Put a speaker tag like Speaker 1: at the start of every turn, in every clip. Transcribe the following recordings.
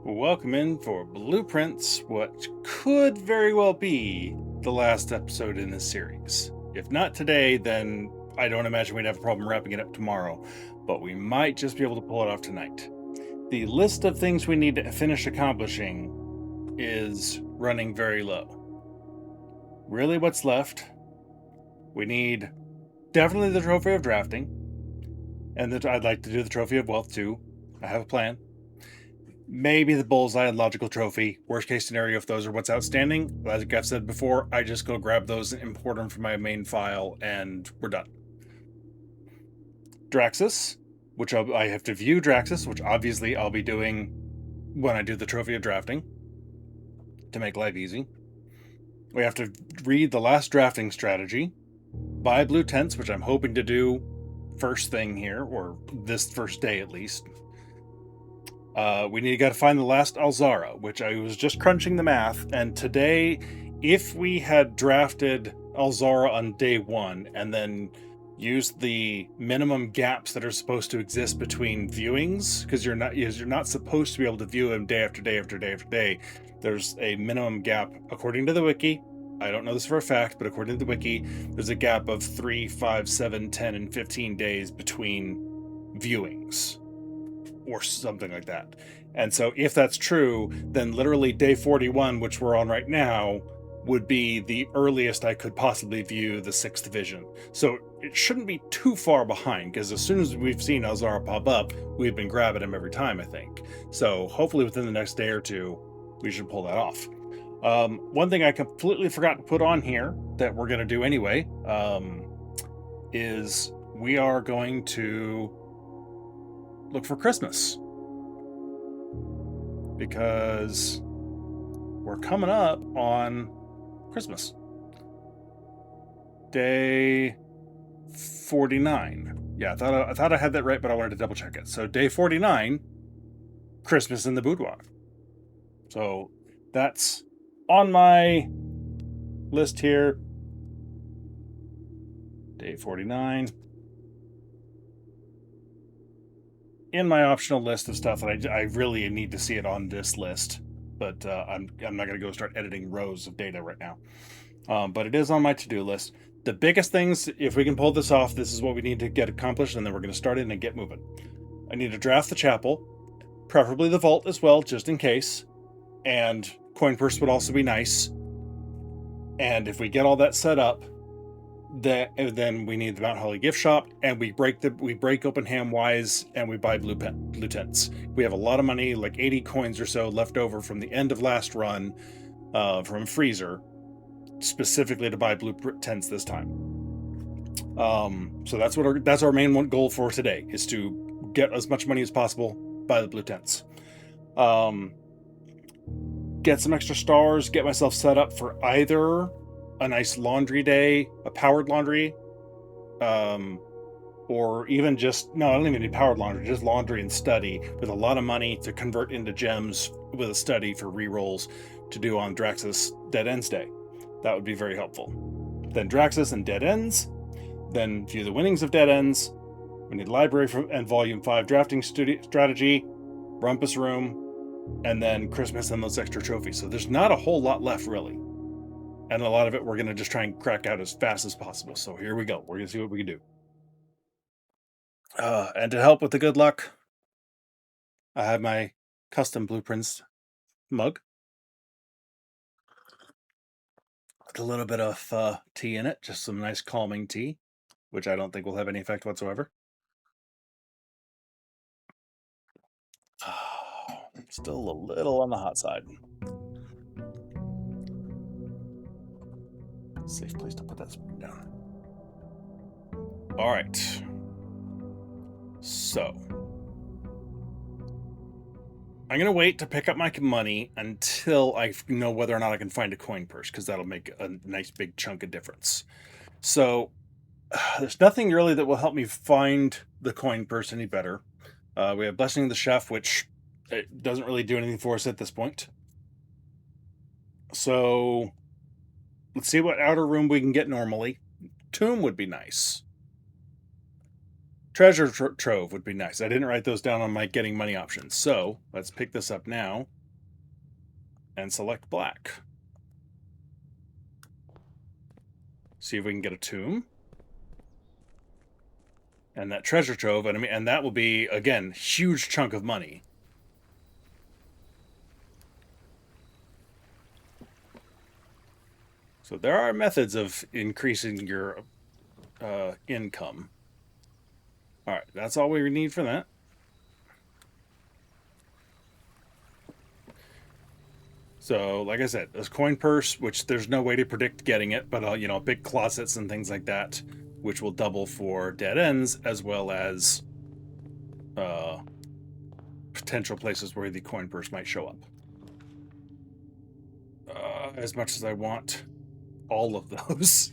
Speaker 1: Welcome in for BluePrince, what could very well be the last episode in this series. If not today, then I don't imagine we'd have a problem wrapping it up tomorrow, but we might just be able to pull it off tonight. The list of things we need to finish accomplishing is running very low. Really, what's left? We need definitely the Trophy of Drafting, and I'd like to do the Trophy of Wealth too. I have a plan. Maybe the bullseye and logical trophy. Worst case scenario, if those are what's outstanding, like I've said before, I just go grab those and import them from my main file, and we're done. Draxus, which I have to view Draxus, which obviously I'll be doing when I do the trophy of drafting to make life easy. We have to read the last drafting strategy by BlueTents, which I'm hoping to do first thing here, or this first day at least. We need to find the last Alzara, which I was just crunching the math, and today, if we had drafted Alzara on day one and then used the minimum gaps that are supposed to exist between viewings, because you're not supposed to be able to view him day after day after day after day. There's a minimum gap according to the wiki. I don't know this for a fact, but according to the wiki, there's a gap of 3, 5, 7, 10, and 15 days between viewings, or something like that. And so if that's true, then literally day 41, which we're on right now, would be the earliest I could possibly view the 6th vision. So it shouldn't be too far behind, because as soon as we've seen Alzara pop up, we've been grabbing him every time, I think. So hopefully within the next day or two, we should pull that off. One thing I completely forgot to put on here that we're going to do anyway is we are going to look for Christmas, because we're coming up on Christmas. Day 49. Yeah, I thought I had that right, but I wanted to double check it. So day 49, Christmas in the boudoir. So that's on my list here. Day 49. In my optional list of stuff that I really need to see it on this list, but I'm not going to go start editing rows of data right now. But it is on my to-do list. The biggest things, if we can pull this off, this is what we need to get accomplished, and then we're going to start it and get moving. I need to draft the chapel, preferably the vault as well, just in case. And coin purse would also be nice. And if we get all that set up, then we need the Mount Holly gift shop, and we break open Hamwise, and we buy BlueTents. We have a lot of money, like 80 coins or so left over from the end of last run from Freezer, specifically to buy BlueTents this time. So that's our main goal for today, is to get as much money as possible, buy the BlueTents. Get some extra stars, get myself set up for either a nice laundry day, a powered laundry, or even just, no, I don't even need powered laundry, just laundry and study, with a lot of money to convert into gems with a study for rerolls to do on Draxus Dead Ends Day. That would be very helpful. Then Draxus and Dead Ends, then view the winnings of Dead Ends. We need library and volume 5 drafting strategy, Rumpus room, and then Christmas and those extra trophies. So there's not a whole lot left, really. And a lot of it we're going to just try and crack out as fast as possible. So here we go. We're going to see what we can do. And to help with the good luck, I have my custom BluePrince mug with a little bit of tea in it, just some nice calming tea, which I don't think will have any effect whatsoever. Still a little on the hot side. Safe place to put that spoon down. All right. So I'm going to wait to pick up my money until I know whether or not I can find a coin purse, because that'll make a nice big chunk of difference. So there's nothing really that will help me find the coin purse any better. We have Blessing of the Chef, which it doesn't really do anything for us at this point. So let's see what outer room we can get normally. Tomb would be nice. treasure trove would be nice. I didn't write those down on my getting money options. So let's pick this up now and select black. See if we can get a tomb. And that treasure trove, and I mean, and that will be, again, huge chunk of money. So there are methods of increasing your income. All right, that's all we need for that. So, like I said, this coin purse, which there's no way to predict getting it, but you know, big closets and things like that, which will double for dead ends, as well as potential places where the coin purse might show up. As much as I want all of those.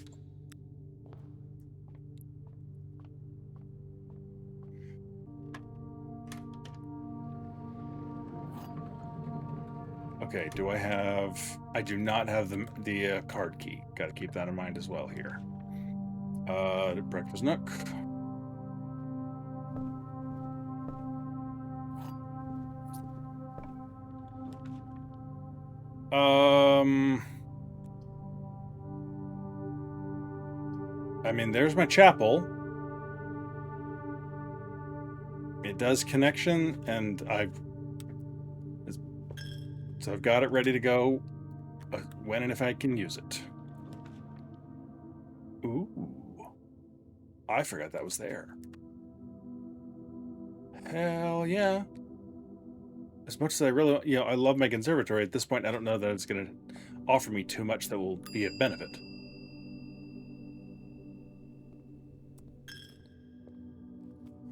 Speaker 1: Okay, do I have... I do not have the card key. Got to keep that in mind as well here. The breakfast nook. I mean, there's my chapel. It does connection, and so I've got it ready to go when and if I can use it. Ooh. I forgot that was there. Hell yeah. As much as I really, you know, I love my conservatory, at this point I don't know that it's going to offer me too much that will be a benefit.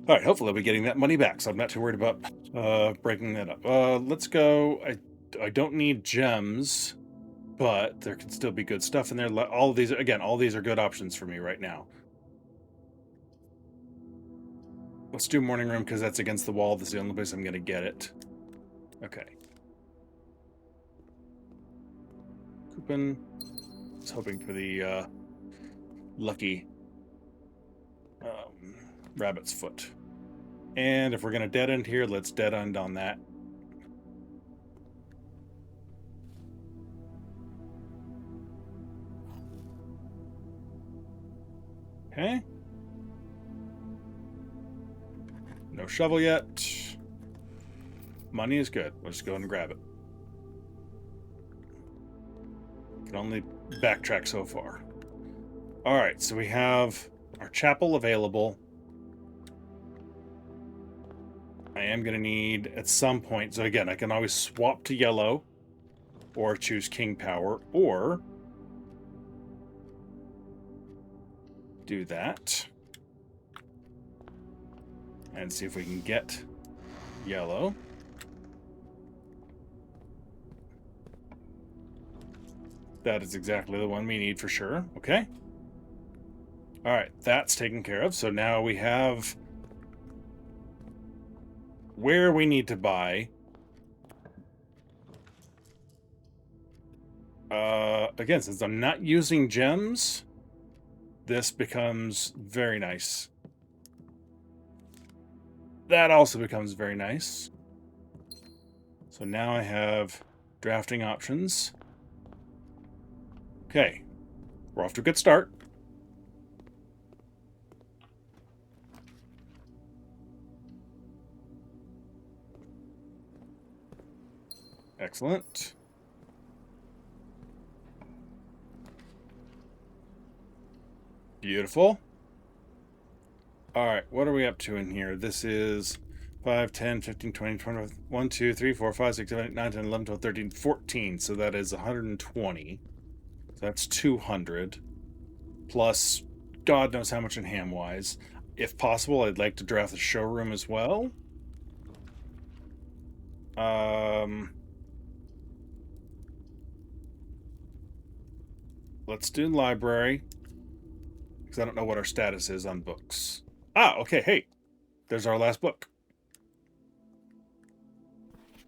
Speaker 1: All right, hopefully I'll be getting that money back, so I'm not too worried about breaking that up. Let's go. I don't need gems, but there can still be good stuff in there. All of these, again, all these are good options for me right now. Let's do morning room because that's against the wall. This is the only place I'm going to get it. Okay. Coupon. I was hoping for the lucky rabbit's foot. And if we're going to dead end here, let's dead end on that. Okay. No shovel yet. Money is good. Let's go and grab it. Can only backtrack so far. All right, so we have our chapel available. I am going to need at some point, so again, I can always swap to yellow or choose king power or do that and see if we can get yellow. That is exactly the one we need for sure. Okay. All right, that's taken care of. So now we have where we need to buy. Again, since I'm not using gems, this becomes very nice. That also becomes very nice. So now I have drafting options. Okay, we're off to a good start. Excellent. Beautiful. All right, what are we up to in here? This is 5, 10, 15, 20, 21, 2, 3, 4, 5, 6, 7, 8, 9, 10, 11, 12, 13, 14. So that is 120. So that's 200. Plus, God knows how much in ham-wise. If possible, I'd like to draft the showroom as well. Let's do library. Because I don't know what our status is on books. Ah, okay, hey. There's our last book.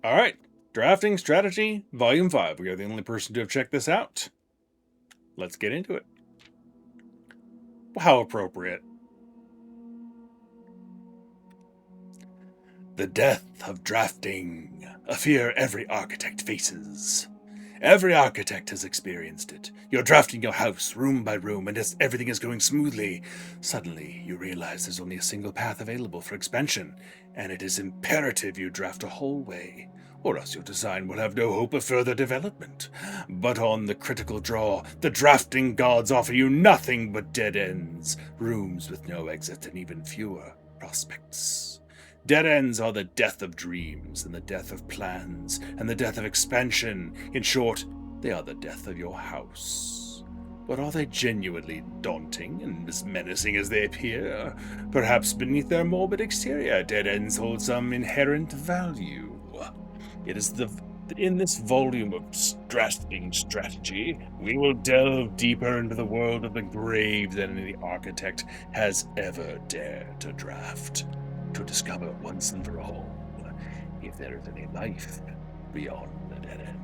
Speaker 1: All right. Drafting Strategy, Volume 5. We are the only person to have checked this out. Let's get into it. How appropriate. The death of drafting, a fear every architect faces. Every architect has experienced it. You're drafting your house room by room, and as everything is going smoothly, suddenly you realize there's only a single path available for expansion, and it is imperative you draft a whole way, or else your design will have no hope of further development. But on the critical draw, the drafting gods offer you nothing but dead ends, rooms with no exit, and even fewer prospects. Dead ends are the death of dreams, and the death of plans, and the death of expansion. In short, they are the death of your house. But are they genuinely daunting and as menacing as they appear? Perhaps beneath their morbid exterior, dead ends hold some inherent value. It is in this volume of drafting strategy, we will delve deeper into the world of the grave than any architect has ever dared to draft, to discover once and for all if there is any life beyond the dead end.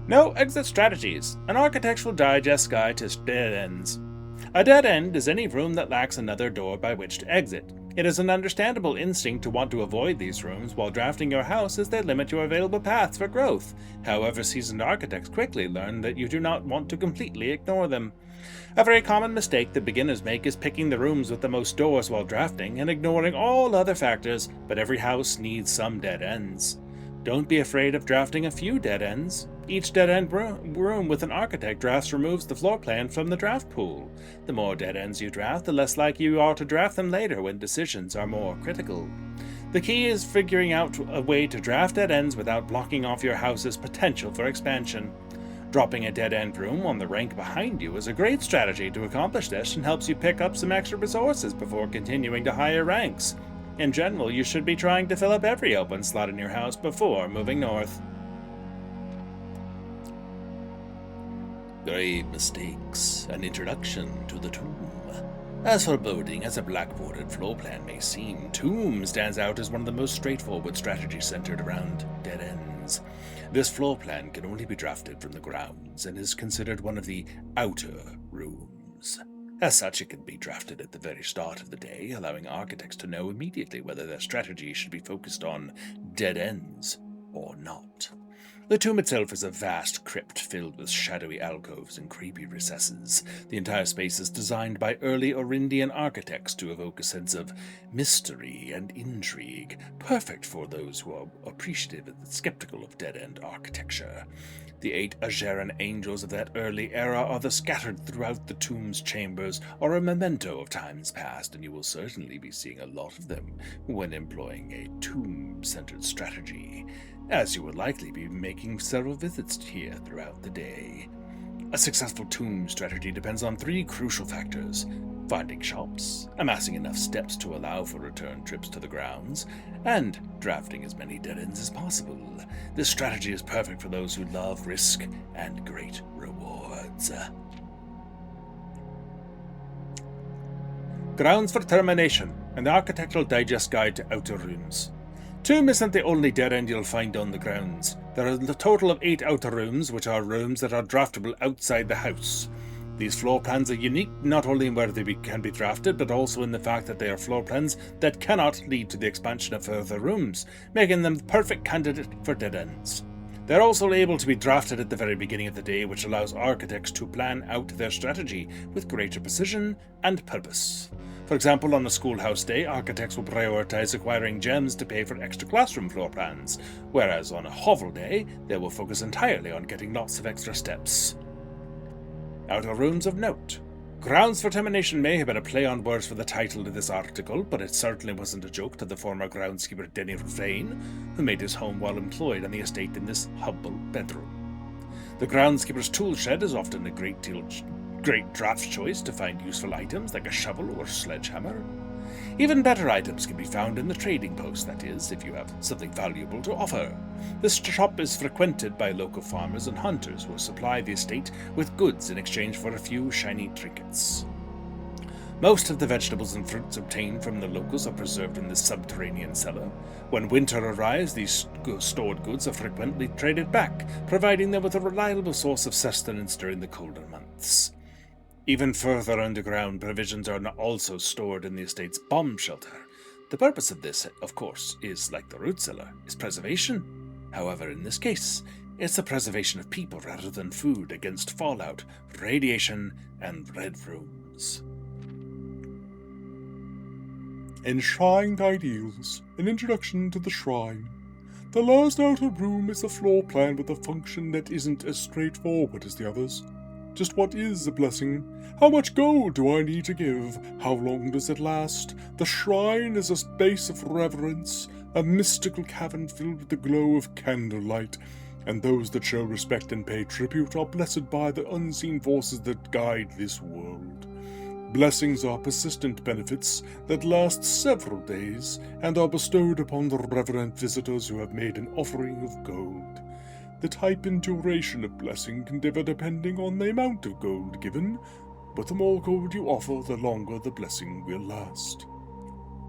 Speaker 1: No exit strategies. An Architectural Digest Guide to Dead Ends. A dead end is any room that lacks another door by which to exit. It is an understandable instinct to want to avoid these rooms while drafting your house, as they limit your available paths for growth. However, seasoned architects quickly learn that you do not want to completely ignore them. A very common mistake that beginners make is picking the rooms with the most doors while drafting and ignoring all other factors, but every house needs some dead ends. Don't be afraid of drafting a few dead ends. Each dead end room with an architect drafts removes the floor plan from the draft pool. The more dead ends you draft, the less likely you are to draft them later when decisions are more critical. The key is figuring out a way to draft dead ends without blocking off your house's potential for expansion. Dropping a dead end room on the rank behind you is a great strategy to accomplish this and helps you pick up some extra resources before continuing to higher ranks. In general, you should be trying to fill up every open slot in your house before moving north. Grave mistakes, an introduction to the tomb. As foreboding as a blackboarded floor plan may seem, Tomb stands out as one of the most straightforward strategies centered around dead ends. This floor plan can only be drafted from the grounds and is considered one of the outer rooms. As such, it can be drafted at the very start of the day, allowing architects to know immediately whether their strategy should be focused on dead ends or not. The tomb itself is a vast crypt filled with shadowy alcoves and creepy recesses. The entire space is designed by early Orindian architects to evoke a sense of mystery and intrigue, perfect for those who are appreciative and skeptical of dead-end architecture. The 8 Ajeran angels of that early era are thus scattered throughout the tomb's chambers, are a memento of times past, and you will certainly be seeing a lot of them when employing a tomb-centered strategy, as you will likely be making several visits here throughout the day. A successful tomb strategy depends on 3 crucial factors: finding shops, amassing enough steps to allow for return trips to the grounds, and drafting as many dead ends as possible. This strategy is perfect for those who love risk and great rewards. Grounds for Termination, an Architectural Digest Guide to Outer Rooms. Tomb isn't the only dead end you'll find on the grounds. There are a total of 8 outer rooms, which are rooms that are draftable outside the house. These floor plans are unique not only in where they can be drafted, but also in the fact that they are floor plans that cannot lead to the expansion of further rooms, making them the perfect candidate for dead ends. They're also able to be drafted at the very beginning of the day, which allows architects to plan out their strategy with greater precision and purpose. For example, on a schoolhouse day, architects will prioritize acquiring gems to pay for extra classroom floor plans, whereas on a hovel day, they will focus entirely on getting lots of extra steps. Outer rooms of note. Grounds for Termination may have been a play on words for the title of this article, but it certainly wasn't a joke to the former groundskeeper Denny Refrain, who made his home while employed on the estate in this humble bedroom. The groundskeeper's tool shed is often a great draft choice to find useful items like a shovel or sledgehammer. Even better items can be found in the trading post, that is, if you have something valuable to offer. This shop is frequented by local farmers and hunters who supply the estate with goods in exchange for a few shiny trinkets. Most of the vegetables and fruits obtained from the locals are preserved in this subterranean cellar. When winter arrives, these stored goods are frequently traded back, providing them with a reliable source of sustenance during the colder months. Even further underground, provisions are also stored in the estate's bomb shelter. The purpose of this, of course, is, like the root cellar, is preservation. However, in this case, it's the preservation of people rather than food against fallout, radiation, and red rooms.
Speaker 2: Enshrined Ideals, an introduction to the shrine. The last outer room is a floor plan with a function that isn't as straightforward as the others. Just what is a blessing? How much gold do I need to give? How long does it last? The shrine is a space of reverence, a mystical cavern filled with the glow of candlelight, and those that show respect and pay tribute are blessed by the unseen forces that guide this world. Blessings are persistent benefits that last several days and are bestowed upon the reverent visitors who have made an offering of gold. The type and duration of blessing can differ depending on the amount of gold given, but the more gold you offer, the longer the blessing will last.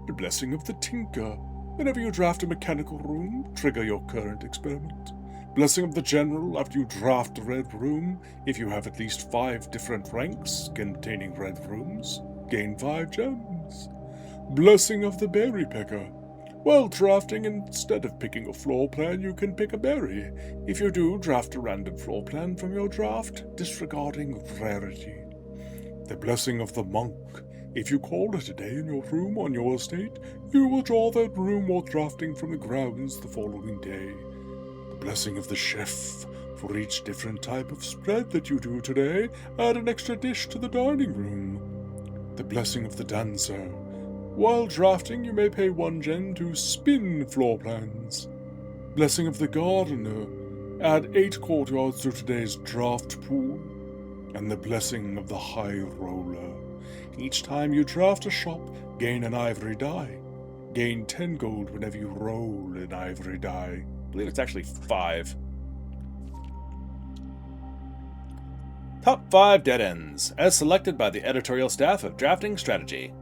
Speaker 2: The Blessing of the Tinker. Whenever you draft a mechanical room, trigger your current experiment. Blessing of the General. After you draft a red room, if you have at least 5 different ranks containing red rooms, gain 5 gems. Blessing of the Berry Picker. While drafting, instead of picking a floor plan, you can pick a berry. If you do, draft a random floor plan from your draft, disregarding rarity. The Blessing of the Monk. If you call it a day in your room on your estate, you will draw that room while drafting from the grounds the following day. The Blessing of the Chef. For each different type of spread that you do today, add an extra dish to the dining room. The Blessing of the Dancer. While drafting, you may pay 1 gem to spin floor plans. Blessing of the Gardener. Add 8 courtyards to today's draft pool. And the Blessing of the High Roller. Each time you draft a shop, gain an ivory die. Gain 10 gold whenever you roll an ivory die.
Speaker 1: I believe it's actually 5. Top 5 dead ends, as selected by the editorial staff of Drafting Strategy.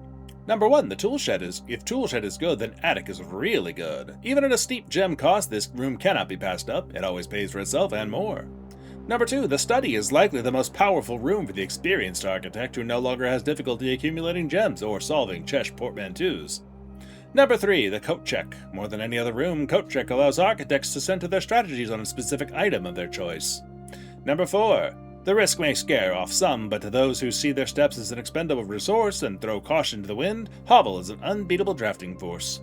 Speaker 1: Number 1, the toolshed is. If toolshed is good, then attic is really good. Even at a steep gem cost, this room cannot be passed up. It always pays for itself and more. Number 2, the study is likely the most powerful room for the experienced architect who no longer has difficulty accumulating gems or solving chess portmanteaus. Number 3, the coat check. More than any other room, coat check allows architects to center their strategies on a specific item of their choice. Number 4, the risk may scare off some, but to those who see their steps as an expendable resource and throw caution to the wind, Hobble is an unbeatable drafting force.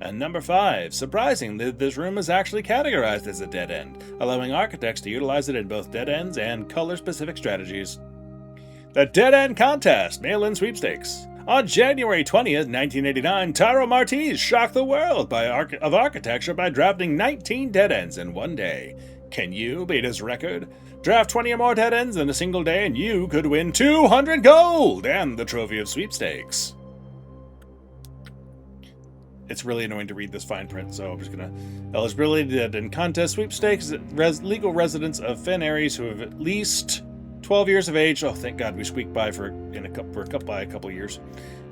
Speaker 1: And number 5, surprisingly, this room is actually categorized as a dead end, allowing architects to utilize it in both dead ends and color-specific strategies. The Dead End Contest Mail-In Sweepstakes. On January 20th, 1989, Taro Martiz shocked the world of architecture by drafting 19 dead ends in one day. Can you beat his record? Draft 20 or more dead ends in a single day and you could win 200 gold and the Trophy of Sweepstakes. It's really annoying to read this fine print, so I'm just gonna... Eligibility dead end contest sweepstakes. Legal residents of Fen Ares who have at least 12 years of age. Oh, thank God we squeaked by by a couple years.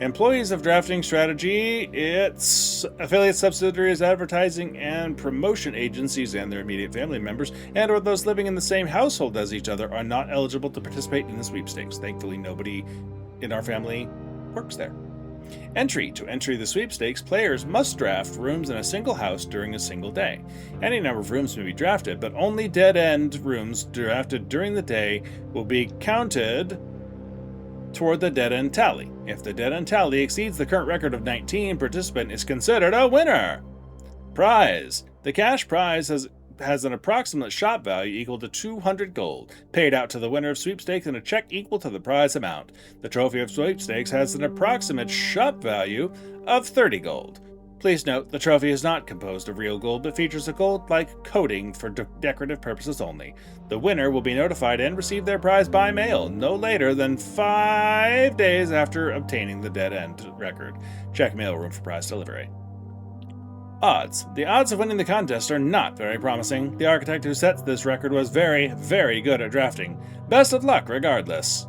Speaker 1: Employees of Drafting Strategy, its affiliates, subsidiaries, advertising, and promotion agencies, and their immediate family members, and or those living in the same household as each other are not eligible to participate in the sweepstakes. Thankfully, nobody in our family works there. Entry. To enter the sweepstakes, players must draft rooms in a single house during a single day. Any number of rooms may be drafted, but only dead-end rooms drafted during the day will be counted toward the dead-end tally. If the dead-end tally exceeds the current record of 19, participant is considered a winner. Prize. The cash prize has an approximate shop value equal to 200 gold, paid out to the winner of sweepstakes in a check equal to the prize amount. The Trophy of Sweepstakes has an approximate shop value of 30 gold. Please note, the trophy is not composed of real gold, but features a gold-like coating for decorative purposes only. The winner will be notified and receive their prize by mail, no later than 5 days after obtaining the dead-end record. Check mailroom for prize delivery. Odds. The odds of winning the contest are not very promising. The architect who sets this record was very, very good at drafting. Best of luck regardless.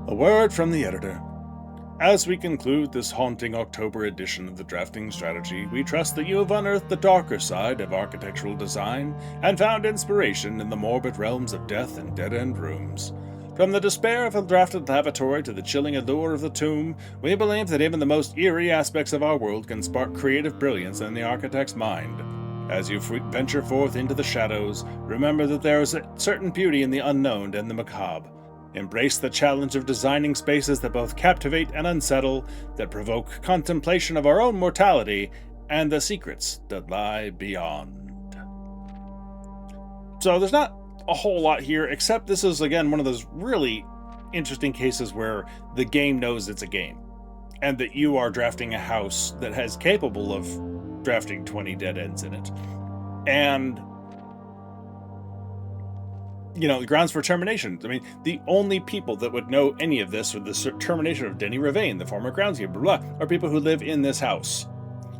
Speaker 1: A word from the editor. As we conclude this haunting October edition of the Drafting Strategy, we trust that you have unearthed the darker side of architectural design and found inspiration in the morbid realms of death and dead-end rooms. From the despair of a drafted lavatory to the chilling allure of the tomb, we believe that even the most eerie aspects of our world can spark creative brilliance in the architect's mind. As you venture forth into the shadows, remember that there is a certain beauty in the unknown and the macabre. Embrace the challenge of designing spaces that both captivate and unsettle, that provoke contemplation of our own mortality and the secrets that lie beyond. So there's not a whole lot here, except this is, again, one of those really interesting cases where the game knows it's a game, and that you are drafting a house that is capable of drafting 20 dead ends in it. And the grounds for termination. I mean, the only people that would know any of this with the termination of Denny Ravain, the former groundskeeper, blah, blah, are people who live in this house.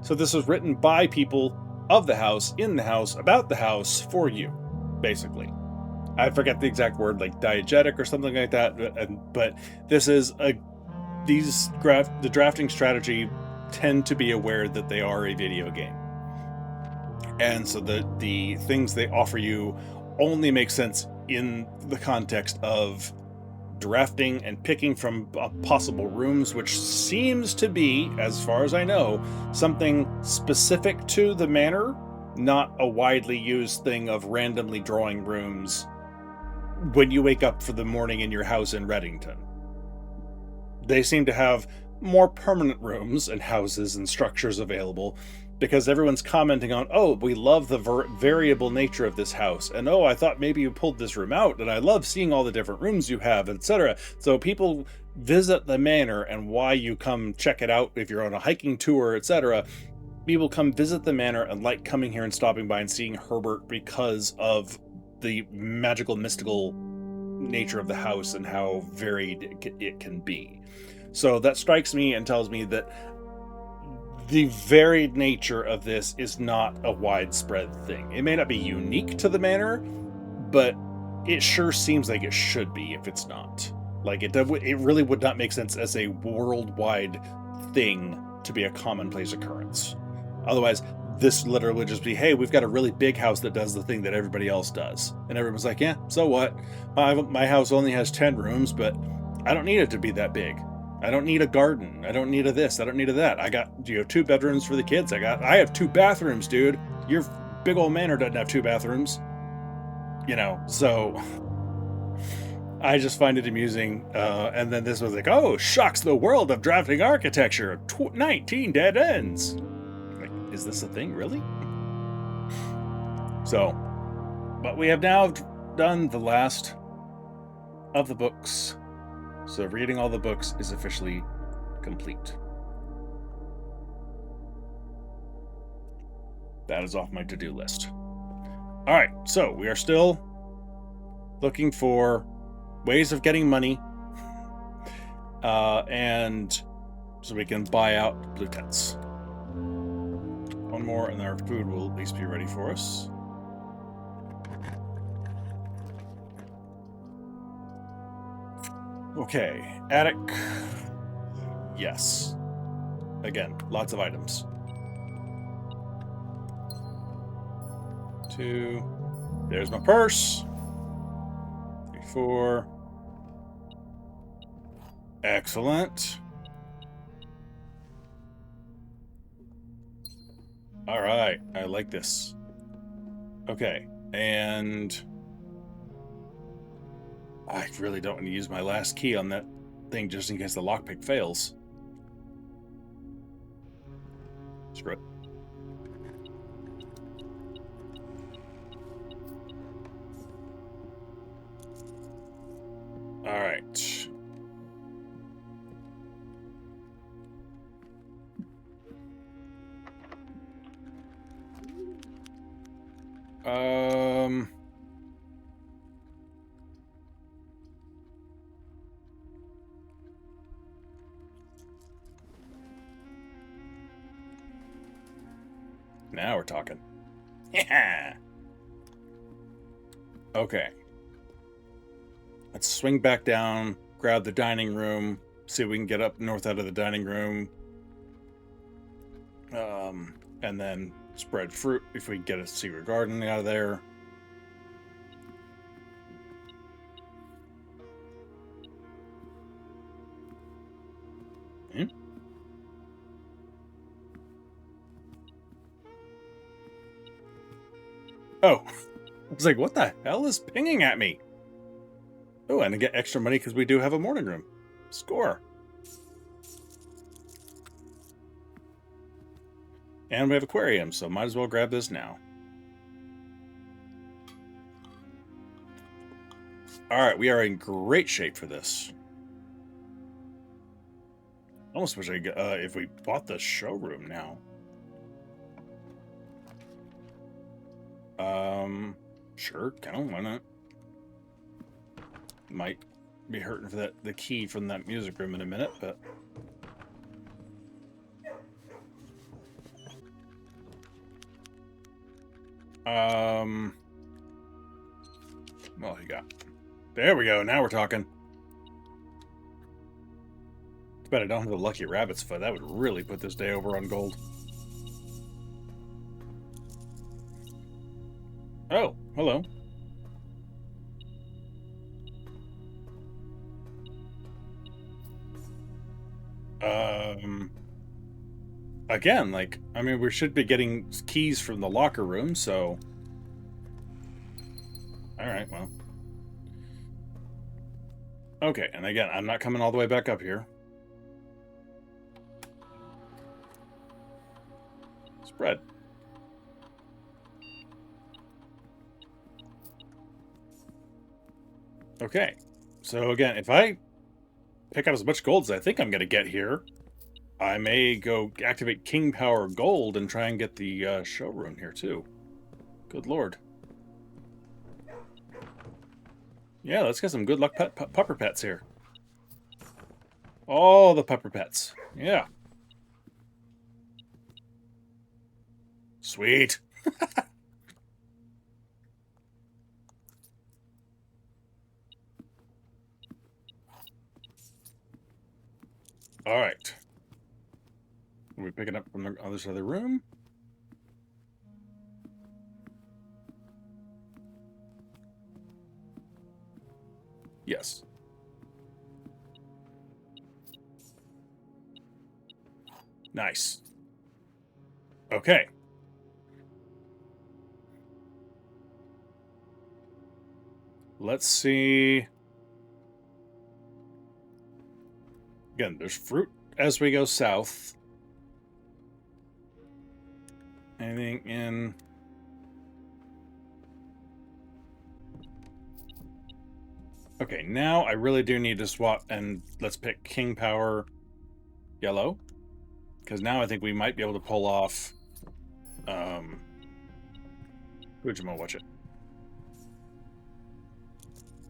Speaker 1: So this was written by people of the house, in the house, about the house, for you, basically. I forget the exact word, like diegetic or something like that, but this is the drafting strategy tend to be aware that they are a video game. And so the things they offer you only make sense in the context of drafting and picking from possible rooms, which seems to be, as far as I know, something specific to the manor, not a widely used thing of randomly drawing rooms when you wake up for the morning in your house in Reddington. They seem to have more permanent rooms and houses and structures available, because everyone's commenting on, oh, we love the variable nature of this house, and oh, I thought maybe you pulled this room out, and I love seeing all the different rooms you have, etc. So people visit the manor, and why you come check it out if you're on a hiking tour, etc. People come visit the manor and like coming here and stopping by and seeing Herbert because of the magical, mystical nature of the house and how varied it can be. So that strikes me and tells me that the varied nature of this is not a widespread thing. It may not be unique to the manor, but it sure seems like it should be if it's not. Like, it really would not make sense as a worldwide thing to be a commonplace occurrence. Otherwise, this literally would just be, hey, we've got a really big house that does the thing that everybody else does. And everyone's like, yeah, so what? My house only has 10 rooms, but I don't need it to be that big. I don't need a garden. I don't need a this. I don't need a that. I got 2 bedrooms for the kids. I have 2 bathrooms, dude. Your big old manor doesn't have 2 bathrooms. So I just find it amusing. And then this was like, oh, shocks the world of drafting architecture. 19 dead ends. Like, is this a thing, really? So, but we have now done the last of the books. So reading all the books is officially complete. That is off my to-do list. All right, so we are still looking for ways of getting money, and so we can buy out BlueTents. One more, and our food will at least be ready for us. Okay, attic. Yes. Again, lots of items. 2. There's my purse. 3, 4. Excellent. All right, I like this. Okay, and I really don't want to use my last key on that thing just in case the lockpick fails. Screw it. All right. Now we're talking. Yeah. Okay. Let's swing back down, grab the dining room, see if we can get up north out of the dining room. And then spread fruit if we get a secret garden out of there. Oh, I was like, what the hell is pinging at me? Oh, and I get extra money because we do have a morning room. Score. And we have aquarium, so might as well grab this now. Alright, we are in great shape for this. Almost wish I could, if we bought the showroom now. Sure, why not? Might be hurting for the key from that music room in a minute, but what you got? There we go, now we're talking. Too bad I don't have the lucky rabbit's foot. That would really put this day over on gold. Oh, hello. Again, like, I mean, we should be getting keys from the locker room, so... Alright, well. Okay, and again, I'm not coming all the way back up here. Spread. Okay, so again, if I pick up as much gold as I think I'm going to get here, I may go activate King Power Gold and try and get the showroom here too. Good lord. Yeah, let's get some good luck pupper pets here. All the pupper pets. Yeah. Sweet. All right. Are we picking up from the other side of the room? Yes. Nice. Okay. Let's see. Again, there's fruit as we go south. Anything in... Okay, now I really do need to swap, and let's pick King Power Yellow. Because now I think we might be able to pull off... watch it.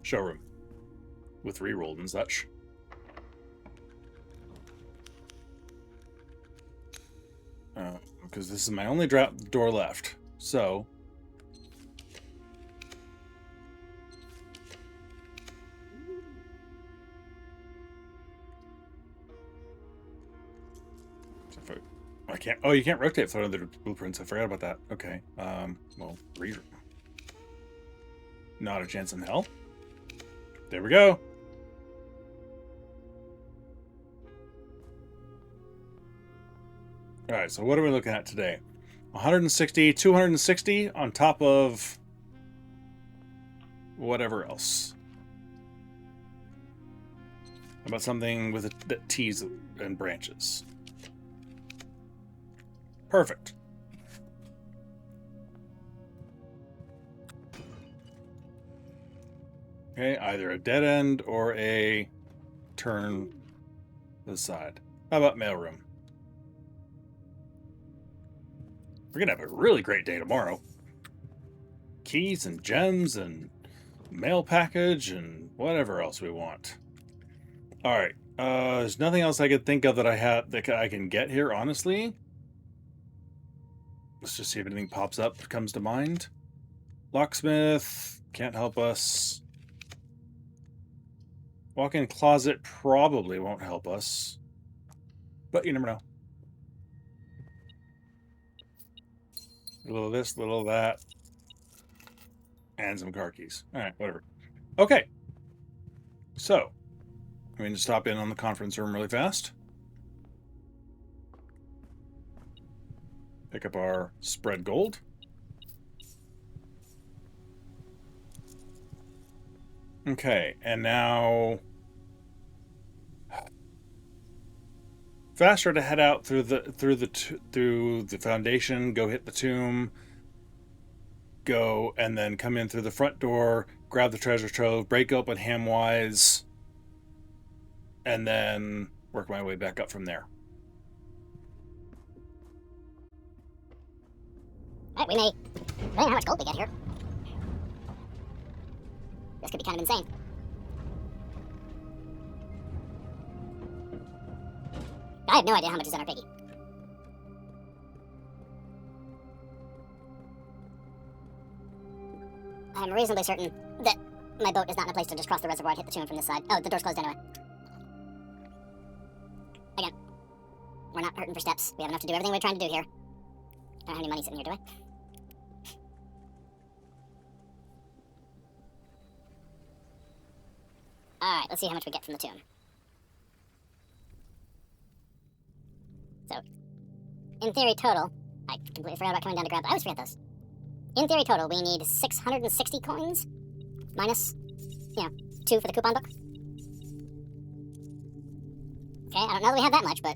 Speaker 1: Showroom. With rerolled and such. Because this is my only door left. So... I can't... Oh, you can't rotate through the blueprints. I forgot about that. Okay. Well, not a chance in hell. There we go. All right, so what are we looking at today? 160, 260 on top of whatever else. How about something with that T's and branches? Perfect. Okay, either a dead end or a turn to the side. How about mailroom? We're gonna have a really great day tomorrow. Keys and gems and mail package and whatever else we want. All right. There's nothing else I could think of that I can get here, honestly. Let's just see if anything pops up, comes to mind. Locksmith can't help us. Walk-in closet probably won't help us. But you never know. A little of this, a little of that. And some car keys. Alright, whatever. Okay. So, I'm going to stop in on the conference room really fast. Pick up our spread gold. Okay, and now faster to head out through the foundation, go hit the tomb, go and then come in through the front door, grab the treasure trove, break open Hamwise, and then work my way back up from there.
Speaker 3: Alright, we may... I don't know how much gold we get here. This could be kind of insane. I have no idea how much is in our piggy. I'm reasonably certain that my boat is not in a place to just cross the reservoir and hit the tomb from this side. Oh, the door's closed anyway. Again, we're not hurting for steps. We have enough to do everything we're trying to do here. I don't have any money sitting here, do I? Alright, let's see how much we get from the tomb. So, in theory total, I completely forgot about coming down to grab... I always forget those. In theory total, we need 660 coins, minus, 2 for the coupon book. Okay, I don't know that we have that much, but...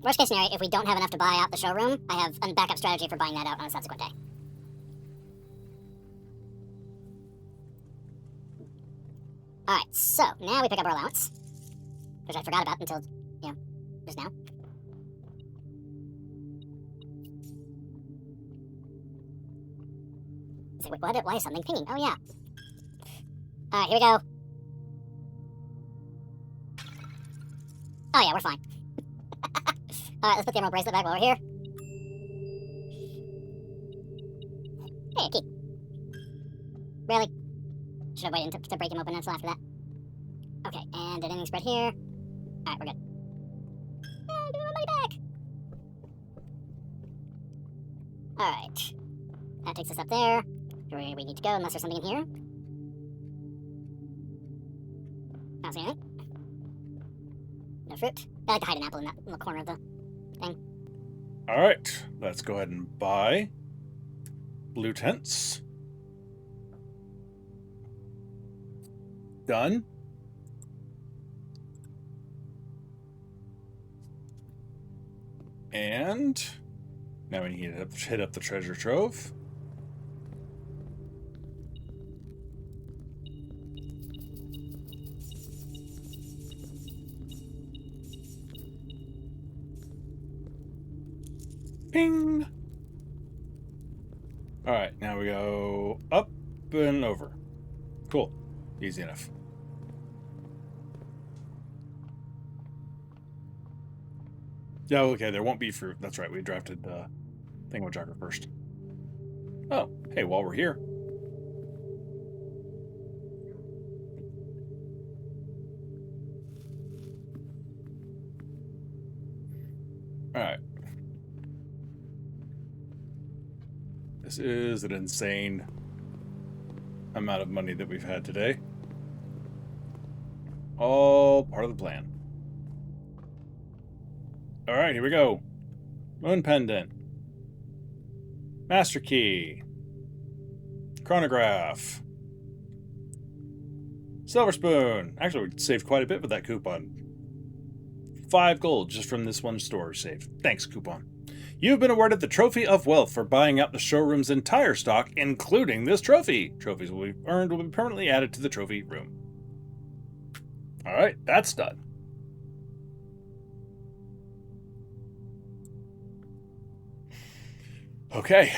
Speaker 3: Worst case scenario, if we don't have enough to buy out the showroom, I have a backup strategy for buying that out on a subsequent day. Alright, so, now we pick up our allowance, which I forgot about until, just now. It's like, wait, why is something pinging? Oh, yeah. Alright, here we go. Oh, yeah, we're fine. Alright, let's put the emerald bracelet back while we're here. Hey, a key. Really? Should have waited to break him open until after that. Okay, and did anything spread here? Alright, we're good. Give me my money back! Alright. That takes us up there. Where we need to go, unless there's something in here. Not seeing anything. No fruit. I like to hide an apple in that little corner of the thing.
Speaker 1: Alright, let's go ahead and buy BlueTents. Done. And now we need to hit up the treasure trove. Ping! Alright, now we go up and over. Cool. Easy enough. Yeah, okay, there won't be fruit. That's right, we drafted Thingamajogger first. Oh, hey, while we're here. Alright. This is an insane amount of money that we've had today. All part of the plan. Alright, here we go. Moon Pendant. Master Key. Chronograph. Silver Spoon. Actually, we saved quite a bit with that coupon. 5 gold just from this one store saved. Thanks, coupon. You've been awarded the Trophy of Wealth for buying out the showroom's entire stock, including this trophy. Trophies will be earned will be permanently added to the trophy room. Alright, that's done. Okay.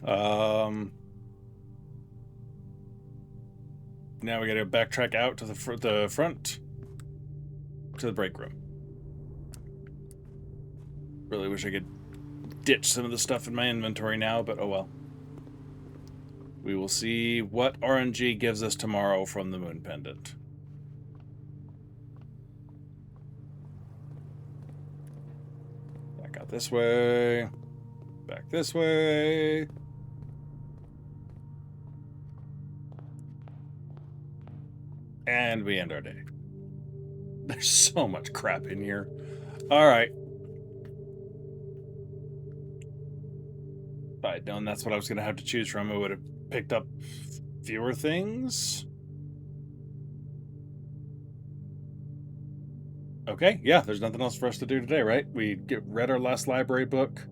Speaker 1: Now we gotta backtrack out to the front to the break room. Really wish I could ditch some of the stuff in my inventory now, but oh well. We will see what RNG gives us tomorrow from the moon pendant. Back out this way. Back this way. And we end our day. There's so much crap in here. All right. If I'd known that's what I was going to have to choose from, I would have picked up fewer things. Okay, yeah, there's nothing else for us to do today, right? We read our last library book.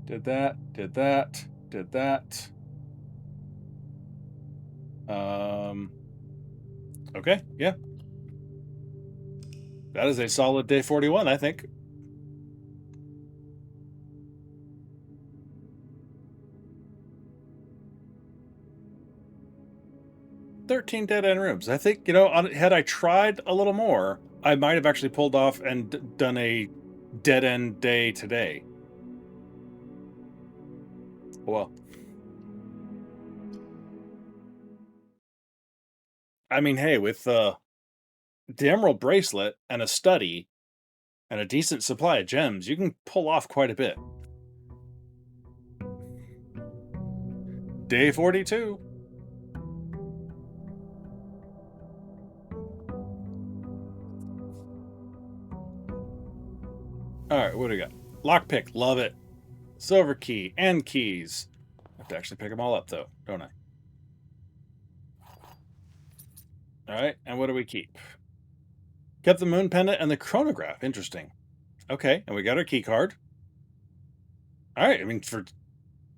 Speaker 1: Did that, did that, did that. Okay, yeah. That is a solid day 41, I think. "13 dead-end rooms." I think, had I tried a little more, I might have actually pulled off and done a dead-end day today. Well, I mean, hey, with the Emerald Bracelet and a study and a decent supply of gems, you can pull off quite a bit. Day 42. Alright, what do we got? Lockpick, love it. Silver key and keys. I have to actually pick them all up, though, don't I? Alright, and what do we keep? Kept the moon pendant and the chronograph. Interesting. Okay, and we got our key card. Alright, I mean, for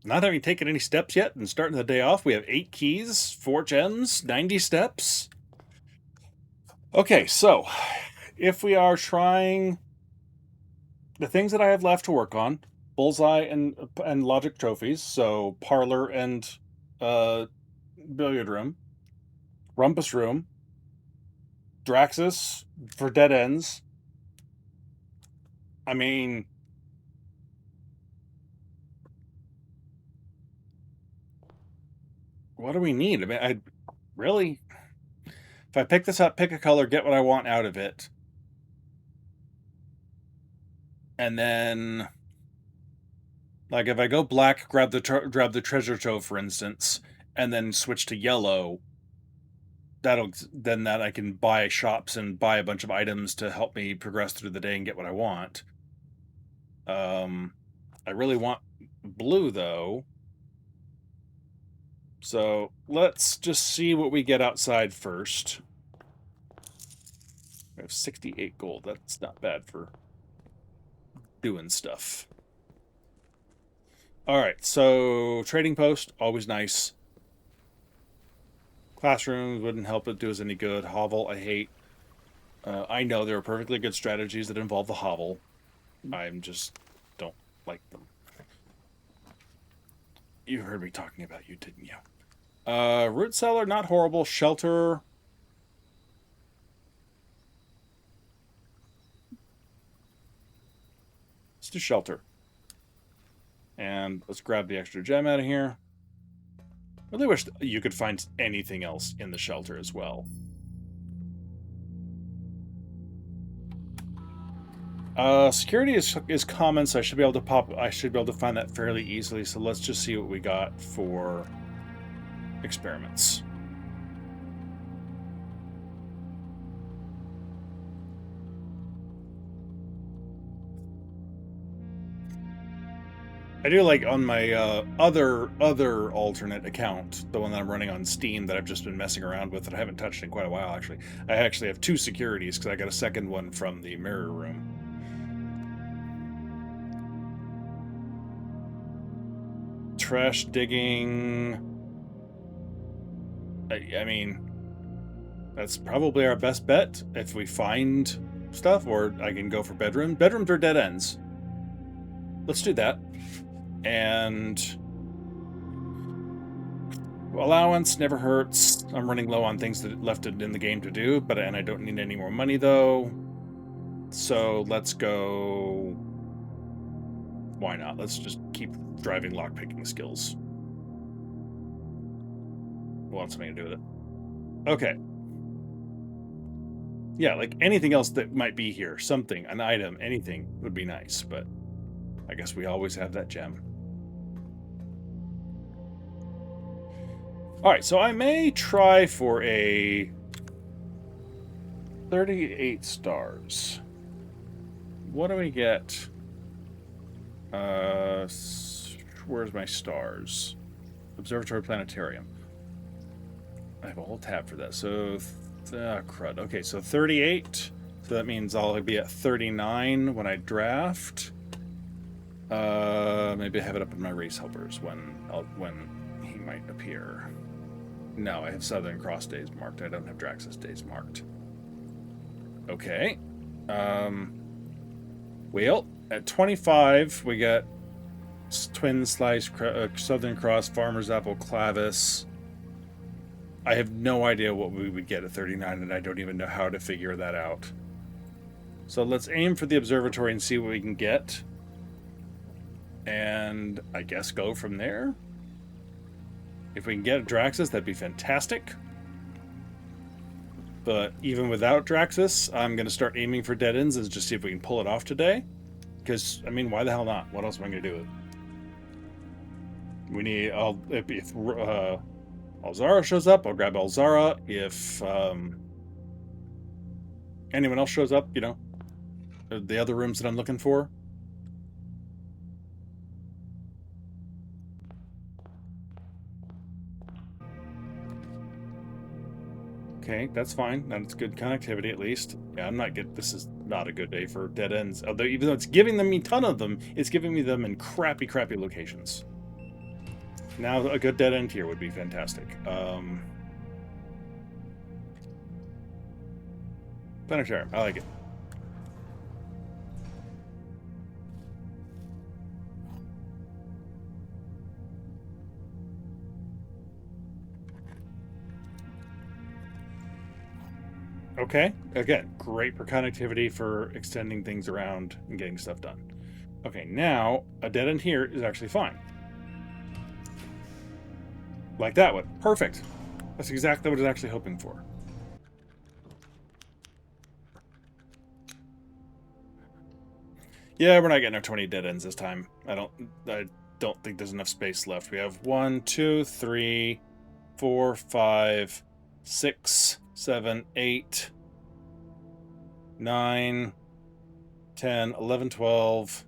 Speaker 1: not having taken any steps yet and starting the day off, we have 8 keys, 4 gems, 90 steps. Okay, so if we are trying the things that I have left to work on, bullseye and logic trophies, so parlor and billiard room, rumpus room, Draxus for dead ends. I mean, what do we need? I mean, I really, if I pick this up, pick a color, get what I want out of it, and then, like, if I go black, grab the treasure trove, for instance, and then switch to yellow, then I can buy shops and buy a bunch of items to help me progress through the day and get what I want. I really want blue, though. So let's just see what we get outside first. We have 68 gold. That's not bad for doing stuff. All right, so trading post, always nice. Classrooms wouldn't help it do us any good. Hovel, I hate. I know there are perfectly good strategies that involve the hovel. I'm just don't like them. You heard me talking about you, didn't you? Root cellar, not horrible. Shelter. Let's do shelter. And let's grab the extra gem out of here. I really wish you could find anything else in the shelter as well. Security is common, so I should be able to find that fairly easily. So let's just see what we got for experiments. I do like on my other alternate account, the one that I'm running on Steam that I've just been messing around with that I haven't touched in quite a while, actually. I actually have 2 securities because I got a second one from the mirror room. Trash digging. I mean, that's probably our best bet if we find stuff, or I can go for bedroom. Bedrooms are dead ends. Let's do that. And allowance never hurts. I'm running low on things that left in the game to do, and I don't need any more money though. So let's go. Why not? Let's just keep driving lockpicking skills. want something to do with it. Okay. Yeah, like anything else that might be here, something, an item, anything would be nice, but I guess we always have that gem. All right, so I may try for a 38 stars. What do we get? Where's my stars? Observatory Planetarium. I have a whole tab for that. So, crud. Okay, so 38. So that means I'll be at 39 when I draft. Maybe I have it up in my race helpers when he might appear. No, I have Southern Cross days marked. I don't have Draxus days marked. Okay. Well, at 25, we got Twin Slice, Southern Cross, Farmer's Apple, Clavis. I have no idea what we would get at 39, and I don't even know how to figure that out. So let's aim for the observatory and see what we can get. And I guess go from there. If we can get Draxus, that'd be fantastic. But even without Draxus, I'm going to start aiming for dead ends and just see if we can pull it off today. Because, I mean, why the hell not? What else am I going to do with it? We need... If Alzara shows up, I'll grab Alzara. If anyone else shows up, you know, the other rooms that I'm looking for. Okay, that's fine. That's good connectivity at least. Yeah, I'm not good. This is not a good day for dead ends. Although, even though it's giving me a ton of them, it's giving me them in crappy locations. Now, a good dead end here would be fantastic. Planetarium, I like it. Okay, again, great for connectivity for extending things around and getting stuff done. Okay, now a dead end here is actually fine. Like that one. Perfect. That's exactly what I was actually hoping for. Yeah, we're not getting our 20 dead ends this time. I don't think there's enough space left. We have 1, 2, 3, 4, 5, 6, 7, 8, 9, 10, 11, 12,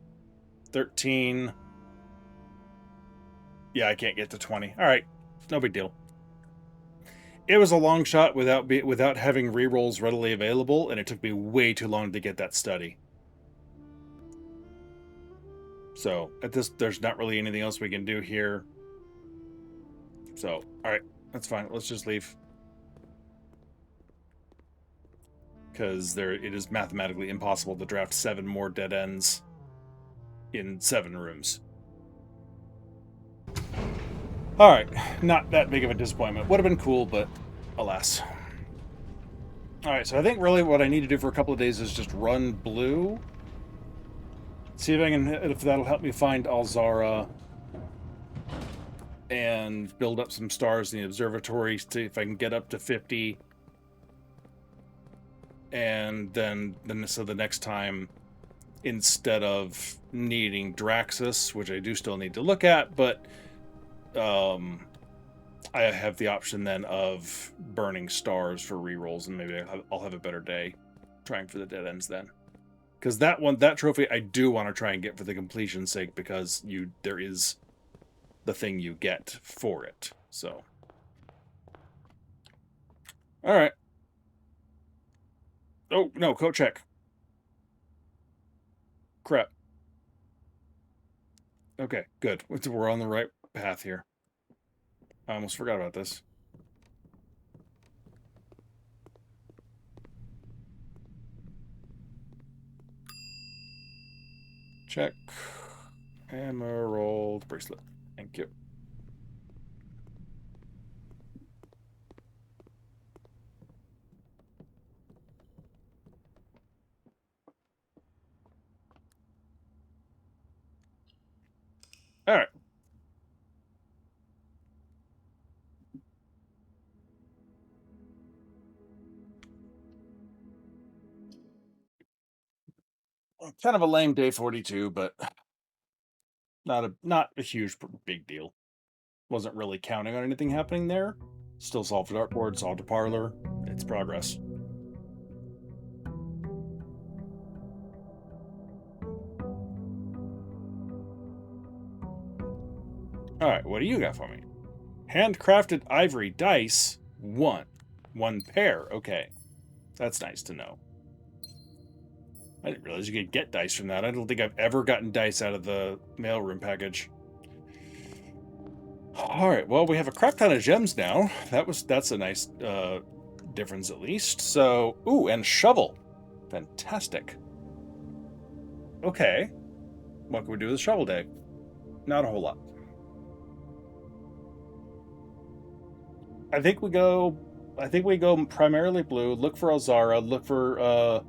Speaker 1: 13. Yeah, I can't get to 20. All right, no big deal. It was a long shot without having rerolls readily available, and it took me way too long to get that study. So at this, there's not really anything else we can do here. So, all right, that's fine. Let's just leave. Because it is mathematically impossible to draft 7 more dead ends in 7 rooms. All right, not that big of a disappointment. Would have been cool, but alas. All right, so I think really what I need to do for a couple of days is just run blue. See if that'll help me find Alzara and build up some stars in the observatory. See if I can get up to 50. And then so the next time, instead of needing Draxus, which I do still need to look at, but I have the option then of burning stars for rerolls, and maybe I'll have a better day trying for the dead ends then. Because that trophy I do want to try and get for the completion's sake, because there is the thing you get for it. So, all right. Oh no, code check. Crap. Okay, good. We're on the right path here. I almost forgot about this. Check. Emerald bracelet. Thank you. All right. Kind of a lame day 42, but not a huge big deal. Wasn't really counting on anything happening there. Still solved a dartboard, solved a parlor. It's progress. Alright, what do you got for me? Handcrafted ivory dice. One pair. Okay. That's nice to know. I didn't realize you could get dice from that. I don't think I've ever gotten dice out of the mailroom package. Alright, well, we have a crap ton of gems now. That's a nice difference at least. So, ooh, and shovel. Fantastic. Okay. What can we do with shovel day? Not a whole lot. I think we go primarily blue, look for Alzara, look for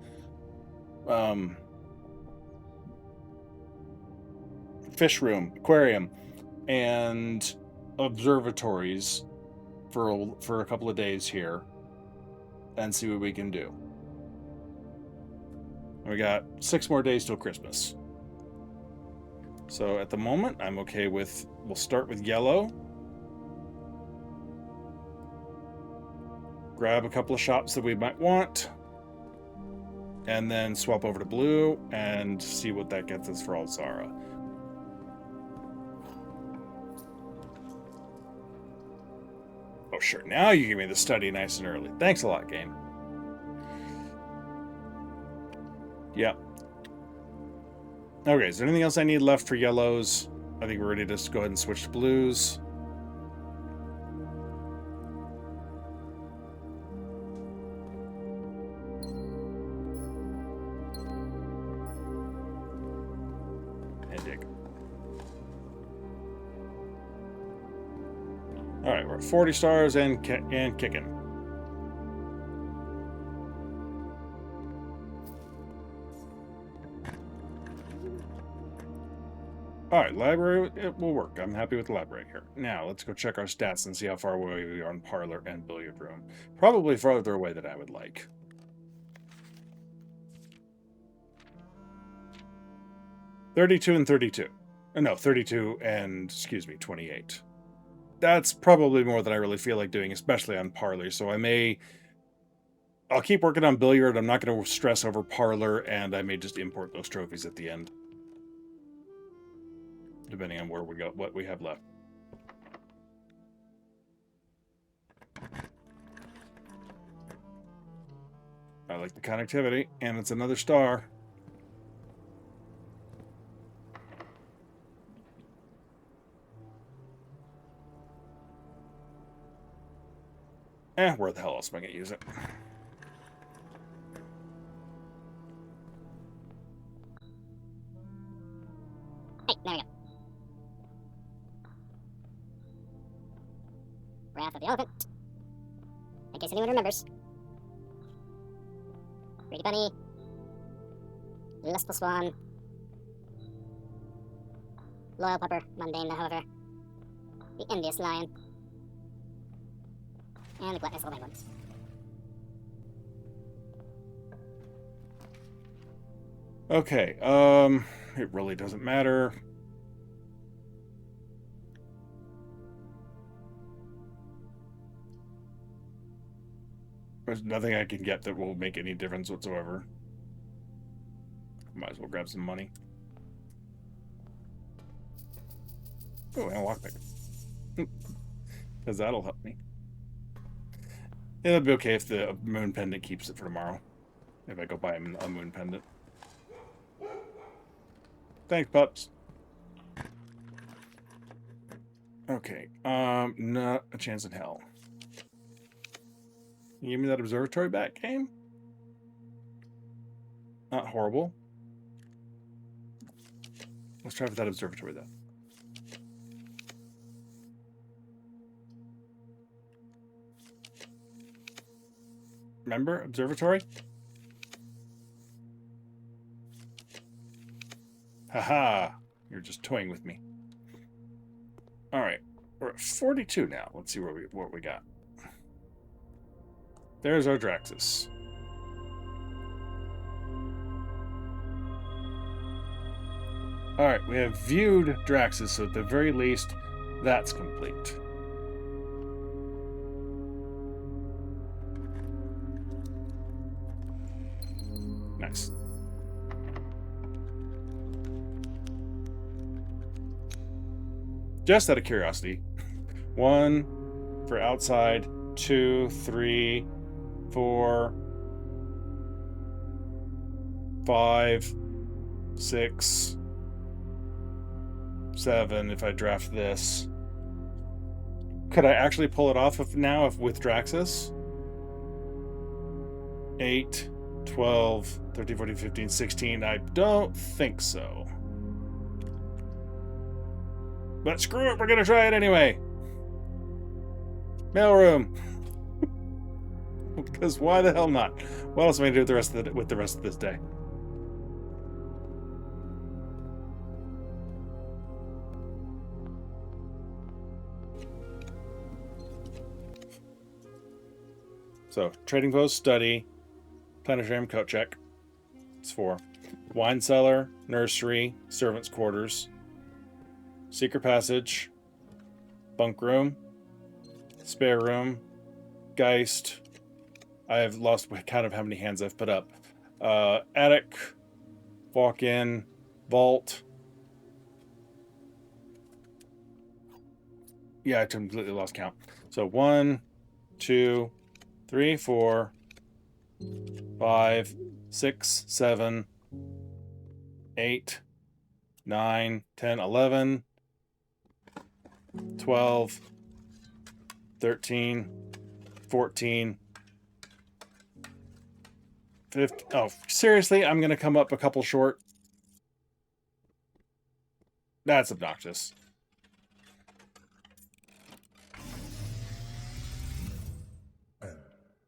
Speaker 1: fish room, aquarium, and observatories for a couple of days here and see what we can do. We got 6 more days till Christmas. So at the moment, I'm okay with, we'll start with yellow. Grab a couple of shops that we might want. And then swap over to blue and see what that gets us for Alzara. Oh, sure. Now you give me the study nice and early. Thanks a lot, game. Yep. Okay, is there anything else I need left for yellows? I think we're ready to just go ahead and switch to blues. And dig. Alright, we're at 40 stars and kicking. Alright, library, it will work. I'm happy with the library here. Now, let's go check our stats and see how far away we are on parlor and billiard room. Probably farther away than I would like. $32 and 32. No, 32 and, 28. That's probably more than I really feel like doing, especially on parlor. So I'll keep working on billiard. I'm not going to stress over parlor, and I may just import those trophies at the end, depending on where we go, what we have left. I like the connectivity, and it's another star. Where the hell else am I going to use it?
Speaker 3: Hey, there we go. Wrath of the Elephant. In case anyone remembers. Greedy Bunny. Lustful Swan. Loyal Pupper. Mundane, however. The Envious Lion. And the Gluttonous Little Penguin.
Speaker 1: Okay, it really doesn't matter. There's nothing I can get that will make any difference whatsoever. Might as well grab some money. Oh, and a lockpick. Because that'll help me. It'll be okay if the moon pendant keeps it for tomorrow. If I go buy him a moon pendant. Thanks, pups. Okay, not a chance in hell. You give me that observatory back, game? Not horrible. Let's try with that observatory then. Remember, observatory? Haha, you're just toying with me. All right, we're at 42 now. Let's see what we got. There's our Draxus. Alright, we have viewed Draxus, so at the very least, that's complete. Nice. Just out of curiosity. 1 for outside, 2, 3, 4, 5, 6, 7 if I draft this. Could I actually pull it off now with Draxus? 8, 12, 13, 14, 15, 16. I don't think so. But screw it, we're gonna try it anyway. Mailroom. Because why the hell not? What else am I gonna do with the rest of this day? So, trading post, study, planetarium, coat check. It's 4. Wine cellar, nursery, servants' quarters, secret passage, bunk room, spare room, Geist. I have lost count of how many hands I've put up. Attic, walk-in, vault. Yeah, I completely lost count. So 1, 2, 3, 4, 5, 6, 7, 8, 9, 10, 11, 12, 13, 14, 15. Oh, seriously? I'm going to come up a couple short? That's obnoxious.
Speaker 2: And,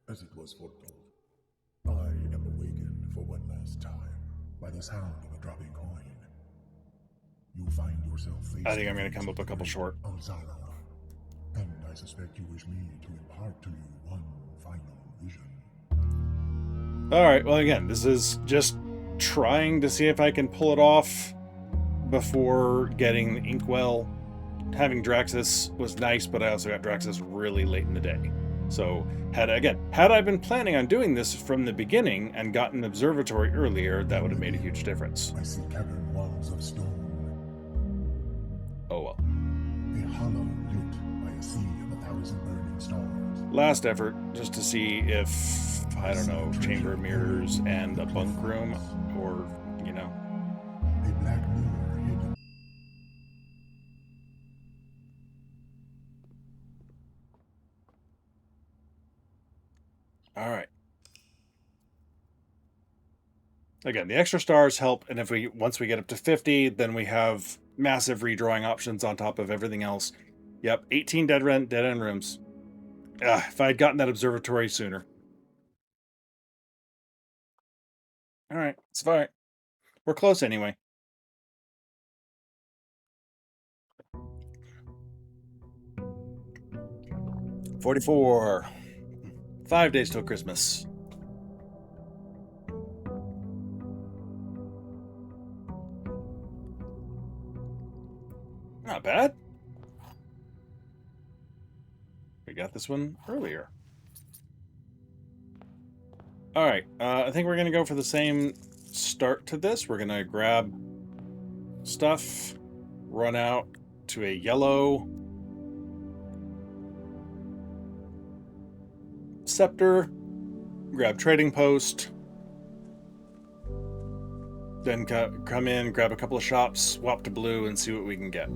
Speaker 2: as it was foretold, I am awakened for one last time by the sound of a dropping coin. You find yourself facing
Speaker 1: I think I'm going to come up a couple short.
Speaker 2: Alzara, and I suspect you wish me to impart to you one final vision.
Speaker 1: Alright, well again, this is just trying to see if I can pull it off before getting the Inkwell. Having Draxus was nice, but I also got Draxus really late in the day. So, had I been planning on doing this from the beginning and gotten Observatory earlier, that would have made a huge difference.
Speaker 2: I see cavern walls of stone,
Speaker 1: Oh well.
Speaker 2: a hollow lit by a sea of 1,000 burning stars.
Speaker 1: Last effort, just to see if, I don't know, chamber of mirrors and a bunk room, or, you know.
Speaker 2: A black mirror hidden.
Speaker 1: Alright. Again, the extra stars help, and once we get up to 50, then we have massive redrawing options on top of everything else. Yep, 18 dead end rooms. If I had gotten that observatory sooner. Alright, it's fine. We're close anyway. $44. 5 days till Christmas. Not bad. We got this one earlier. Alright, I think we're going to go for the same start to this. We're going to grab stuff, run out to a yellow scepter, grab trading post, then come in, grab a couple of shops, swap to blue, and see what we can get.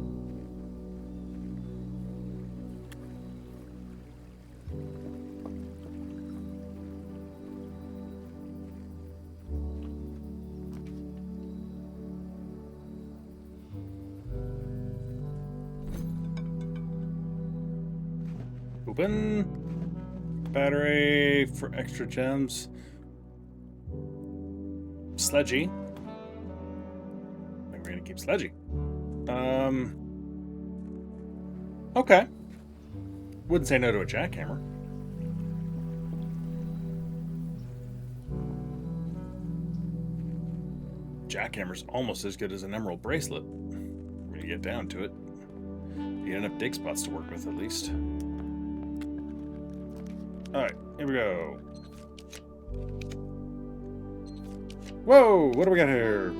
Speaker 1: Open. Battery for extra gems. Sledgy. I think we're gonna keep Sledgy. Okay. Wouldn't say no to a jackhammer. jackhammer's almost as good as an emerald bracelet. We're gonna get down to it. You get enough dig spots to work with, at least. Alright, here we go. Whoa, what do we got here?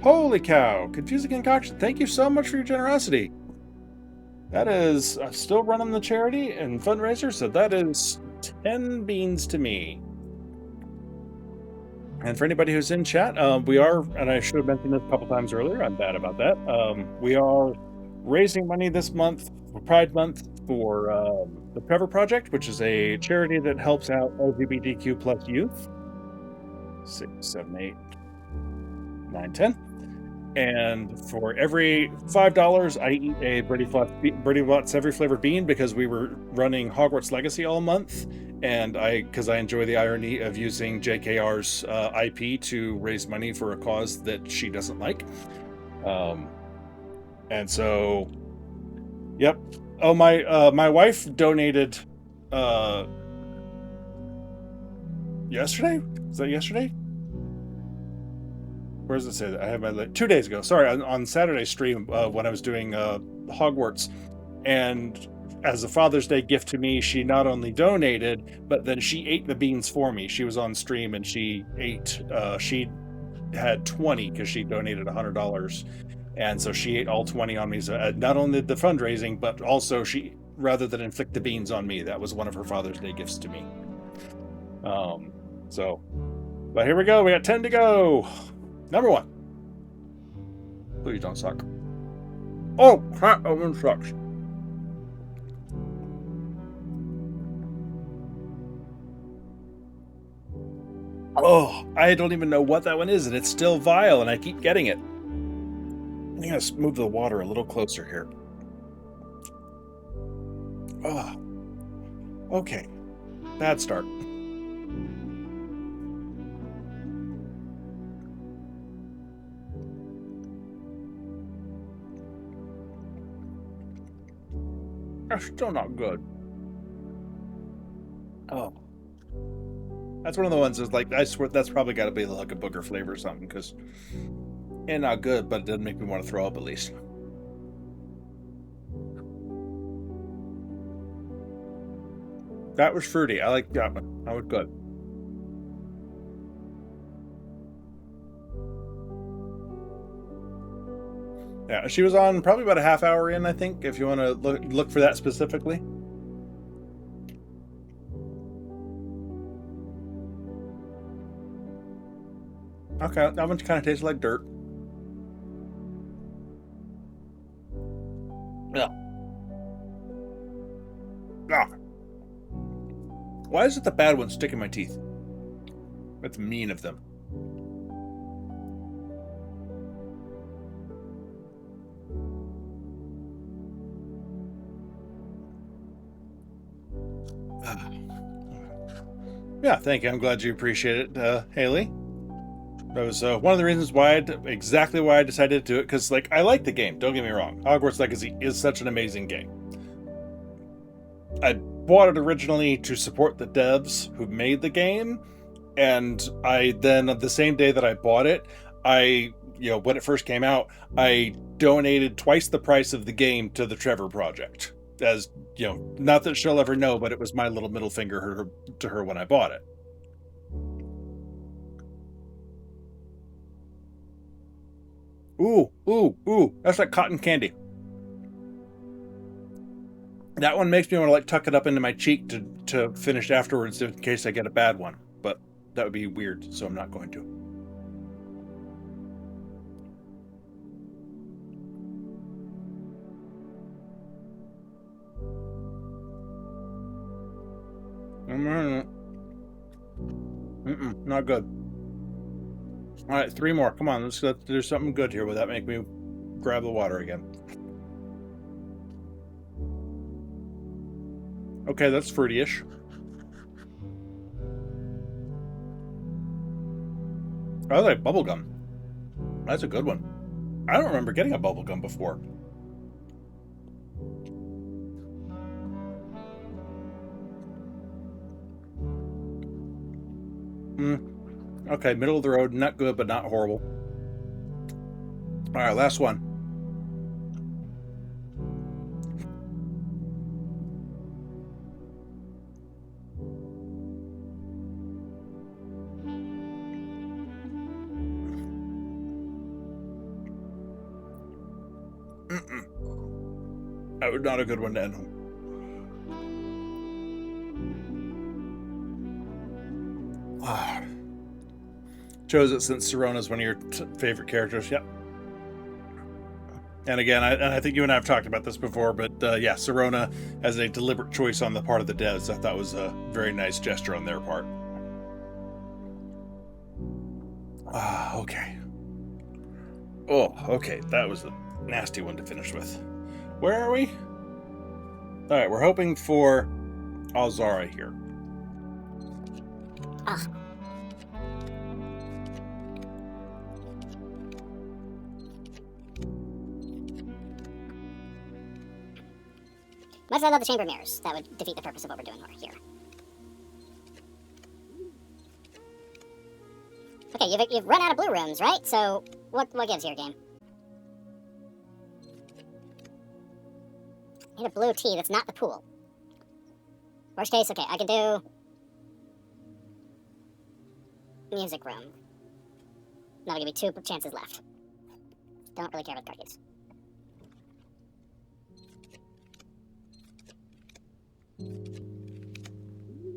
Speaker 1: Holy cow, confusing concoction. Thank you so much for your generosity. That is still running the charity and fundraiser, so that is 10 beans to me. And for anybody who's in chat, we are, and I should have mentioned this a couple times earlier, I'm bad about that. We are raising money this month, for Pride Month, for the Trevor Project, which is a charity that helps out LGBTQ plus youth. 6, 7, 8, 9, 10. And for every $5, I eat a Birdie Bots every flavored bean, because we were running Hogwarts Legacy all month, and because I enjoy the irony of using JKR's IP to raise money for a cause that she doesn't like. And so, yep. Oh, my wife donated yesterday? Is that yesterday? Where does it say that? I have my 2 days ago. Sorry, on Saturday's stream when I was doing Hogwarts, and as a Father's Day gift to me, she not only donated, but then she ate the beans for me. She was on stream and she ate. She had 20 because she donated $100, and so she ate all 20 on me. So not only the fundraising, but also she, rather than inflict the beans on me, that was one of her Father's Day gifts to me. But here we go. We got 10 to go. Number 1. Please don't suck. Oh, crap, oven sucks. Oh, I don't even know what that one is, and it's still vile, and I keep getting it. I'm going to move the water a little closer here. Oh, okay. Bad start. That's still not good. Oh. That's one of the ones that's like, I swear that's probably got to be like a booger flavor or something, because it's not good, but it doesn't make me want to throw up, at least. That was fruity. I like that one. That was good. Yeah, she was on probably about a half hour in, I think, if you want to look for that specifically. Okay, that one kind of tastes like dirt. Yeah. Ah. Why is it the bad one stick in my teeth? That's mean of them. Yeah, thank you. I'm glad you appreciate it, Haley. That was one of the reasons why exactly why I decided to do it, because like I like the game. Don't get me wrong. Hogwarts Legacy is such an amazing game. I bought it originally to support the devs who made the game, and I then the same day that I bought it, when it first came out, I donated twice the price of the game to the Trevor Project. As not that she'll ever know, but it was my little middle finger to her when I bought it. Ooh, that's like cotton candy. That one makes me want to like tuck it up into my cheek to finish afterwards in case I get a bad one, but that would be weird, so I'm not going to. Not good. All right, 3 more. Come on, let's do something good here. Will that make me grab the water again? Okay, that's fruity-ish. I like bubblegum. That's a good one. I don't remember getting a bubblegum before. Okay, middle of the road, not good, but not horrible. All right, last one. That was not a good one to end on. Chose it since Sirona's one of your favorite characters. Yep. And again, I think you and I have talked about this before, but yeah, Sirona as a deliberate choice on the part of the devs, I thought was a very nice gesture on their part. Okay. Oh, okay. That was a nasty one to finish with. Where are we? All right, we're hoping for Alzara here.
Speaker 3: Ah. Much as I love the chamber mirrors, that would defeat the purpose of what we're doing here. Okay, you've run out of blue rooms, right? So, what gives here, game? Need a blue tea that's not the pool. Worst case, okay, I can do music room. That'll give me 2 chances left. Don't really care about the card games.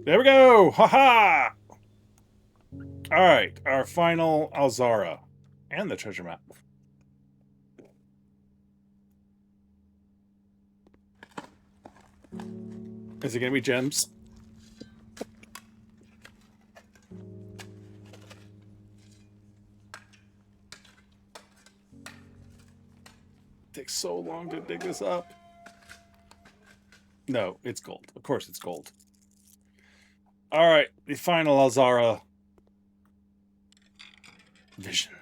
Speaker 1: There we go! Ha-ha! Alright, our final Alzara. And the treasure map. Is it going to be gems? Takes so long to dig this up. No, it's gold. Of course it's gold. Alright, the final Alzara vision.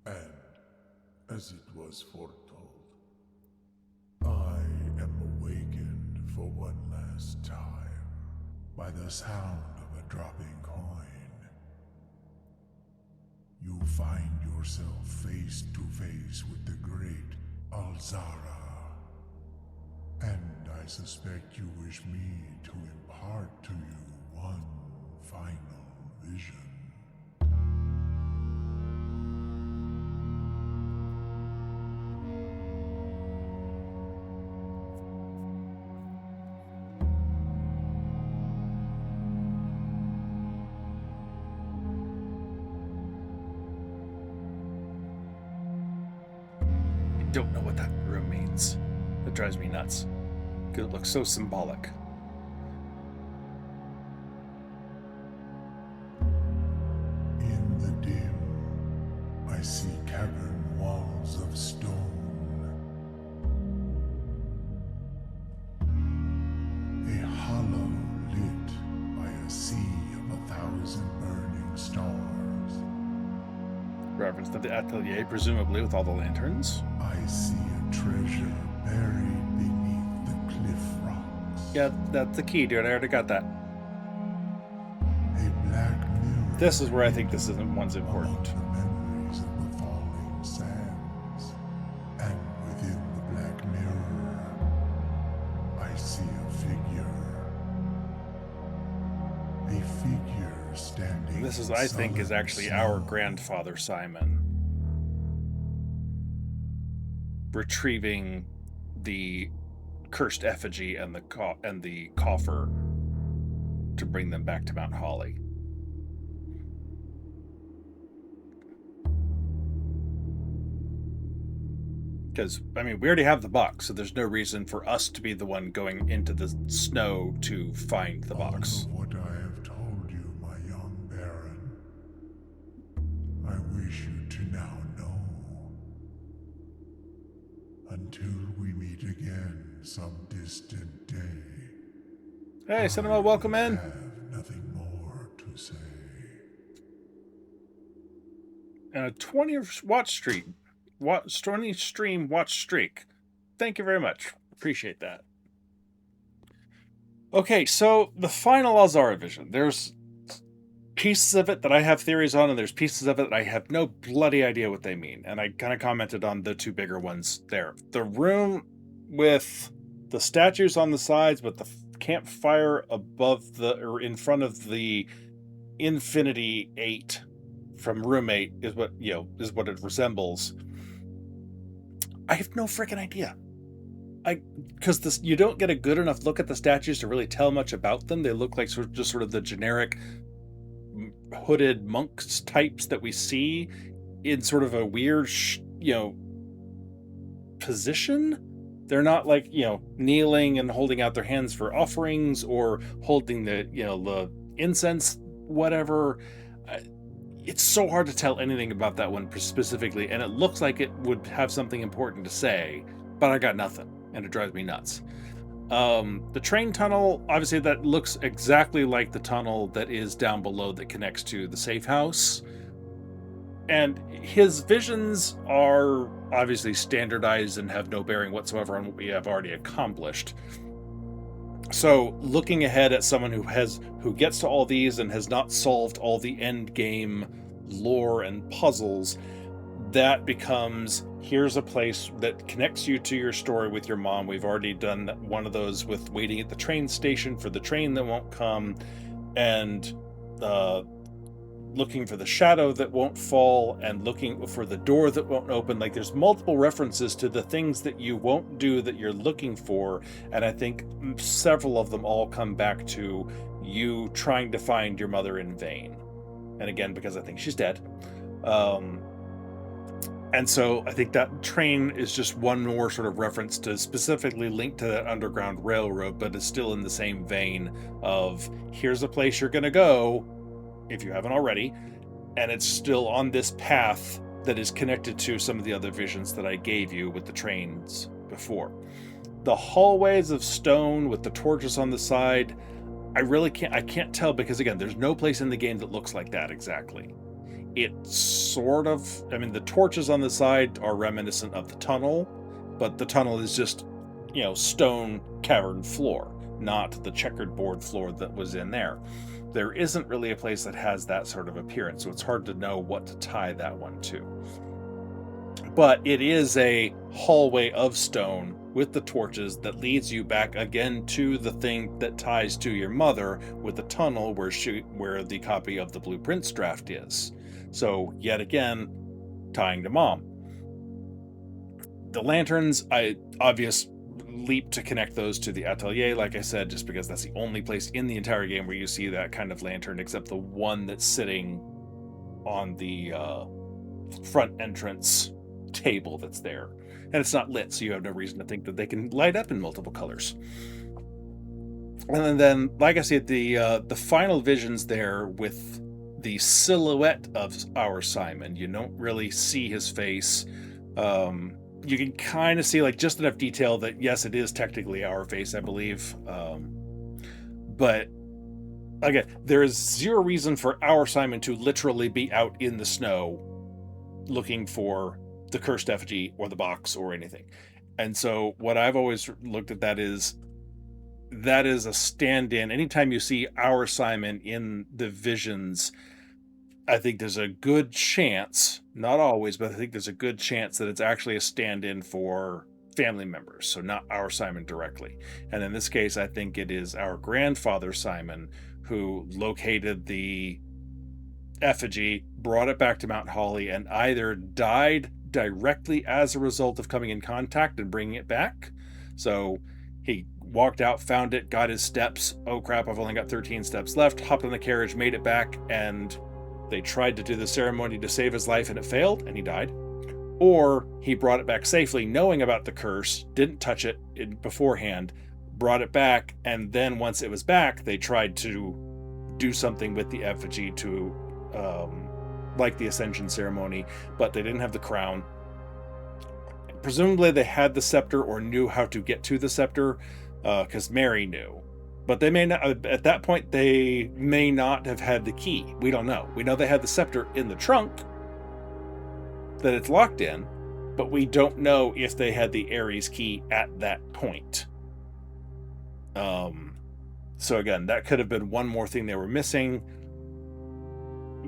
Speaker 2: And as it was foretold, I am awakened for one last time by the sound of a dropping coin. You find yourself face to face with the great Alzara. And I suspect you wish me to impart to you one final vision.
Speaker 1: Don't know what that room means. That drives me nuts. Because it looks so symbolic.
Speaker 2: In the dim, I see cavern walls of stone. A hollow lit by a sea of 1,000 burning stars.
Speaker 1: Reference to the atelier, presumably with all the lanterns.
Speaker 2: I see a treasure buried beneath the cliff rocks.
Speaker 1: Yeah, that's the key, dude. I already got that.
Speaker 2: A black mirror.
Speaker 1: This is where I think this one's
Speaker 2: among
Speaker 1: important.
Speaker 2: the memories of the falling sands. And within the black mirror, I see a figure. A figure standing.
Speaker 1: This is,
Speaker 2: in
Speaker 1: I think, is
Speaker 2: sullen
Speaker 1: actually our
Speaker 2: snow.
Speaker 1: grandfather Simon retrieving the cursed effigy and the coffer to bring them back to Mount Holly. Because, I mean, we already have the box, so there's no reason for us to be the one going into the snow to find the box.
Speaker 2: All of what I have told you, my young Baron, I wish you to now know. Until we meet again some distant day.
Speaker 1: Hey, Cinema, welcome
Speaker 2: I
Speaker 1: in.
Speaker 2: have nothing more to say.
Speaker 1: And a 20 watch stream watch streak. Thank you very much. Appreciate that. Okay, so the final Alzara vision. There's pieces of it that I have theories on, and there's pieces of it that I have no bloody idea what they mean. And I kind of commented on the two bigger ones there. The room with the statues on the sides, but the campfire above or in front of the Infinity 8 from Room 8 is what it resembles. I have no freaking idea. Because you don't get a good enough look at the statues to really tell much about them. They look like just sort of the generic hooded monks types that we see in sort of a weird, position. They're not like, kneeling and holding out their hands for offerings or holding the incense, whatever. It's so hard to tell anything about that one specifically, and it looks like it would have something important to say, but I got nothing, and it drives me nuts. The train tunnel, obviously that looks exactly like the tunnel that is down below that connects to the safe house. And his visions are obviously standardized and have no bearing whatsoever on what we have already accomplished. So looking ahead at someone who gets to all these and has not solved all the end game lore and puzzles, that becomes, here's a place that connects you to your story with your mom. We've already done one of those with waiting at the train station for the train that won't come, and looking for the shadow that won't fall, and looking for the door that won't open. Like, there's multiple references to the things that you won't do that you're looking for, and I think several of them all come back to you trying to find your mother in vain. And again, because I think she's dead. And so I think that train is just one more sort of reference to specifically linked to that Underground Railroad, but is still in the same vein of, here's a place you're going to go, if you haven't already, and it's still on this path that is connected to some of the other visions that I gave you with the trains before. The hallways of stone with the torches on the side, I can't tell, because again, there's no place in the game that looks like that exactly. It sort of, the torches on the side are reminiscent of the tunnel, but the tunnel is just, stone cavern floor, not the checkered board floor that was in there. There isn't really a place that has that sort of appearance, so it's hard to know what to tie that one to. But it is a hallway of stone with the torches that leads you back again to the thing that ties to your mother, with the tunnel where the copy of the BluePrince draft is. So yet again, tying to mom. The lanterns, obvious leap to connect those to the atelier, like I said, just because that's the only place in the entire game where you see that kind of lantern, except the one that's sitting on the front entrance table that's there. And it's not lit, so you have no reason to think that they can light up in multiple colors. And then, like I said, the final visions there with the silhouette of our Simon. You don't really see his face. You can kind of see like just enough detail that yes, it is technically our face, I believe. But again, there is zero reason for our Simon to literally be out in the snow looking for the cursed effigy or the box or anything. And so what I've always looked at that is a stand-in. Anytime you see our Simon in the visions, I think there's a good chance, not always, but I think there's a good chance that it's actually a stand-in for family members, so not our Simon directly. And in this case, I think it is our grandfather Simon who located the effigy, brought it back to Mount Holly, and either died directly as a result of coming in contact and bringing it back. So he walked out, found it, got his steps. Oh crap, I've only got 13 steps left. Hopped in the carriage, made it back, and they tried to do the ceremony to save his life and it failed and he died. Or he brought it back safely, knowing about the curse, didn't touch it beforehand, brought it back, and then once it was back, they tried to do something with the effigy to like the ascension ceremony, but they didn't have the crown. Presumably they had the scepter or knew how to get to the scepter, because Mary knew. But they may not, at that point, they may not have had the key. We don't know. We know they had the scepter in the trunk, that it's locked in, but we don't know if they had the Ares key at that point. So again, that could have been one more thing they were missing.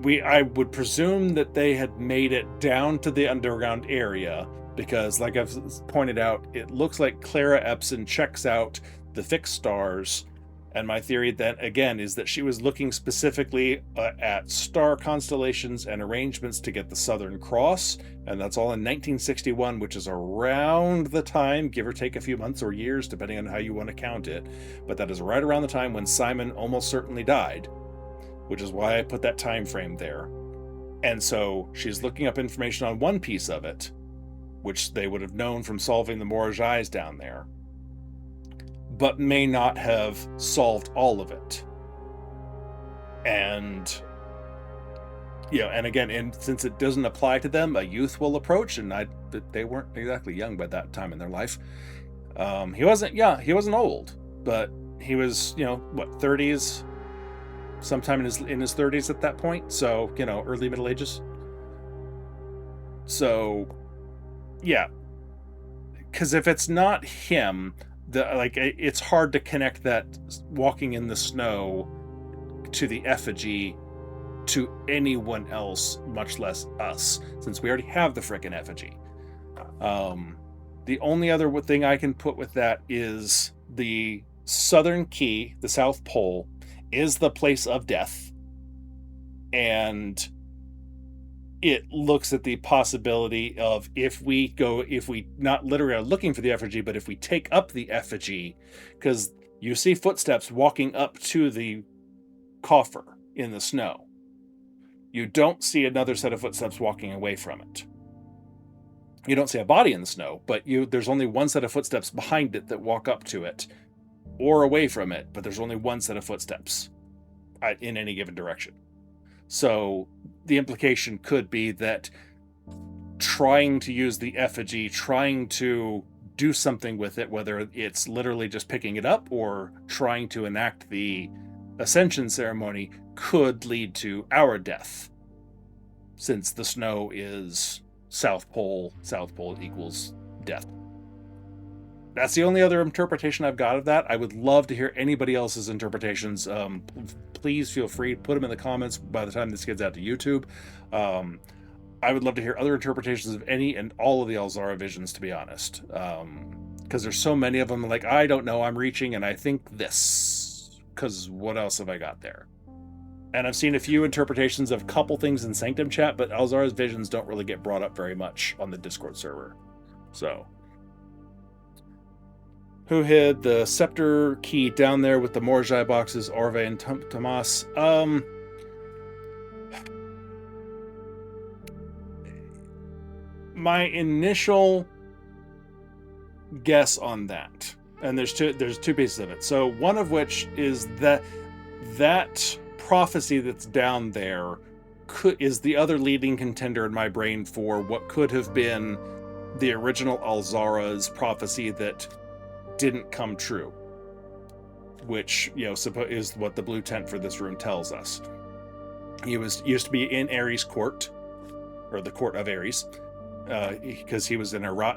Speaker 1: I would presume that they had made it down to the underground area, because like I've pointed out, it looks like Clara Epson checks out the fixed stars. And my theory then, again, is that she was looking specifically at star constellations and arrangements to get the Southern Cross. And that's all in 1961, which is around the time, give or take a few months or years, depending on how you want to count it. But that is right around the time when Simon almost certainly died, which is why I put that time frame there. And so she's looking up information on one piece of it, which they would have known from solving the Morajais down there, but may not have solved all of it. And, you know, and again, and since it doesn't apply to them, a youth will approach, and they weren't exactly young by that time in their life. He wasn't old, but he was, you know, what, 30s, sometime in his 30s at that point. So, you know, early Middle Ages. So, yeah, because if it's not him, it's hard to connect that walking in the snow to the effigy to anyone else, much less us, since we already have the frickin' effigy. The only other thing I can put with that is the Southern Key, the South Pole, is the place of death, and it looks at the possibility of if we not literally are looking for the effigy, but if we take up the effigy, because you see footsteps walking up to the coffer in the snow. You don't see another set of footsteps walking away from it. You don't see a body in the snow, but there's only one set of footsteps behind it that walk up to it or away from it, but there's only one set of footsteps in any given direction. So the implication could be that trying to use the effigy, trying to do something with it, whether it's literally just picking it up or trying to enact the ascension ceremony, could lead to our death, since the snow is South Pole equals death. That's the only other interpretation I've got of that. I would love to hear anybody else's interpretations. Please feel free to put them in the comments by the time this gets out to YouTube. I would love to hear other interpretations of any and all of the Alzara visions, to be honest. Because there's so many of them, like, I don't know, I'm reaching and I think this, because what else have I got there? And I've seen a few interpretations of a couple things in Sanctum chat, but Alzara's visions don't really get brought up very much on the Discord server. So, who hid the scepter key down there with the Morjai boxes, Orve and Tomas? My initial guess on that, and there's two pieces of it. So one of which is that prophecy that's down there is the other leading contender in my brain for what could have been the original Alzara's prophecy that didn't come true, which, you know, is what the blue tent for this room tells us. He used to be in Ares court, or the court of Ares, because he was an Ej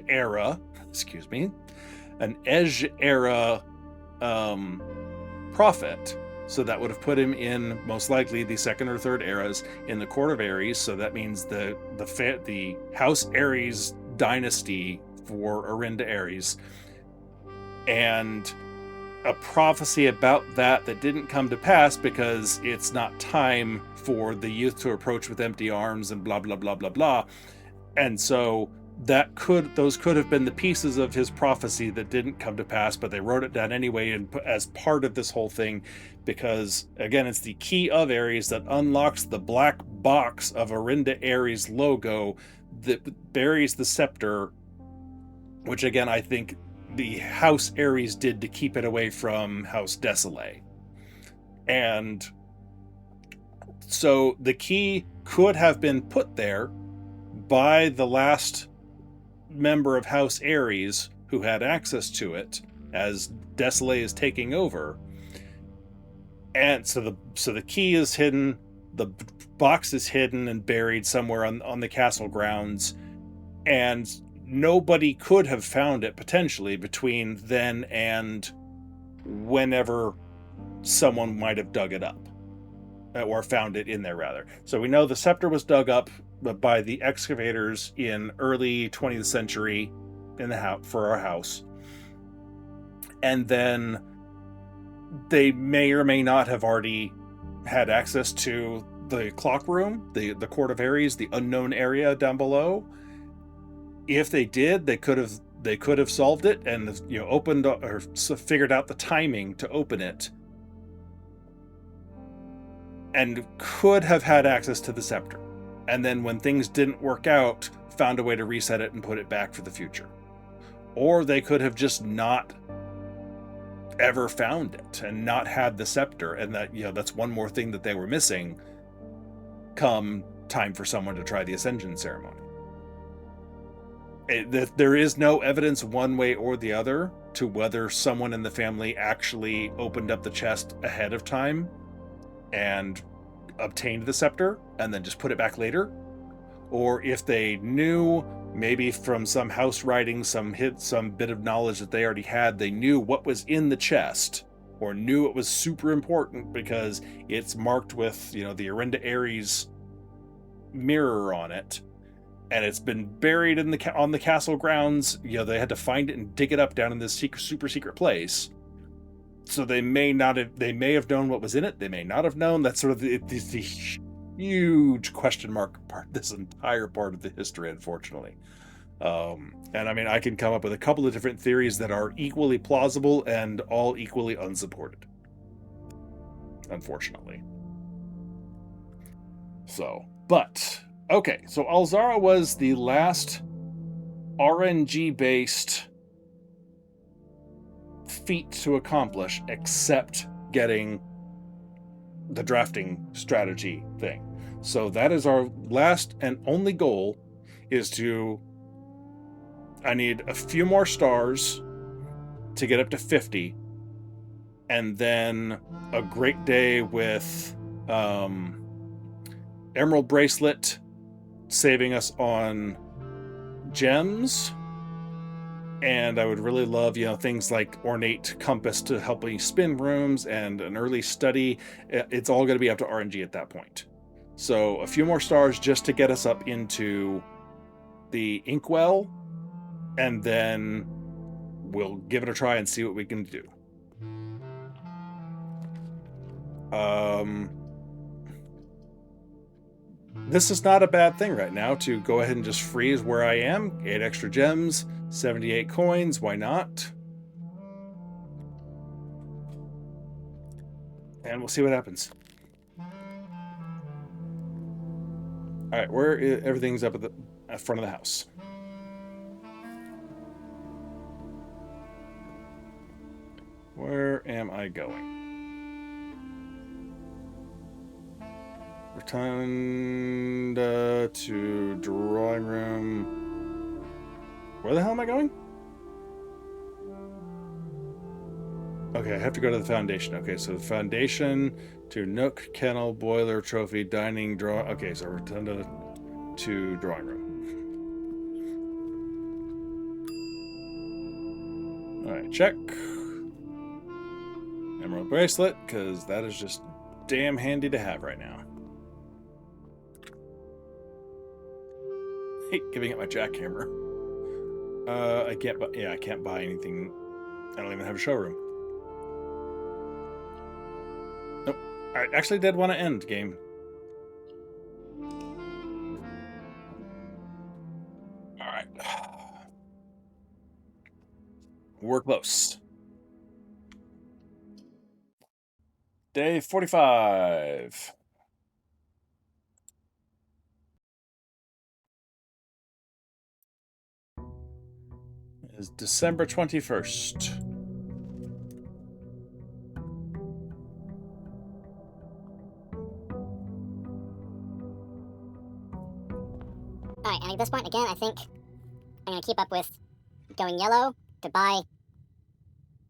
Speaker 1: era, an Ej era prophet. So that would have put him in most likely the second or third eras in the court of Ares. So that means the House Ares dynasty for Orinda Ares, and a prophecy about that didn't come to pass because it's not time for the youth to approach with empty arms and blah blah blah blah blah. And so those could have been the pieces of his prophecy that didn't come to pass, but they wrote it down anyway and as part of this whole thing, because again, it's the key of Ares that unlocks the black box of Orinda Ares logo that buries the scepter, which again, I think the House Ares did to keep it away from House Desolate. And so the key could have been put there by the last member of House Ares who had access to it as Desolate is taking over. And so the key is hidden, The box is hidden and buried somewhere on the castle grounds, and nobody could have found it potentially between then and whenever someone might have dug it up, or found it in there rather. So we know the scepter was dug up by the excavators in early 20th century in the house for our house, and then they may or may not have already had access to the clock room, the Court of Aries, the unknown area down below. If they did, they could have solved it and opened or figured out the timing to open it, and could have had access to the scepter. And then when things didn't work out, found a way to reset it and put it back for the future. Or they could have just not ever found it and not had the scepter, and that's one more thing that they were missing come time for someone to try the ascension ceremony. There is no evidence one way or the other to whether someone in the family actually opened up the chest ahead of time and obtained the scepter and then just put it back later, or if they knew, maybe from some house writing, some bit of knowledge that they already had, they knew what was in the chest, or knew it was super important because it's marked with the Arenda Aries mirror on it, and it's been buried on the castle grounds. They had to find it and dig it up down in this super secret place. So they may have known what was in it. They may not have known. That's sort of the huge question mark part, this entire part of the history, unfortunately. And I mean, I can come up with a couple of different theories that are equally plausible and all equally unsupported, unfortunately. So, but okay, so Alzara was the last RNG-based feat to accomplish, except getting the drafting strategy thing. So that is our last and only goal, is I need a few more stars to get up to 50, and then a great day with Emerald Bracelet saving us on gems. And I would really love, things like Ornate Compass to help me spin rooms and an early study. It's all going to be up to RNG at that point. So a few more stars just to get us up into the Inkwell, and then we'll give it a try and see what we can do. This is not a bad thing right now to go ahead and just freeze where I am. 8 extra gems, 78 coins, why not? And we'll see what happens. Alright, everything's up at front of the house. Where am I going? Rotunda to drawing room. Where the hell am I going? Okay, I have to go to the foundation. Okay, so the foundation to nook, kennel, boiler, trophy, dining, draw. Okay, so rotunda to drawing room. Alright, check. Emerald bracelet, because that is just damn handy to have right now. Hate giving up my jackhammer. I can't buy anything. I don't even have a showroom. Nope. I actually did want to end game. Alright. We're close. Day 45. Is December 21st.
Speaker 3: Alright, and at this point, again, I think I'm going to keep up with going yellow to buy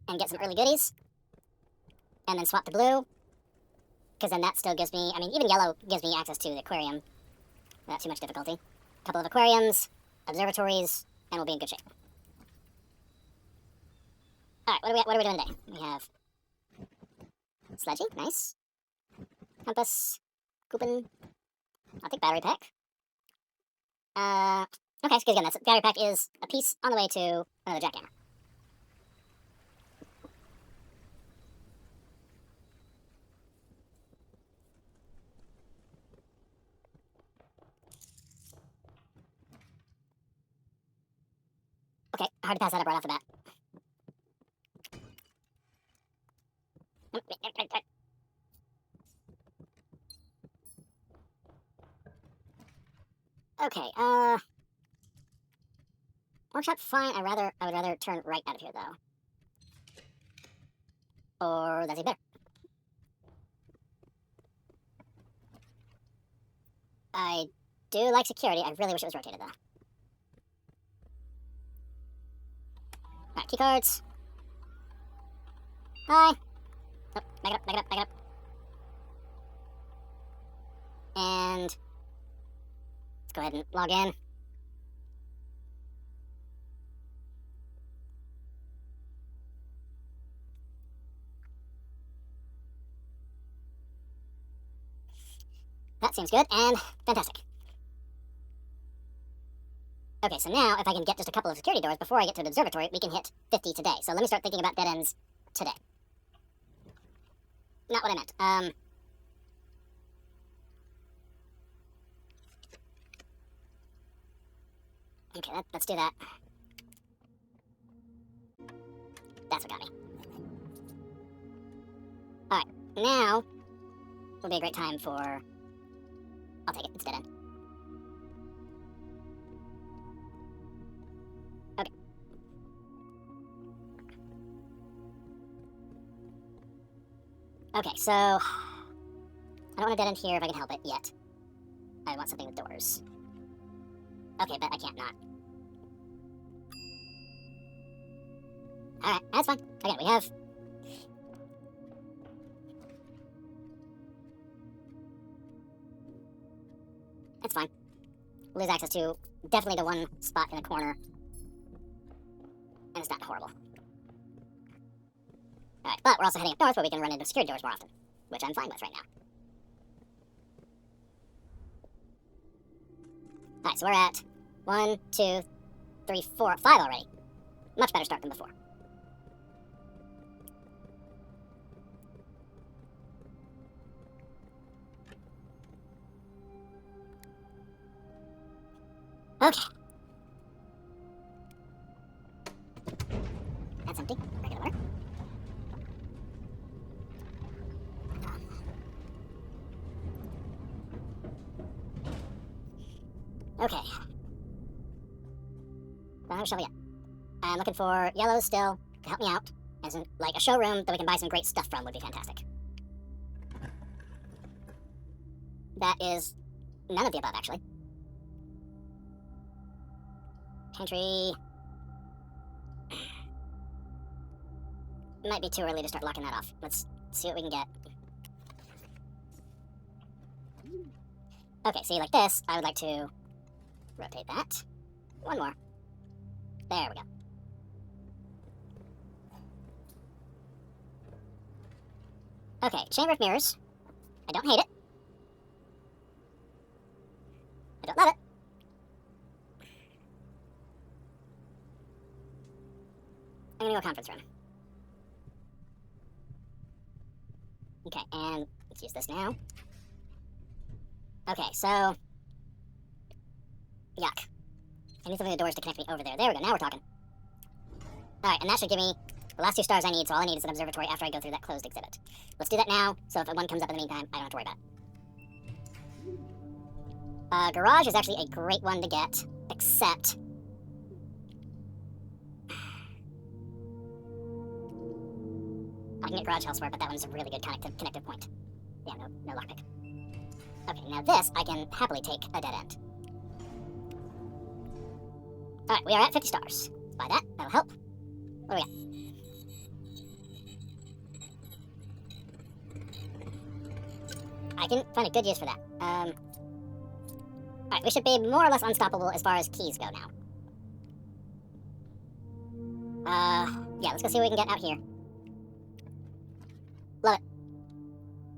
Speaker 3: and get some early goodies, and then swap to blue, because then that still gives me, I mean, even yellow gives me access to the aquarium without too much difficulty. A couple of aquariums, observatories, and we'll be in good shape. Alright, what are we doing today? We have sledging, nice. Compass, coupon. I'll take battery pack. Okay, so again, that battery pack is a piece on the way to another jackhammer. Okay, hard to pass that up right off the bat. Okay, workshop, fine. I would rather turn right out of here, though. Or that's even better. I do like security. I really wish it was rotated, though. Alright, key cards. Hi. Oh, back it up, back it up, back it up. And let's go ahead and log in. That seems good and fantastic. Okay, so now if I can get just a couple of security doors before I get to the observatory, we can hit 50 today. So let me start thinking about dead ends today. Not what I meant. Okay, let's do that. That's what got me. Alright, now will be a great time for... I'll take it, it's dead end. Okay. Okay, so... I don't want a dead end here if I can help it yet. I want something with doors. Okay, but I can't not. Alright, that's fine. Okay, we have... That's fine. Lose access to definitely the one spot in the corner. And it's not horrible. Alright, but we're also heading up north where we can run into security doors more often. Which I'm fine with right now. Alright, so we're at 1, 2, 3, 4, 5 already. Much better start than before. Okay. That's empty. Regular water. Okay. Don't have a shovel yet. I'm looking for yellows still to help me out. As in, like, a showroom that we can buy some great stuff from would be fantastic. That is none of the above, actually. Pantry. Might be too early to start locking that off. Let's see what we can get. Okay, see, like this, I would like to rotate that. One more. There we go. Okay, chamber of mirrors. I don't hate it. I don't love it. I'm gonna go conference room. Okay, and let's use this now. Okay, so... Yuck. I need something in the doors to connect me over there. There we go, now we're talking. Alright, and that should give me the last 2 stars I need, so all I need is an observatory after I go through that closed exhibit. Let's do that now, so if one comes up in the meantime, I don't have to worry about it. Garage is actually a great one to get, except... I can get garage elsewhere, but that one's a really good connective point. Yeah, no lockpick. Okay, now this, I can happily take a dead end. Alright, we are at 50 stars. Let's buy that, that'll help. What do we got? I can find a good use for that. Alright, we should be more or less unstoppable as far as keys go now. Yeah, let's go see what we can get out here. Love it.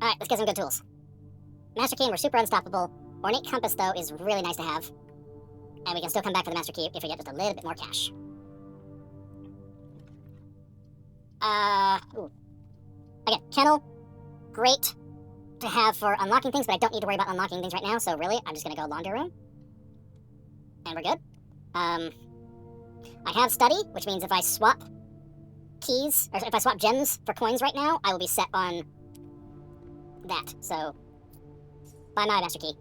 Speaker 3: Alright, let's get some good tools. Master Key and we're super unstoppable. Ornate Compass, though, is really nice to have. And we can still come back for the Master Key if we get just a little bit more cash. Ooh. Again, Kennel, great to have for unlocking things, but I don't need to worry about unlocking things right now, so really, I'm just gonna go Laundry Room. And we're good. I have Study, which means if I swap keys, or if I swap gems for coins right now, I will be set on that, so buy my Master Key.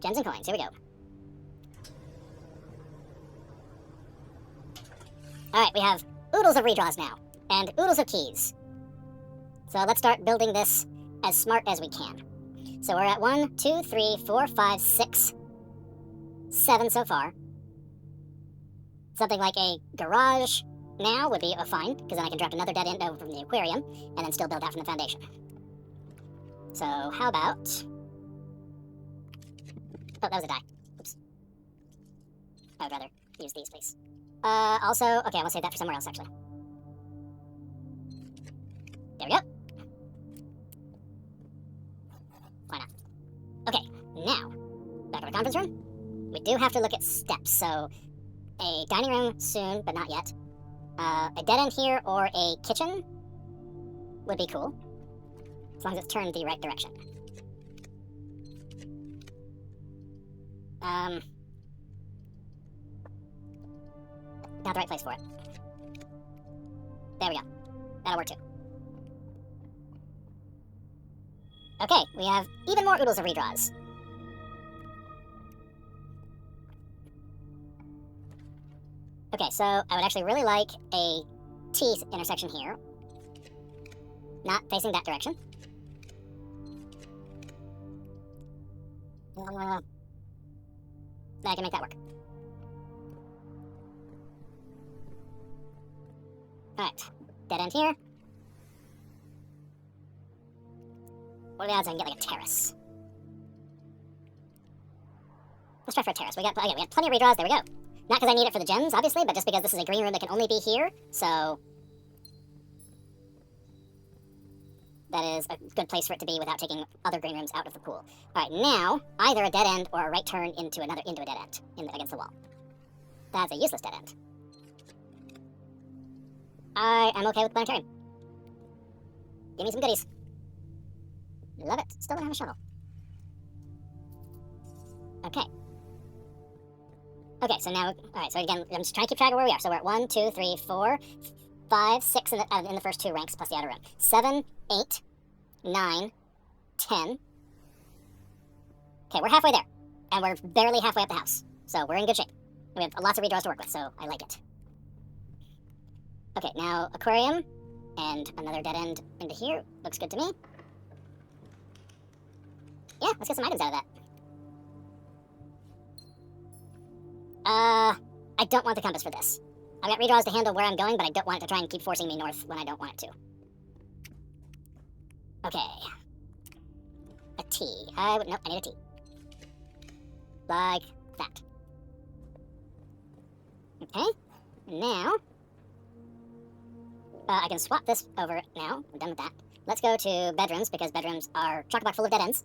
Speaker 3: Gems and coins, here we go. Alright, we have oodles of redraws now, and oodles of keys. So let's start building this as smart as we can. So we're at 1, 2, 3, 4, 5, 6, 7 so far. Something like a garage now would be fine, because then I can draft another dead end over from the aquarium, and then still build out from the foundation. So how about... Oh, that was a die. Oops. I would rather use these, please. Also, okay, I'm gonna save that for somewhere else, actually. There we go. Why not? Okay, now, back to the conference room. We do have to look at steps, so a dining room soon, but not yet. A dead end here or a kitchen would be cool, as long as it's turned the right direction. Not the right place for it. There we go. That'll work too. Okay, we have even more oodles of redraws. Okay, so I would actually really like a T intersection here. Not facing that direction. I can make that work. Alright, dead end here. What are the odds I can get like a terrace? Let's try for a terrace. We got plenty of redraws. There we go. Not because I need it for the gems, obviously, but just because this is a green room that can only be here, so that is a good place for it to be without taking other green rooms out of the pool. Alright, now, either a dead end or a right turn into a dead end against the wall. That's a useless dead end. I am okay with planetarium. Give me some goodies. Love it. Still don't have a shovel. Okay. Okay, so now, alright, so again, I'm just trying to keep track of where we are. So we're at 1, 2, 3, 4, 5, 6 in the first two ranks, plus the outer room. 7, 8, 9, 10. Okay, we're halfway there. And we're barely halfway up the house. So we're in good shape. We have lots of redraws to work with, so I like it. Okay, now aquarium and another dead end into here. Looks good to me. Yeah, let's get some items out of that. I don't want the compass for this. I've got redraws to handle where I'm going, but I don't want it to try and keep forcing me north when I don't want it to. Okay. A T. Nope, I need a T. Like that. Okay. Now, I can swap this over now. I'm done with that. Let's go to bedrooms, because bedrooms are chock-a-block full of dead ends.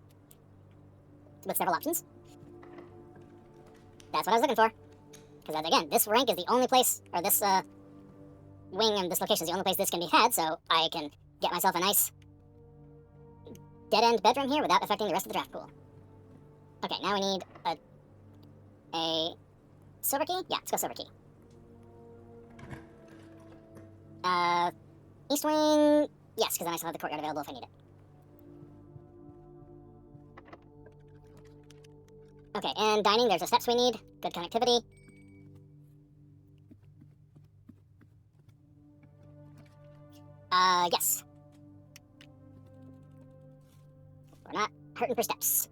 Speaker 3: With several options. That's what I was looking for. Because, again, this rank is the only place, or this wing and this location is the only place this can be had, so I can get myself a nice dead-end bedroom here without affecting the rest of the draft pool. Okay, now we need a silver key? Yeah, let's go silver key. East wing, yes, because then I still have the courtyard available if I need it. Okay, and dining, there's the steps we need. Good connectivity. Yes. We're not hurting for steps.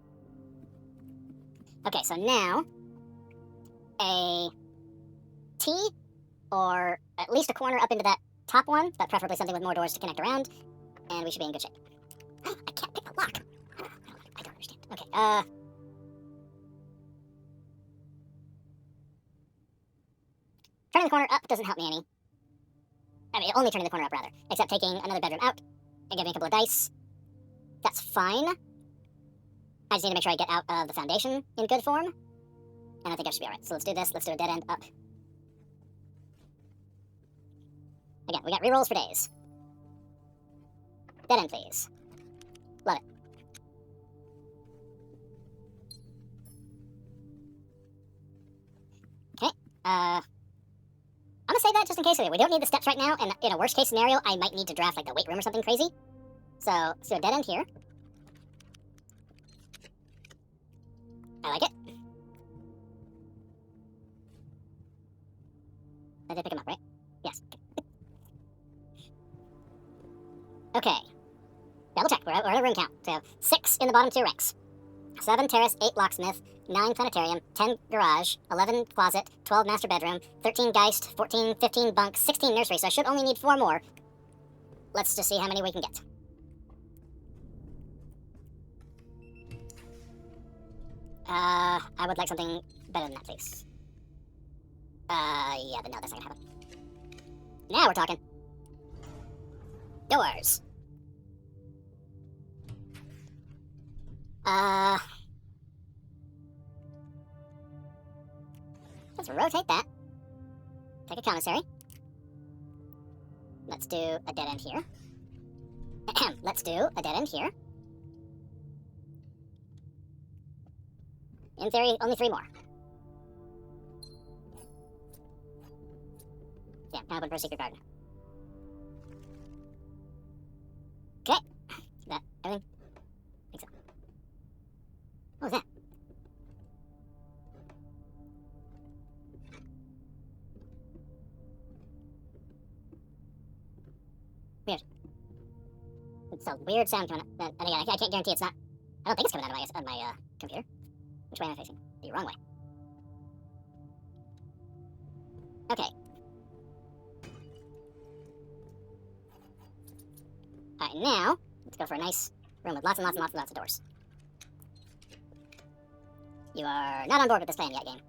Speaker 3: Okay, so now, a T, or at least a corner up into that top one, but preferably something with more doors to connect around, and we should be in good shape. I can't pick the a lock. I don't understand. Okay, turning the corner up doesn't help me any. I mean, only turning the corner up, rather. Except taking another bedroom out and giving a couple of dice. That's fine. I just need to make sure I get out of the foundation in good form. And I think I should be alright. So let's do this. Let's do a dead end up. Again, we got rerolls for days. Dead end, please. Love it. Okay. I'm gonna say that just in case we don't need the steps right now, and in a worst case scenario, I might need to draft like the weight room or something crazy. So let's do a dead end here. I like it. I did pick him up, right? Yes. Okay. Double check. We're at a room count. So 6 in the bottom 2 ranks. 7 terrace, 8 locksmith, 9 planetarium, 10 garage, 11 closet, 12 master bedroom, 13 geist, 14, 15 bunk, 16 nursery. So I should only need 4 more. Let's just see how many we can get. I would like something better than that, please. Yeah, but no, that's not gonna happen. Now we're talking. Doors. Let's rotate that. Take a commissary. Let's do a dead end here. Let's do a dead end here. In theory, only 3 more. Yeah, now open for a secret garden. Okay. Is that everything? I think so. What was that? Weird. It's a weird sound coming up. And again, I can't guarantee it's not. I don't think it's coming out of my computer. Which way am I facing? The wrong way. Okay. Alright, now, let's go for a nice room with lots and lots of doors. You are not on board with this plan yet, game.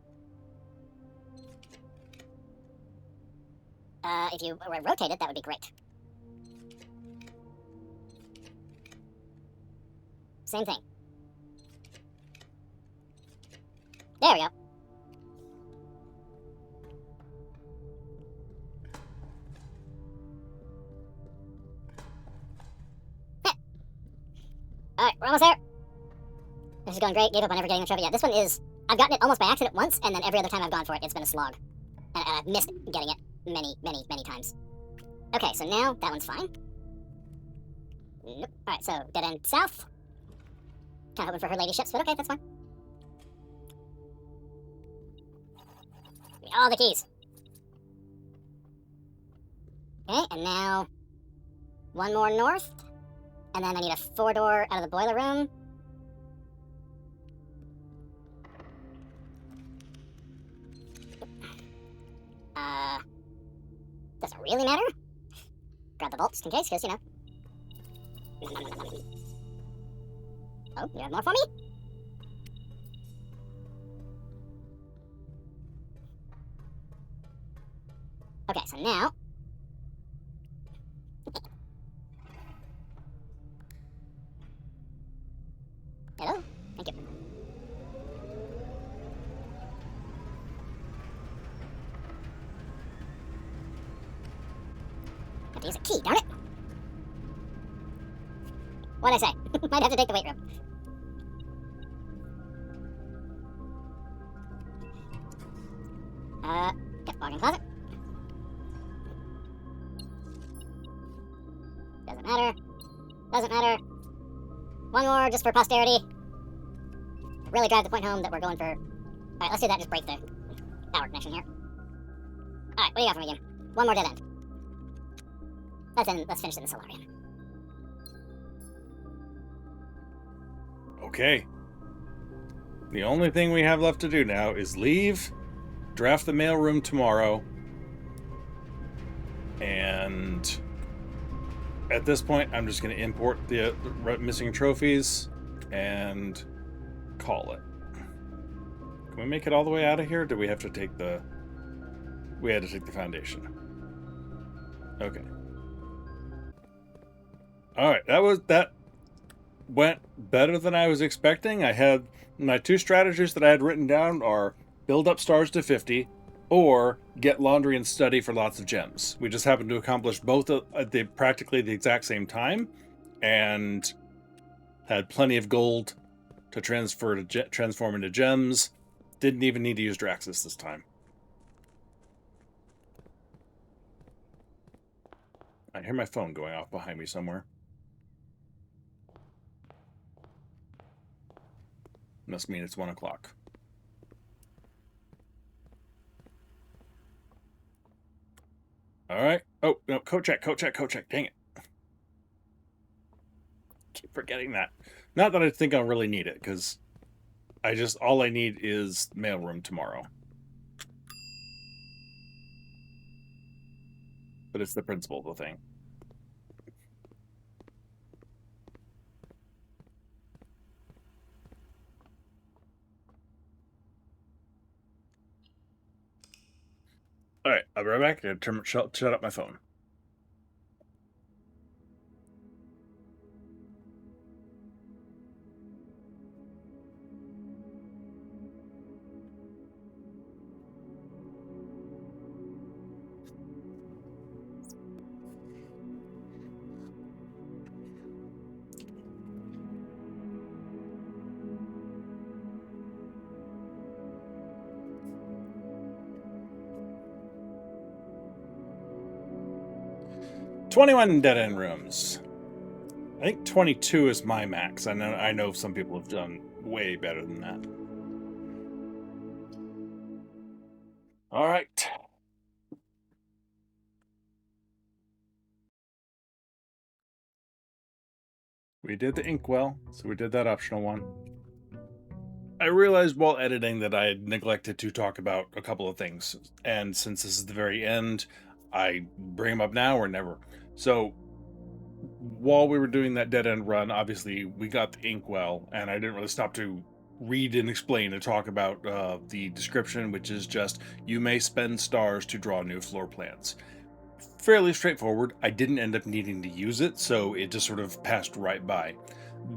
Speaker 3: If you were rotated, that would be great. Same thing. There we go. Alright, we're almost there. This is going great. Gave up on never getting the trophy. Yeah, this one is... I've gotten it almost by accident once, and then every other time I've gone for it, it's been a slog. And I've missed getting it many times. Okay, so now that one's fine. Nope. Alright, so dead end south. Kind of hoping for her ladyships, but okay, that's fine. All the keys. Okay, and now 1 more north. And then I need a 4-door out of the boiler room. Doesn't really matter. Grab the bolts in case, because, you know. Oh, you have more for me? Okay, so now... Hello? Thank you. Have to use a key, darn it! What'd I say? Might have to take the weight room. Yep, walk-in closet. Doesn't matter. Doesn't matter. 1 more just for posterity. Really drive the point home that we're going for... Alright, let's do that. Just break the power connection here. Alright, what do you got for me, game? 1 more dead end. Let's finish in the solarium.
Speaker 1: Okay. The only thing we have left to do now is leave, draft the mailroom tomorrow, and at this point, I'm just going to import the missing trophies and call it. Can we make it all the way out of here? Or do we have to take the... We had to take the foundation. Okay. Alright, that went better than I was expecting. I had... My two strategies that I had written down are build up stars to 50 or get laundry and study for lots of gems. We just happened to accomplish both at practically the exact same time and had plenty of gold to transform into gems. Didn't even need to use Draxus this time. I hear my phone going off behind me somewhere. Must mean it's 1 o'clock. Alright. Oh, no, code check. Dang it. Keep forgetting that. Not that I think I'll really need it, because all I need is mailroom tomorrow. But it's the principle of the thing. Alright, I'll be right back. I'm going to shut up my phone. "21 dead-end rooms. I think 22 is my max. I know some people have done way better than that. All right. We did the inkwell, so we did that optional one. I realized while editing that I had neglected to talk about a couple of things, and since this is the very end, I bring them up now or never. So, while we were doing that dead-end run, obviously, we got the inkwell, and I didn't really stop to read and explain and talk about the description, which is just, you may spend stars to draw new floor plans. Fairly straightforward. I didn't end up needing to use it, so it just sort of passed right by.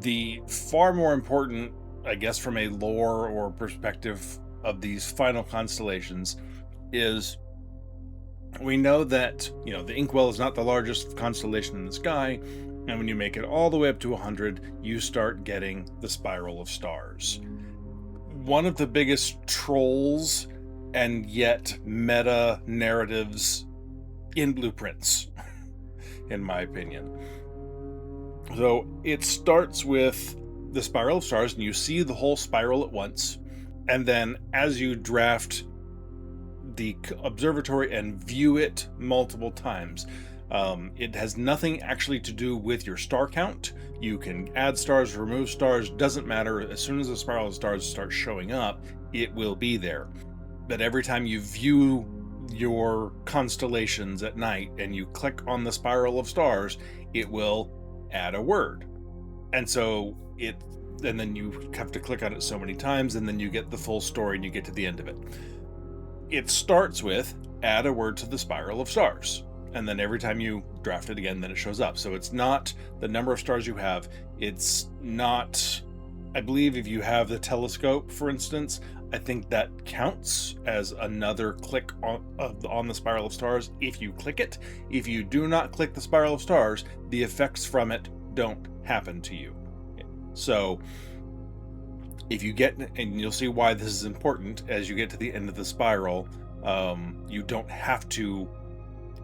Speaker 1: The far more important, I guess, from a lore or perspective of these final constellations is we know that, the inkwell is not the largest constellation in the sky, and when you make it all the way up to 100, you start getting the spiral of stars. One of the biggest trolls and yet meta narratives in BluePrince, in my opinion. So it starts with the spiral of stars, and you see the whole spiral at once, and then as you draft the observatory and view it multiple times, it has nothing actually to do with your star count. You can add stars, remove stars, doesn't matter. As soon as the spiral of stars starts showing up, it will be there. But every time you view your constellations at night and you click on the spiral of stars, it will add a word. And then you have to click on it so many times, and then you get the full story and you get to the end of it. It starts with add a word to the spiral of stars, and then every time you draft it again, then it shows up. So it's not the number of stars you have. It's not, I believe if you have the telescope, for instance, I think that counts as another click on the spiral of stars if you click it. If you do not click the spiral of stars, the effects from it don't happen to you. So if you get, and you'll see why this is important, as you get to the end of the spiral, you don't have to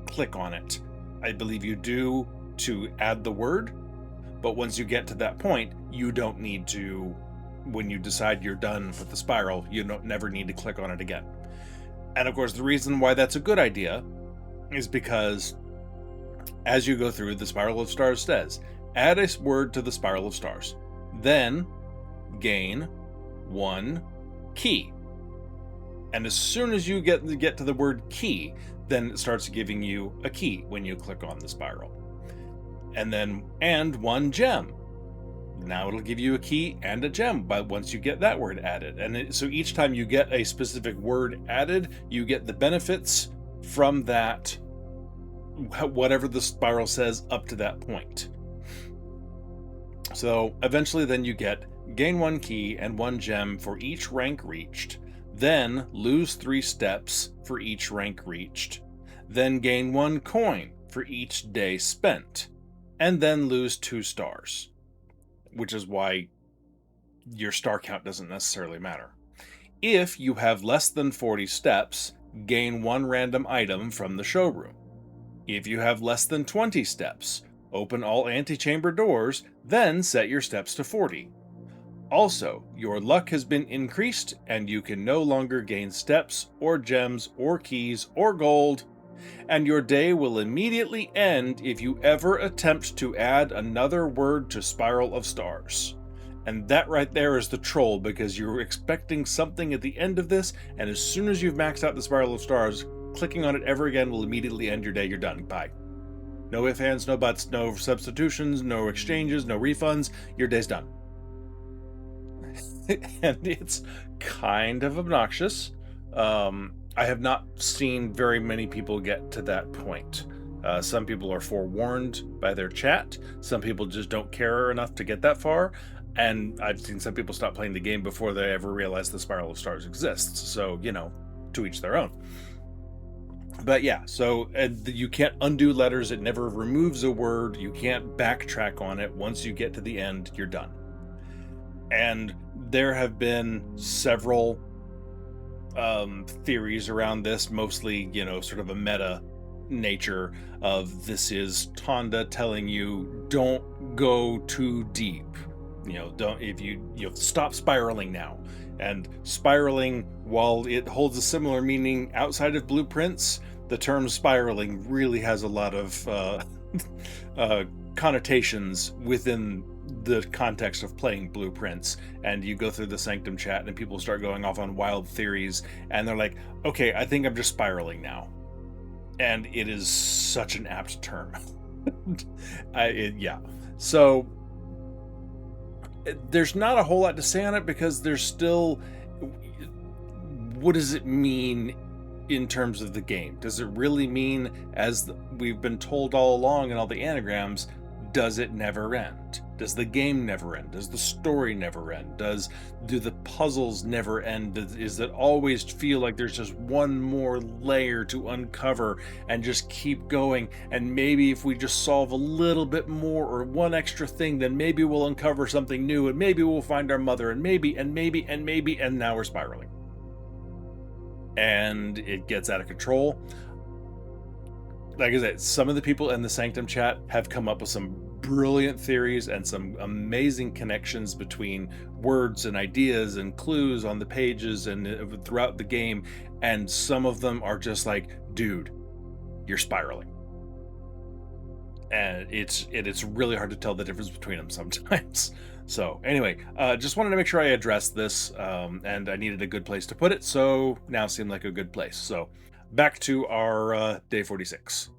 Speaker 1: click on it. I believe you do to add the word, but once you get to that point, you don't need to, when you decide you're done with the spiral, you never need to click on it again. And of course, the reason why that's a good idea is because as you go through, the spiral of stars says, add a word to the spiral of stars, then gain 1 key. And as soon as you get to the word key, then it starts giving you a key when you click on the spiral. and 1 gem. Now it'll give you a key and a gem but once you get that word added. And so each time you get a specific word added, you get the benefits from that, whatever the spiral says up to that point. So eventually then you get gain 1 key and 1 gem for each rank reached, then lose 3 steps for each rank reached, then gain 1 coin for each day spent, and then lose 2 stars, which is why your star count doesn't necessarily matter. If you have less than 40 steps, gain 1 random item from the showroom. If you have less than 20 steps, open all antechamber doors, then set your steps to 40. Also, your luck has been increased and you can no longer gain steps or gems or keys or gold, and your day will immediately end if you ever attempt to add another word to Spiral of Stars. And that right there is the troll, because you're expecting something at the end of this, and as soon as you've maxed out the Spiral of Stars, clicking on it ever again will immediately end your day. You're done. Bye. No ifs, ands, no buts, no substitutions, no exchanges, no refunds. Your day's done. And it's kind of obnoxious. I have not seen very many people get to that point. Some people are forewarned by their chat. Some people just don't care enough to get that far. And I've seen some people stop playing the game before they ever realize the Spiral of Stars exists. So, to each their own. But yeah, so you can't undo letters. It never removes a word. You can't backtrack on it. Once you get to the end, you're done. And there have been several theories around this, mostly, sort of a meta nature of this is Tonda telling you don't go too deep. Don't stop spiraling now. And spiraling, while it holds a similar meaning outside of BluePrince, the term spiraling really has a lot of connotations within the context of playing BluePrince. And you go through the Sanctum chat and people start going off on wild theories, and they're like, okay, I think I'm just spiraling now. And it is such an apt term. So there's not a whole lot to say on it, because there's still, what does it mean in terms of the game? Does it really mean, as we've been told all along in all the anagrams, does it never end? Does the game never end? Does the story never end? Do the puzzles never end? Is it always feel like there's just one more layer to uncover and just keep going? And maybe if we just solve a little bit more or one extra thing, then maybe we'll uncover something new, and maybe we'll find our mother, and maybe, and now we're spiraling. And it gets out of control. Like I said, some of the people in the Sanctum chat have come up with some brilliant theories and some amazing connections between words and ideas and clues on the pages and throughout the game, and some of them are just like, dude, you're spiraling. And it's really hard to tell the difference between them sometimes. So anyway, just wanted to make sure I addressed this, and I needed a good place to put it, so now seemed like a good place. So back to our day 46.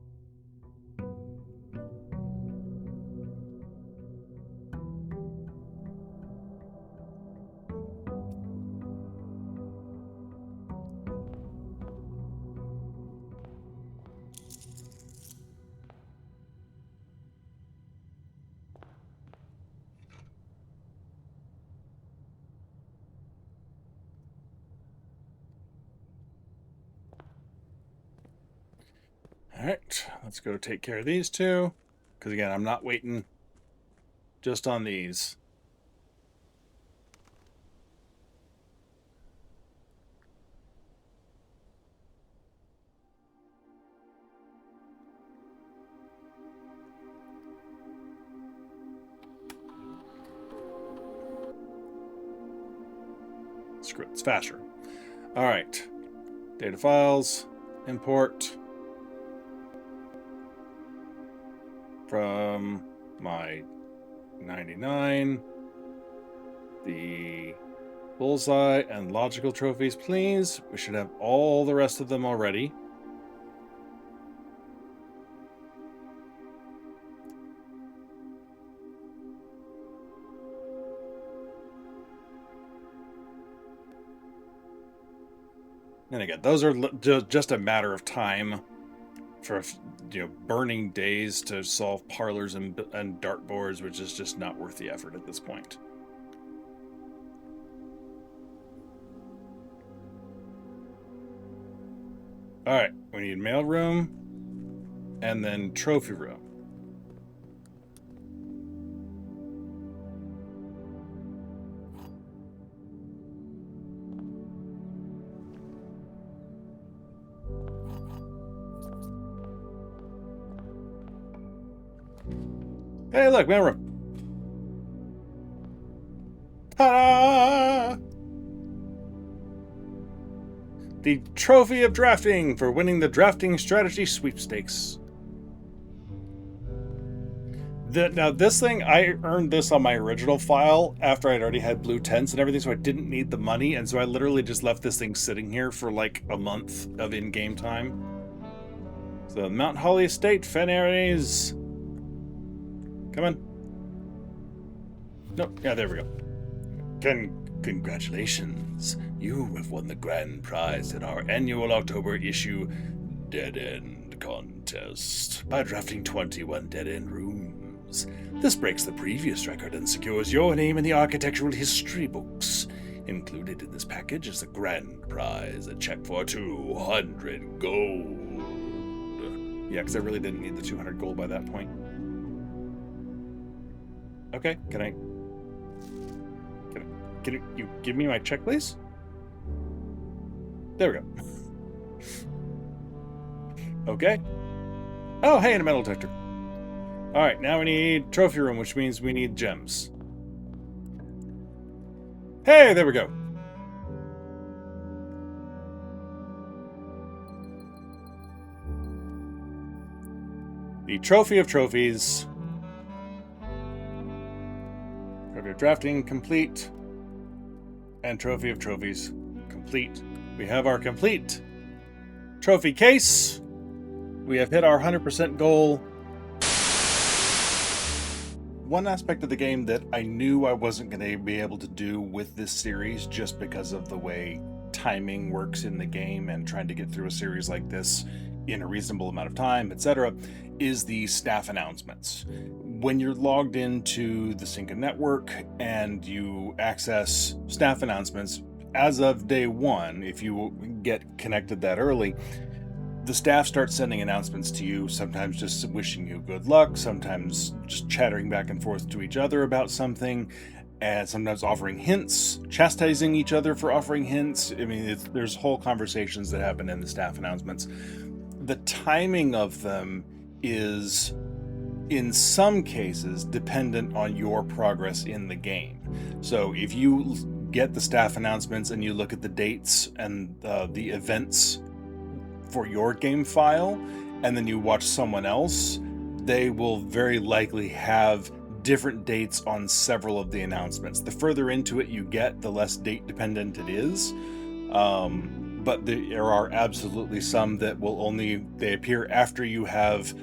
Speaker 1: All right, let's go take care of these two, because again, I'm not waiting just on these. Screw it, it's faster. All right, data files, import from my 99, the bullseye and logical trophies, please. We should have all the rest of them already. And again, those are just a matter of time for burning days to solve parlors and dartboards, which is just not worth the effort at this point. All right, we need mailroom and then trophy room. Hey, look, mailroom. Ta-da! The trophy of drafting for winning the drafting strategy sweepstakes. Now, this thing, I earned this on my original file after I'd already had BlueTents and everything, so I didn't need the money, and so I literally just left this thing sitting here for like a month of in-game time. So, Mount Holly Estate, Fenaries. Come on. Nope. Yeah, there we go. Congratulations. You have won the grand prize in our annual October issue Dead End contest by drafting 21 Dead End rooms. This breaks the previous record and secures your name in the architectural history books. Included in this package is the grand prize, a check for 200 gold. Yeah, because I really didn't need the 200 gold by that point. Okay, can you give me my check, please? There we go. Okay. Oh, hey, and a metal detector. All right, now we need trophy room, which means we need gems. Hey, there we go. The trophy of trophies. Trophy of drafting complete. And trophy of trophies complete. We have our complete trophy case. We have hit our 100% goal. One aspect of the game that I knew I wasn't going to be able to do with this series just because of the way timing works in the game and trying to get through a series like this in a reasonable amount of time, etc., is the staff announcements. When you're logged into the Synca network and you access staff announcements, as of day one, if you get connected that early, the staff starts sending announcements to you, sometimes just wishing you good luck, sometimes just chattering back and forth to each other about something, and sometimes offering hints, chastising each other for offering hints. I mean, there's whole conversations that happen in the staff announcements. The timing of them is, in some cases, dependent on your progress in the game. So if you get the staff announcements and you look at the dates and the events for your game file, and then you watch someone else, they will very likely have different dates on several of the announcements. The further into it you get, the less date dependent it is. But there are absolutely some that will they appear after you have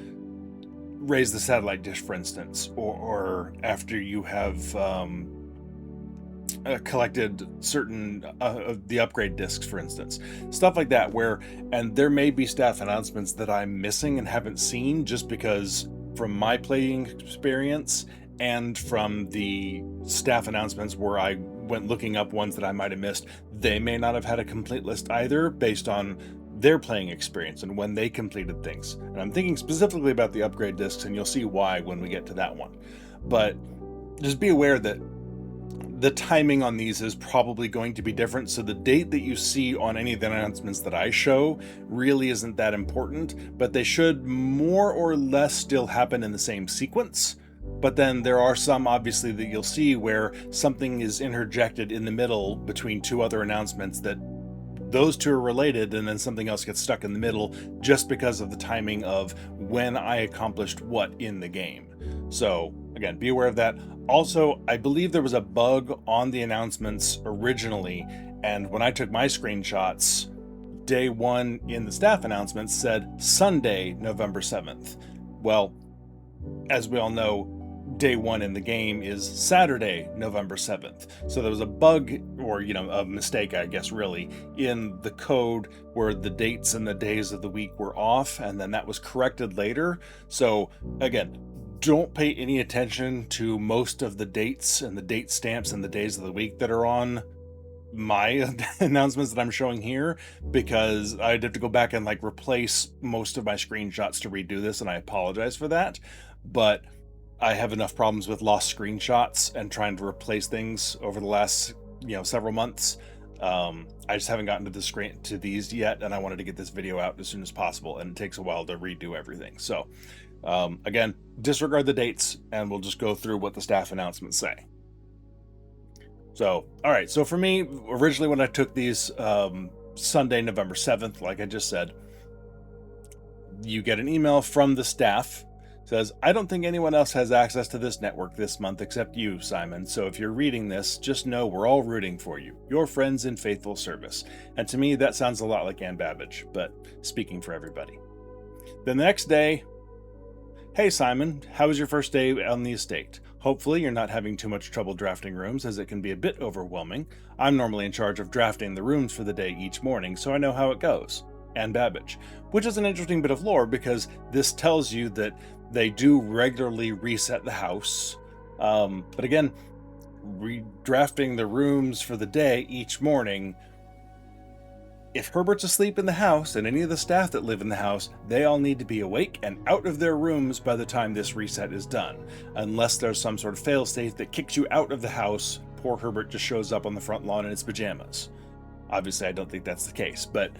Speaker 1: raised the satellite dish, for instance, or after you have collected certain of the upgrade discs, for instance. Stuff like that, and there may be staff announcements that I'm missing and haven't seen just because from my playing experience and from the staff announcements where I went looking up ones that I might have missed, they may not have had a complete list either based on their playing experience and when they completed things. And I'm thinking specifically about the upgrade discs, and you'll see why when we get to that one. But just be aware that the timing on these is probably going to be different, so the date that you see on any of the announcements that I show really isn't that important, but they should more or less still happen in the same sequence. But then there are some, obviously, that you'll see where something is interjected in the middle between two other announcements that those two are related, and then something else gets stuck in the middle just because of the timing of when I accomplished what in the game. So again, be aware of that. Also, I believe there was a bug on the announcements originally, and when I took my screenshots, day one in the staff announcements said Sunday, November 7th. Well, as we all know, day 1 in the game is Saturday, November 7th. So there was a bug, or, a mistake, I guess, really, in the code where the dates and the days of the week were off, and then that was corrected later. So again, don't pay any attention to most of the dates and the date stamps and the days of the week that are on my announcements that I'm showing here, because I'd have to go back and replace most of my screenshots to redo this, and I apologize for that. But I have enough problems with lost screenshots and trying to replace things over the last several months. I just haven't gotten to these yet, and I wanted to get this video out as soon as possible, and it takes a while to redo everything. So again, disregard the dates, and we'll just go through what the staff announcements say. So, all right. So for me, originally when I took these Sunday, November 7th, like I just said, you get an email from the staff. Says, I don't think anyone else has access to this network this month except you, Simon. So if you're reading this, just know we're all rooting for you. Your friends in faithful service. And to me, that sounds a lot like Ann Babbage, but speaking for everybody. Then the next day, hey, Simon, how was your first day on the estate? Hopefully you're not having too much trouble drafting rooms, as it can be a bit overwhelming. I'm normally in charge of drafting the rooms for the day each morning, so I know how it goes. Ann Babbage. Which is an interesting bit of lore, because this tells you that they do regularly reset the house. But again, redrafting the rooms for the day each morning, if Herbert's asleep in the house and any of the staff that live in the house, they all need to be awake and out of their rooms by the time this reset is done. Unless there's some sort of failsafe that kicks you out of the house, poor Herbert just shows up on the front lawn in his pajamas. Obviously, I don't think that's the case, but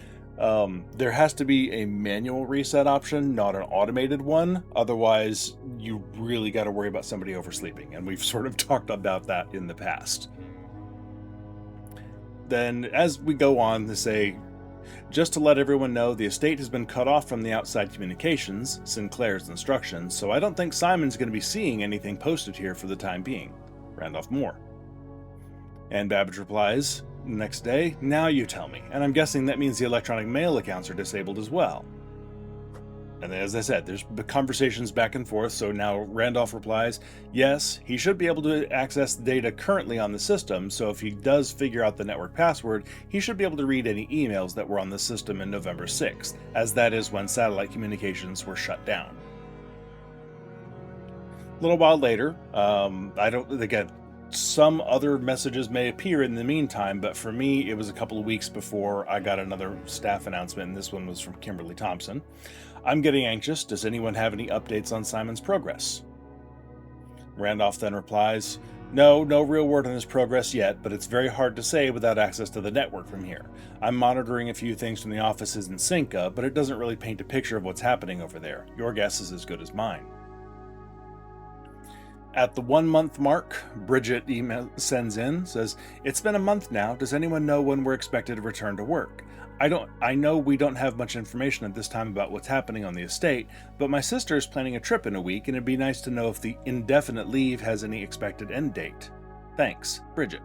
Speaker 1: there has to be a manual reset option, not an automated one. Otherwise, you really got to worry about somebody oversleeping, and we've sort of talked about that in the past. Then, as we go on to say, just to let everyone know, the estate has been cut off from the outside communications, Sinclair's instructions, so I don't think Simon's going to be seeing anything posted here for the time being. Randolph Moore. And Babbage replies, next day, now you tell me. And I'm guessing that means the electronic mail accounts are disabled as well. And as I said, there's conversations back and forth, so now Randolph replies, yes, he should be able to access the data currently on the system, so if he does figure out the network password, he should be able to read any emails that were on the system in November 6th, as that is when satellite communications were shut down. A little while later, some other messages may appear in the meantime, but for me, it was a couple of weeks before I got another staff announcement, and this one was from Kimberly Thompson. I'm getting anxious. Does anyone have any updates on Simon's progress? Randolph then replies, no real word on his progress yet, but it's very hard to say without access to the network from here. I'm monitoring a few things from the offices in Cinca, but it doesn't really paint a picture of what's happening over there. Your guess is as good as mine. At the 1 month mark, Bridget sends in, says, it's been a month now. Does anyone know when we're expected to return to work? I know we don't have much information at this time about what's happening on the estate, but my sister is planning a trip in a week, and it'd be nice to know if the indefinite leave has any expected end date. Thanks, Bridget.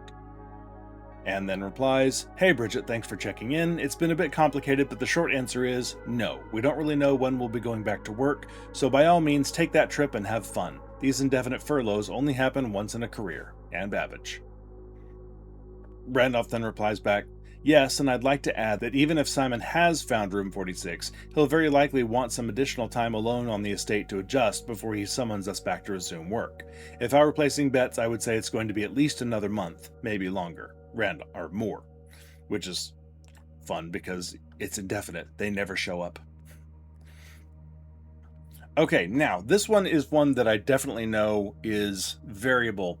Speaker 1: And then replies, hey Bridget, thanks for checking in. It's been a bit complicated, but the short answer is no. We don't really know when we'll be going back to work, so by all means take that trip and have fun. These indefinite furloughs only happen once in a career. Ann Babbage. Randolph then replies back, yes, and I'd like to add that even if Simon has found room 46, he'll very likely want some additional time alone on the estate to adjust before he summons us back to resume work. If I were placing bets, I would say it's going to be at least another month, maybe longer. Or more. Which is fun because it's indefinite. They never show up. Okay, now, this one is one that I definitely know is variable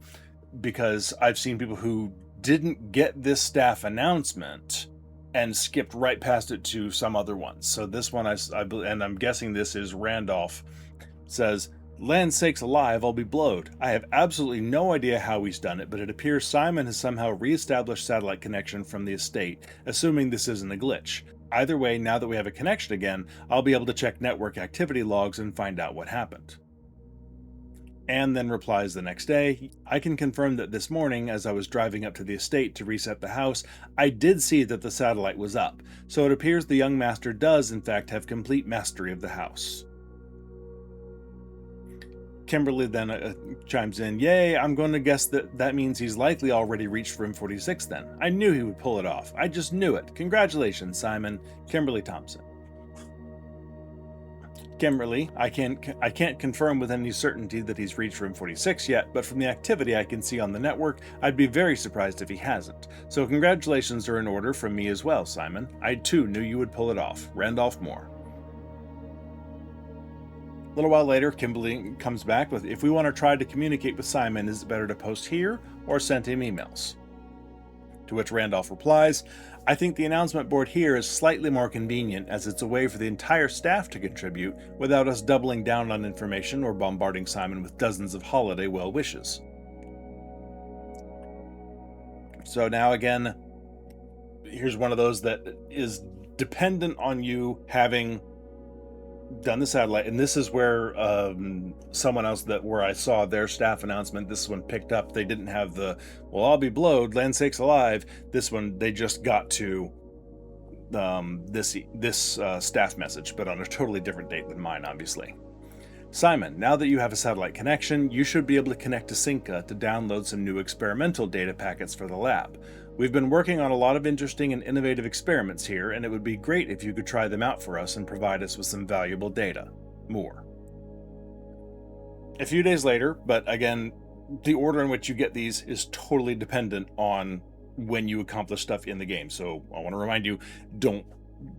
Speaker 1: because I've seen people who didn't get this staff announcement and skipped right past it to some other ones. So this one, and I'm guessing this is Randolph, says, land sakes alive, I'll be blowed. I have absolutely no idea how he's done it, but it appears Simon has somehow reestablished satellite connection from the estate, assuming this isn't a glitch. Either way, now that we have a connection again, I'll be able to check network activity logs and find out what happened. Anne then replies the next day, I can confirm that this morning, as I was driving up to the estate to reset the house, I did see that the satellite was up, so it appears the young master does in fact have complete mastery of the house. Kimberly then chimes in, "Yay, I'm going to guess that means he's likely already reached room 46 then. I knew he would pull it off. I just knew it. Congratulations, Simon." Kimberly Thompson. Kimberly, I can't confirm with any certainty that he's reached room 46 yet, but from the activity I can see on the network, I'd be very surprised if he hasn't. So congratulations are in order from me as well, Simon. I too knew you would pull it off. Randolph Moore. A little while later, Kimberly comes back with, "If we want to try to communicate with Simon, is it better to post here or send him emails?" To which Randolph replies, "I think the announcement board here is slightly more convenient as it's a way for the entire staff to contribute without us doubling down on information or bombarding Simon with dozens of holiday well wishes." So now again, here's one of those that is dependent on you having done the satellite, and this is where someone else where I saw their staff announcement, this one picked up. They didn't have the "well, I'll be blowed, land sakes alive." This one they just got to this staff message, but on a totally different date than mine, obviously. "Simon, now that you have a satellite connection, you should be able to connect to Synca to download some new experimental data packets for the lab. We've been working on a lot of interesting and innovative experiments here, and it would be great if you could try them out for us and provide us with some valuable data. Moore." A few days later, but again, the order in which you get these is totally dependent on when you accomplish stuff in the game. So I want to remind you, don't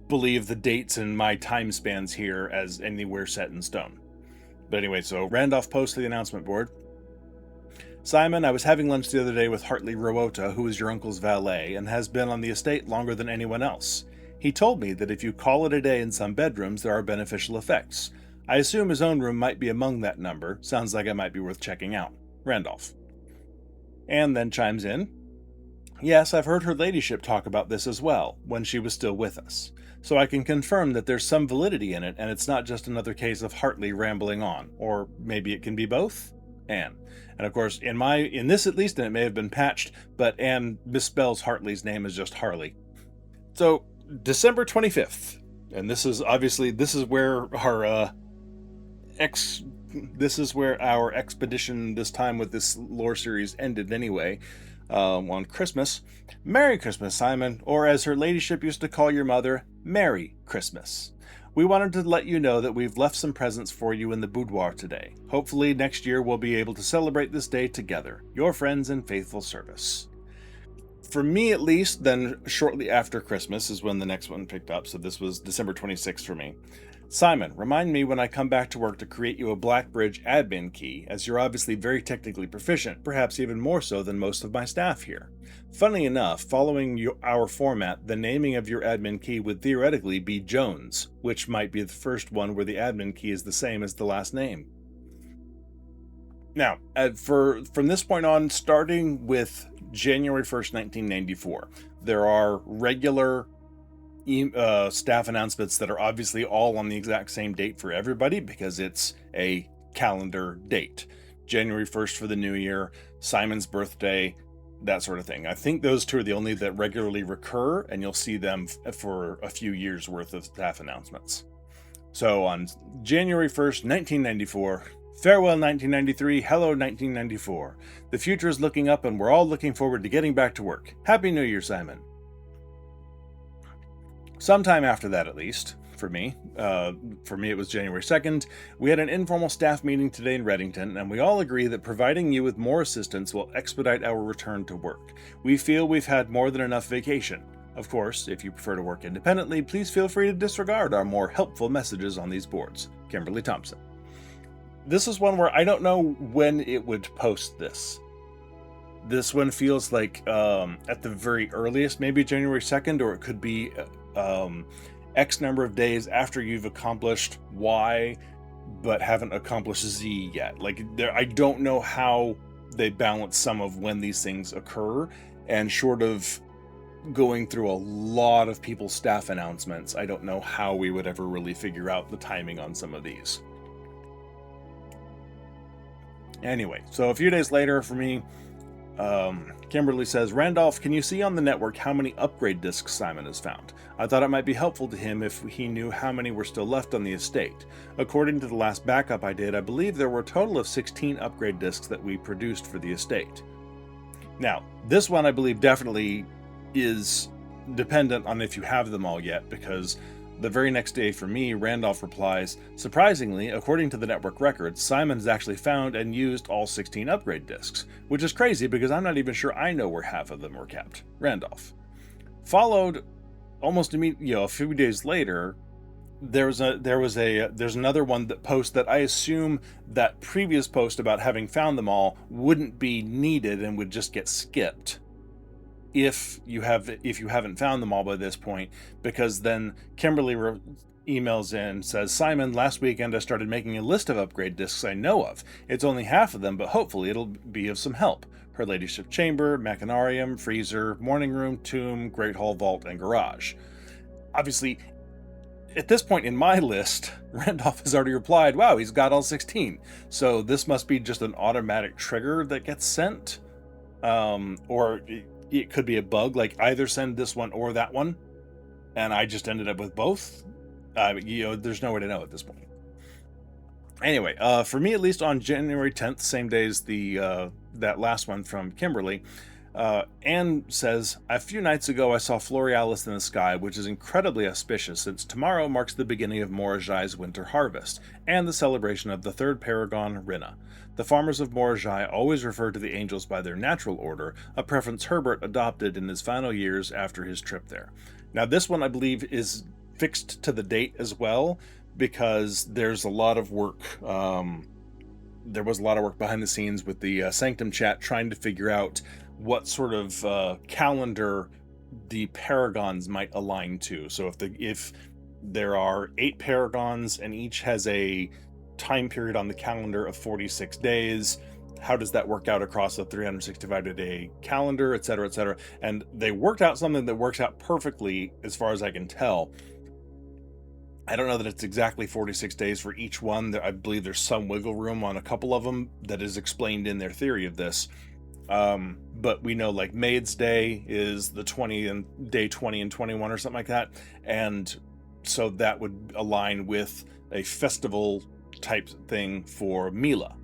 Speaker 1: believe the dates and my time spans here as anywhere set in stone. But anyway, so Randolph posts to the announcement board, "Simon, I was having lunch the other day with Hartley Rowota, who is your uncle's valet and has been on the estate longer than anyone else. He told me that if you call it a day in some bedrooms, there are beneficial effects. I assume his own room might be among that number. Sounds like it might be worth checking out. Randolph." And then chimes in, "Yes, I've heard her ladyship talk about this as well, when she was still with us. So I can confirm that there's some validity in it, and it's not just another case of Hartley rambling on. Or maybe it can be both? Anne." And of course, in this at least, and it may have been patched, but Anne misspells Hartley's name as just Harley. So, December 25th, and this is where our expedition this time with this lore series ended anyway, on Christmas. "Merry Christmas, Simon, or as her ladyship used to call your mother, Merry Christmas. We wanted to let you know that we've left some presents for you in the boudoir today. Hopefully next year we'll be able to celebrate this day together. Your friends in faithful service." For me at least, then shortly after Christmas is when the next one picked up, so this was December 26th for me. "Simon, remind me when I come back to work to create you a Blackbridge admin key, as you're obviously very technically proficient, perhaps even more so than most of my staff here. Funny enough, following our format, the naming of your admin key would theoretically be Jones, which might be the first one where the admin key is the same as the last name." Now, from this point on, starting with January 1st, 1994, there are regular staff announcements that are obviously all on the exact same date for everybody because it's a calendar date. January 1st for the new year, Simon's birthday, that sort of thing. I think those two are the only that regularly recur, and you'll see them for a few years worth of staff announcements. So on January 1st, 1994, "Farewell 1993, hello 1994. The future is looking up and we're all looking forward to getting back to work. Happy New Year, Simon." Sometime after that, at least, for me it was January 2nd, "We had an informal staff meeting today in Reddington, and we all agree that providing you with more assistance will expedite our return to work. We feel we've had more than enough vacation. Of course, if you prefer to work independently, please feel free to disregard our more helpful messages on these boards. Kimberly Thompson." This is one where I don't know when it would post this. This one feels like at the very earliest, maybe January 2nd, or it could be X number of days after you've accomplished Y, but haven't accomplished Z yet. Like, I don't know how they balance some of when these things occur, and short of going through a lot of people's staff announcements, I don't know how we would ever really figure out the timing on some of these. Anyway, so a few days later for me, Kimberly says, Randolph, can you see on the network how many upgrade discs Simon has found? I thought it might be helpful to him if he knew how many were still left on the estate. According to the last backup I did, I believe there were a total of 16 upgrade discs that we produced for the estate. Now, this one I believe definitely is dependent on if you have them all yet, because the very next day for me, Randolph replies, surprisingly, according to the network records, Simon has actually found and used all 16 upgrade discs, which is crazy because I'm not even sure I know where half of them were kept. Randolph. Followed almost immediately, a few days later, there's another one that post that I assume that previous post about having found them all wouldn't be needed and would just get skipped if you haven't found them all by this point, because then Kimberly emails in and says, Simon, last weekend I started making a list of upgrade discs I know of. It's only half of them, but hopefully it'll be of some help. Her Ladyship Chamber, Machinarium, Freezer, Morning Room, Tomb, Great Hall Vault, and Garage. Obviously, at this point in my list, Randolph has already replied, wow, he's got all 16. So this must be just an automatic trigger that gets sent. Or it could be a bug, like either send this one or that one, and I just ended up with both. There's no way to know at this point. Anyway, for me at least, on January 10th, same day as that last one from Kimberly, Anne says, a few nights ago I saw Florealis in the sky, which is incredibly auspicious since tomorrow marks the beginning of Morajai's winter harvest, and the celebration of the third paragon, Rinna. The farmers of Morajai always refer to the angels by their natural order, a preference Herbert adopted in his final years after his trip there. Now this one I believe is fixed to the date as well, because there's a lot of work, there was a lot of work behind the scenes with the Sanctum chat trying to figure out what sort of calendar the paragons might align to. So if there are 8 paragons and each has a time period on the calendar of 46 days, how does that work out across a 365-day calendar, etc., etc.? And they worked out something that works out perfectly as far as I can tell. I don't know that it's exactly 46 days for each one. I believe there's some wiggle room on a couple of them that is explained in their theory of this. But we know like Maid's Day is the 20 and day 20 and 21 or something like that. And so that would align with a festival type thing for Mila.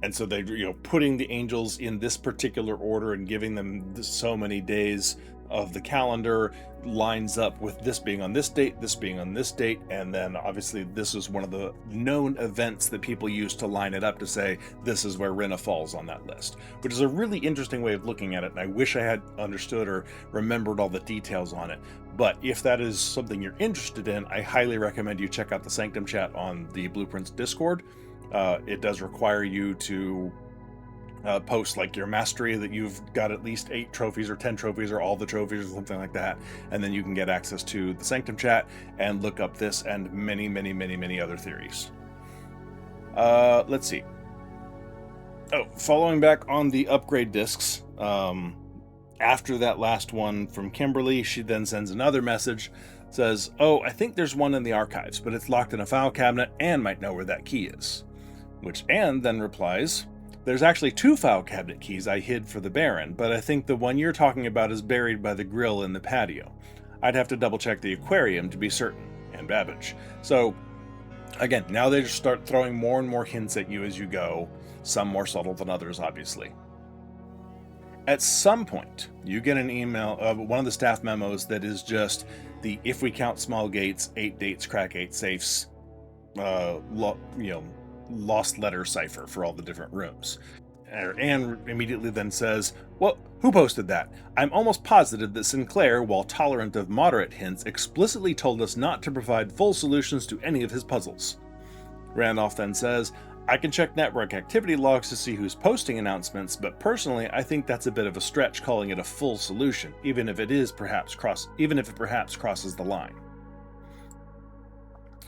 Speaker 1: And so they, putting the angels in this particular order and giving them so many days of the calendar lines up with this being on this date, this being on this date, and then obviously this is one of the known events that people use to line it up to say this is where Rinna falls on that list, which is a really interesting way of looking at it, and I wish I had understood or remembered all the details on it. But if that is something you're interested in, I highly recommend you check out the Sanctum chat on the BluePrince Discord. It does require you to post like your mastery that you've got at least 8 trophies or 10 trophies or all the trophies or something like that, and then you can get access to the Sanctum chat and look up this and many, many, many, many other theories. Let's see. Following back on the upgrade discs, after that last one from Kimberly, she then sends another message, says, I think there's one in the archives, but it's locked in a file cabinet and might know where that key is. Which Anne then replies, there's actually 2 file cabinet keys I hid for the Baron, but I think the one you're talking about is buried by the grill in the patio. I'd have to double check the aquarium to be certain, and Babbage. So, again, now they just start throwing more and more hints at you as you go, some more subtle than others, obviously. At some point, you get an email of one of the staff memos that is just the if we count small gates, 8 dates, crack 8 safes, lost letter cipher for all the different rooms. Anne immediately then says, well, who posted that? I'm almost positive that Sinclair, while tolerant of moderate hints, explicitly told us not to provide full solutions to any of his puzzles. Randolph then says, I can check network activity logs to see who's posting announcements, but personally I think that's a bit of a stretch calling it a full solution, even if it perhaps crosses the line.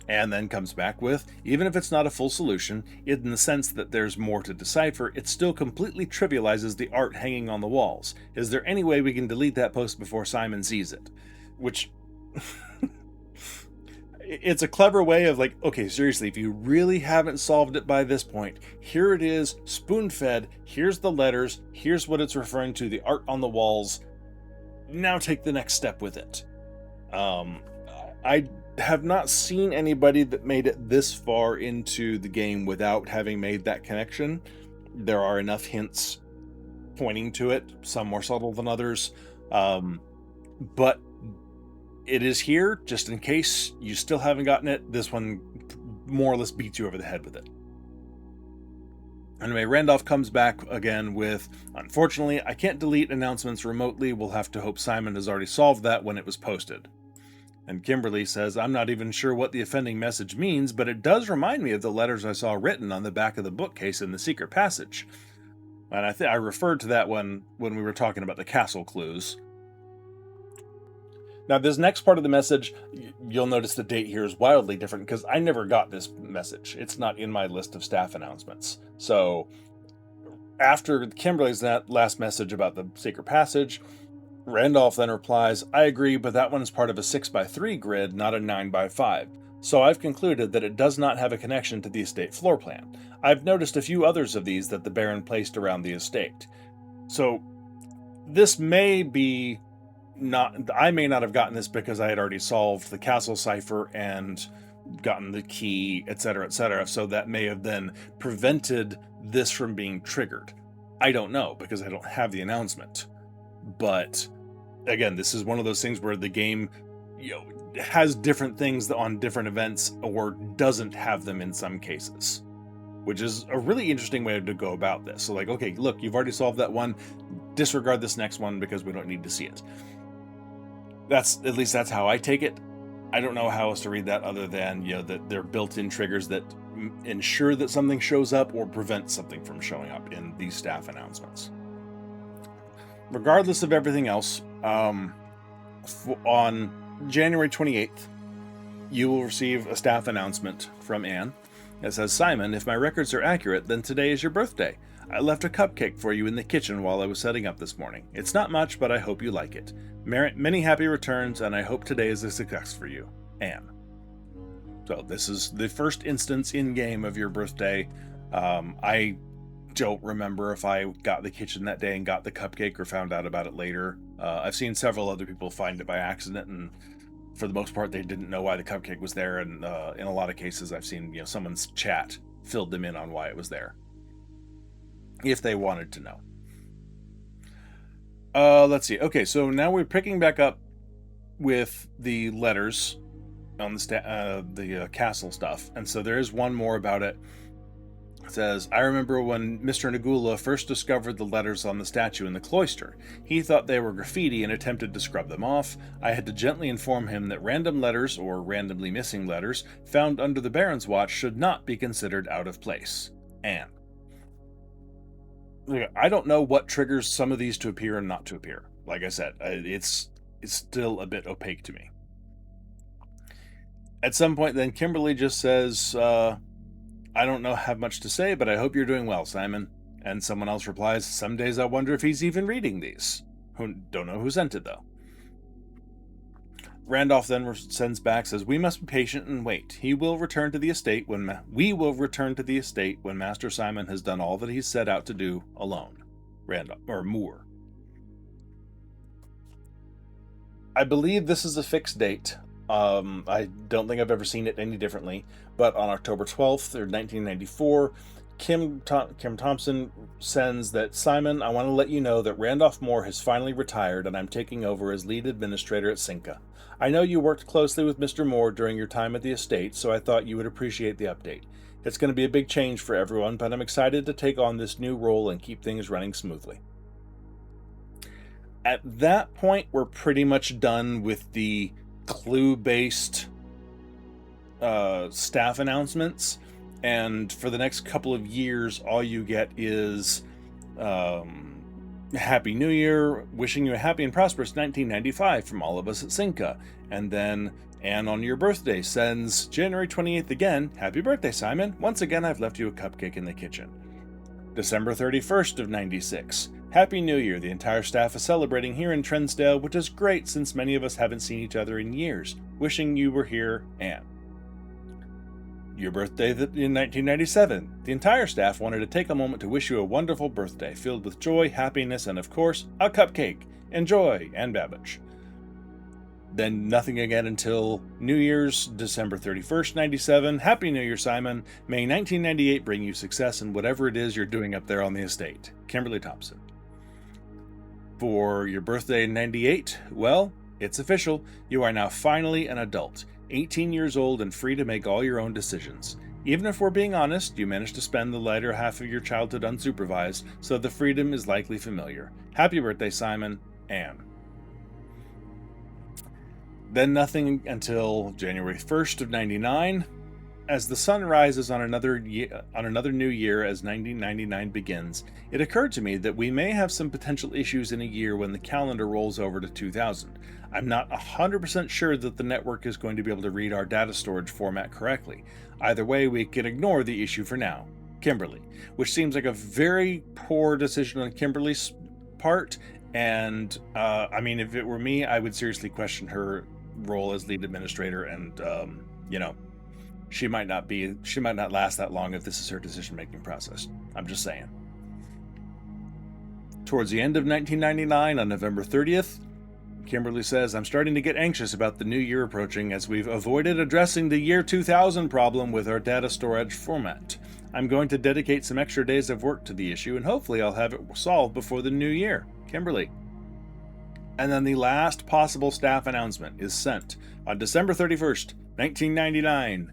Speaker 1: And then comes back with, even if it's not a full solution, in the sense that there's more to decipher, it still completely trivializes the art hanging on the walls. Is there any way we can delete that post before Simon sees it? Which, it's a clever way of like, okay, seriously, if you really haven't solved it by this point, here it is, spoon-fed, here's the letters, here's what it's referring to, the art on the walls. Now take the next step with it. I have not seen anybody that made it this far into the game without having made that connection. There are enough hints pointing to it, some more subtle than others, but it is here, just in case you still haven't gotten it. This one more or less beats you over the head with it. Anyway, Randolph comes back again with, unfortunately, I can't delete announcements remotely. We'll have to hope Simon has already solved that when it was posted. And Kimberly says, I'm not even sure what the offending message means, but it does remind me of the letters I saw written on the back of the bookcase in the secret passage. And I referred to that one when we were talking about the castle clues. Now, this next part of the message, you'll notice the date here is wildly different because I never got this message. It's not in my list of staff announcements. So, after Kimberly's last message about the secret passage, Randolph then replies, I agree, but that one is part of a 6x3 grid, not a 9x5. So I've concluded that it does not have a connection to the estate floor plan. I've noticed a few others of these that the Baron placed around the estate. So this may be I may not have gotten this because I had already solved the castle cipher and gotten the key, etc., etc. So that may have then prevented this from being triggered. I don't know because I don't have the announcement. But again, this is one of those things where the game, has different things on different events or doesn't have them in some cases, which is a really interesting way to go about this. So like, okay, look, you've already solved that one, disregard this next one because we don't need to see it. At least that's how I take it. I don't know how else to read that other than, that they're built-in triggers that ensure that something shows up or prevent something from showing up in these staff announcements. Regardless of everything else, on January 28th, you will receive a staff announcement from Anne. It says, Simon, if my records are accurate, then today is your birthday. I left a cupcake for you in the kitchen while I was setting up this morning. It's not much, but I hope you like it. Many happy returns, and I hope today is a success for you. Anne. So this is the first instance in-game of your birthday. I don't remember if I got the kitchen that day and got the cupcake or found out about it later. I've seen several other people find it by accident, and for the most part, they didn't know why the cupcake was there. And in a lot of cases, I've seen someone's chat filled them in on why it was there, if they wanted to know. Let's see. Okay, so now we're picking back up with the letters on the castle stuff, and so there is one more about it. It says, I remember when Mr. Nagula first discovered the letters on the statue in the cloister. He thought they were graffiti and attempted to scrub them off. I had to gently inform him that random letters, or randomly missing letters, found under the Baron's watch should not be considered out of place. Anne. I don't know what triggers some of these to appear and not to appear. Like I said, it's still a bit opaque to me. At some point then, Kimberly just says, I don't have much to say, but I hope you're doing well, Simon. And someone else replies, some days I wonder if he's even reading these. Don't know who sent it, though. Randolph then sends back, says, we must be patient and wait. We will return to the estate when Master Simon has done all that he's set out to do alone. Randolph, or Moore. I believe this is a fixed date. I don't think I've ever seen it any differently, but on October 12th, 1994, Kim Thompson sends that, Simon, I want to let you know that Randolph Moore has finally retired and I'm taking over as lead administrator at Cinca. I know you worked closely with Mr. Moore during your time at the estate, so I thought you would appreciate the update. It's going to be a big change for everyone, but I'm excited to take on this new role and keep things running smoothly. At that point, we're pretty much done with the clue-based staff announcements, and for the next couple of years, all you get is Happy New Year, wishing you a happy and prosperous 1995 from all of us at Cinca. And then Anne on your birthday sends January 28th again, happy birthday, Simon. Once again, I've left you a cupcake in the kitchen. December 31st of 96. Happy New Year. The entire staff is celebrating here in Trensdale, which is great since many of us haven't seen each other in years. Wishing you were here, Anne. Your birthday in 1997. The entire staff wanted to take a moment to wish you a wonderful birthday, filled with joy, happiness, and of course, a cupcake. Enjoy, Ann Babbage. Then nothing again until New Year's, December 31st, 97. Happy New Year, Simon. May 1998 bring you success in whatever it is you're doing up there on the estate. Kimberly Thompson. For your birthday in 98, well, it's official. You are now finally an adult, 18 years old and free to make all your own decisions. Even if we're being honest, you managed to spend the latter half of your childhood unsupervised, so the freedom is likely familiar. Happy birthday, Simon. Anne. Then nothing until January 1st of 99. As the sun rises on another new year as 1999 begins, it occurred to me that we may have some potential issues in a year when the calendar rolls over to 2000. I'm not 100% sure that the network is going to be able to read our data storage format correctly. Either way, we can ignore the issue for now. Kimberly, which seems like a very poor decision on Kimberly's part, and I mean, if it were me, I would seriously question her role as lead administrator, and she might not last that long if this is her decision-making process. I'm just saying. Towards the end of 1999, on November 30th, Kimberly says, I'm starting to get anxious about the new year approaching as we've avoided addressing the year 2000 problem with our data storage format. I'm going to dedicate some extra days of work to the issue, and hopefully I'll have it solved before the new year. Kimberly. And then the last possible staff announcement is sent on December 31st, 1999.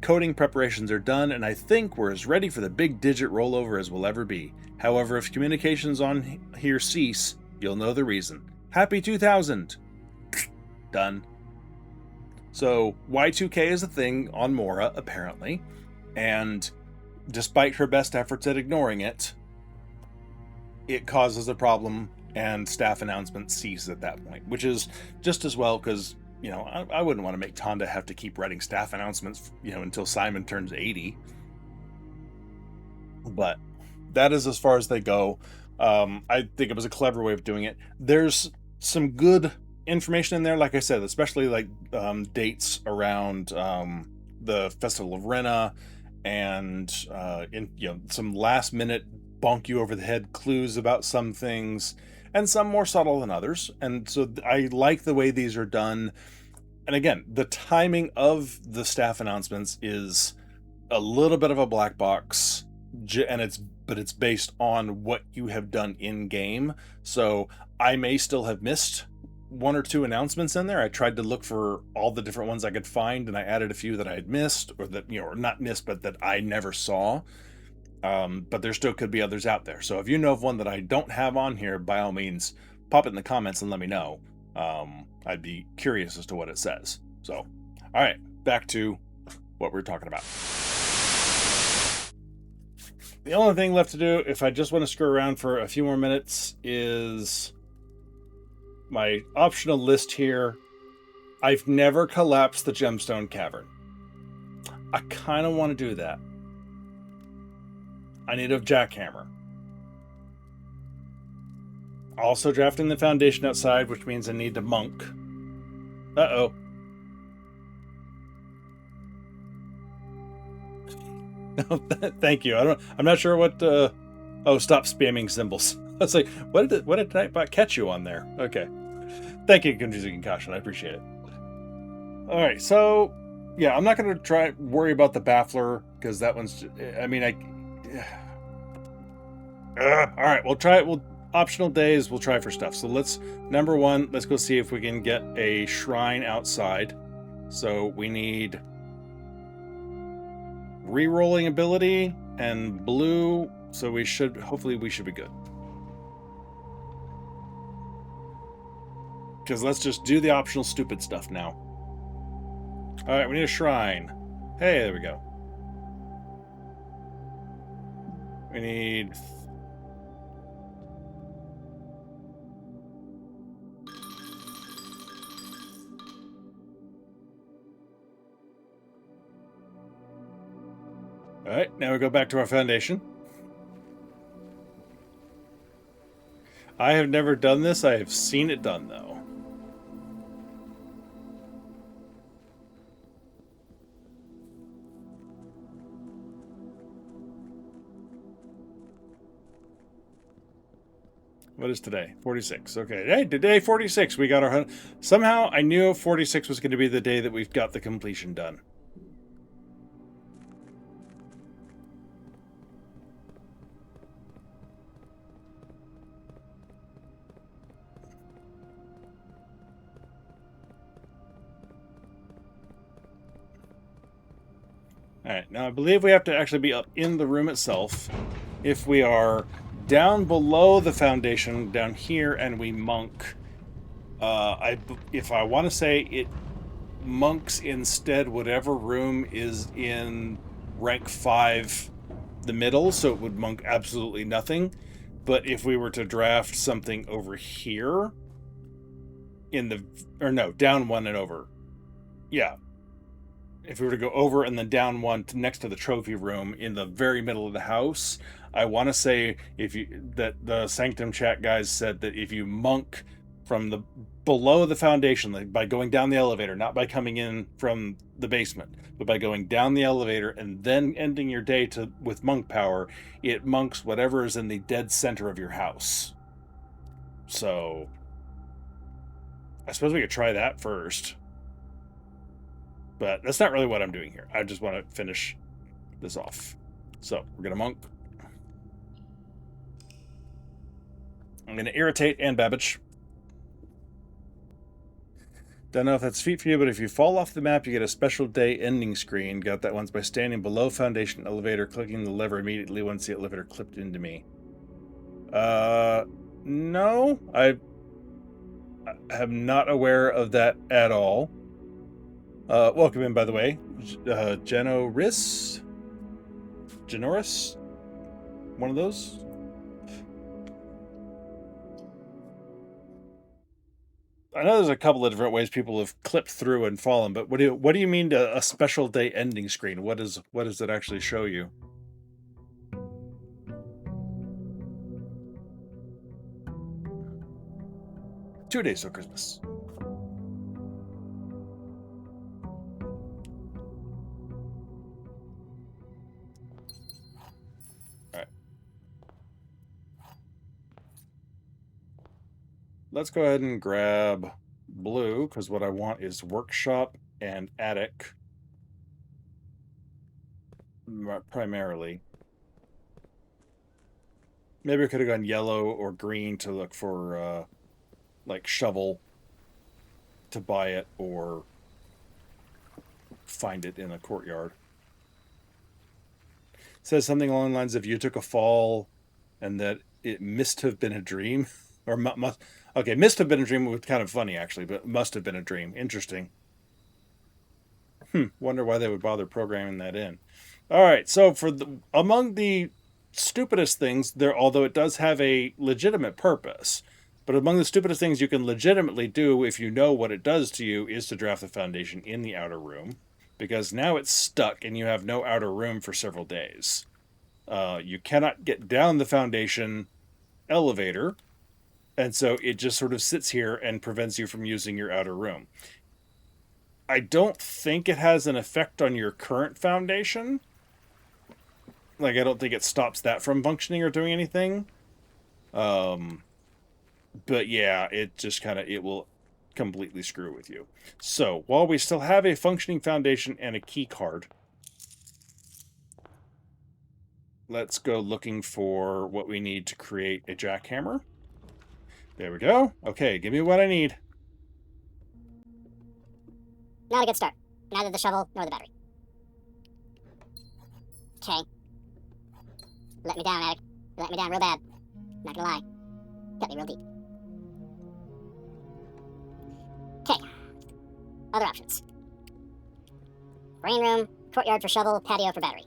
Speaker 1: Coding preparations are done, and I think we're as ready for the big digit rollover as we'll ever be. However, if communications on here cease, you'll know the reason. Happy 2000! Done. So, Y2K is a thing on Mora, apparently, and despite her best efforts at ignoring it, it causes a problem, and staff announcements cease at that point, which is just as well, because I wouldn't want to make Tonda have to keep writing staff announcements, until Simon turns 80. But that is as far as they go. I think it was a clever way of doing it. There's some good information in there, like I said, especially like dates around the Festival of Rena, and some last minute bonk you over the head clues about some things, and some more subtle than others. And so I like the way these are done. And again, the timing of the staff announcements is a little bit of a black box, but it's based on what you have done in game. So I may still have missed one or two announcements in there. I tried to look for all the different ones I could find, and I added a few that I had missed, or that or not missed, but that I never saw. But there still could be others out there. So if you know of one that I don't have on here, by all means, pop it in the comments and let me know. I'd be curious as to what it says. So, all right, back to what we're talking about. The only thing left to do, if I just want to screw around for a few more minutes, is my optional list here. I've never collapsed the gemstone cavern. I kind of want to do that. I need a jackhammer. Also drafting the foundation outside, which means I need a monk. Uh-oh. Thank you. I'm not sure what stop spamming symbols. I was like, what did Nightbot catch you on there? Okay. Thank you, Confusing Concussion. I appreciate it. Alright, so yeah, I'm not gonna worry about the baffler, because that one's alright, we'll try it. Optional days, we'll try for stuff. So number one, let's go see if we can get a shrine outside. So we need re-rolling ability and blue, so hopefully we should be good. Because let's just do the optional stupid stuff now. Alright, we need a shrine. Hey, there we go. We need... Alright, now we go back to our foundation. I have never done this. I have seen it done, though. What is today? 46. Okay. Hey, today 46. We got our... Somehow I knew 46 was going to be the day that we've got the completion done. Alright, now I believe we have to actually be up in the room itself. If we are down below the foundation, down here, and we monk, if I want to say it monks instead whatever room is in rank 5, the middle, so it would monk absolutely nothing. But if we were to draft something over here, in the... or no, down 1 and over. Yeah. If we were to go over and then down 1 next to the trophy room in the very middle of the house, I want to say that the Sanctum chat guys said that if you monk from the below the foundation, like by going down the elevator, not by coming in from the basement, but by going down the elevator and then ending your day with monk power, it monks whatever is in the dead center of your house. So I suppose we could try that first. But that's not really what I'm doing here. I just want to finish this off. So we're going to monk. I'm going to irritate and Babbage. Don't know if that's feat for you, but if you fall off the map, you get a special day ending screen. Got that once by standing below foundation elevator, clicking the lever immediately once the elevator clipped into me. No. I am not aware of that at all. Welcome in, by the way. Genoris? One of those? I know there's a couple of different ways people have clipped through and fallen, but what do you mean to a special day ending screen? What does it actually show you? Two days till Christmas. Let's go ahead and grab blue, because what I want is workshop and attic. Primarily. Maybe I could have gone yellow or green to look for, like, shovel to buy it or find it in a courtyard. It says something along the lines of you took a fall and that it must have been a dream. Or okay, must have been a dream was kind of funny, actually, but must have been a dream. Interesting. Wonder why they would bother programming that in. All right, so among the stupidest things, although it does have a legitimate purpose, but among the stupidest things you can legitimately do if you know what it does to you is to draft the foundation in the outer room, because now it's stuck and you have no outer room for several days. You cannot get down the foundation elevator, and so it just sort of sits here and prevents you from using your outer room. I don't think it has an effect on your current foundation. Like, I don't think it stops that from functioning or doing anything. But yeah, it will completely screw with you. So, while we still have a functioning foundation and a key card, let's go looking for what we need to create a jackhammer. There we go. Okay, give me what I need.
Speaker 3: Not a good start. Neither the shovel nor the battery. Okay. Let me down, Attic. You let me down real bad. Not gonna lie. Cut me real deep. Okay. Other options. Brain room, courtyard for shovel, patio for battery.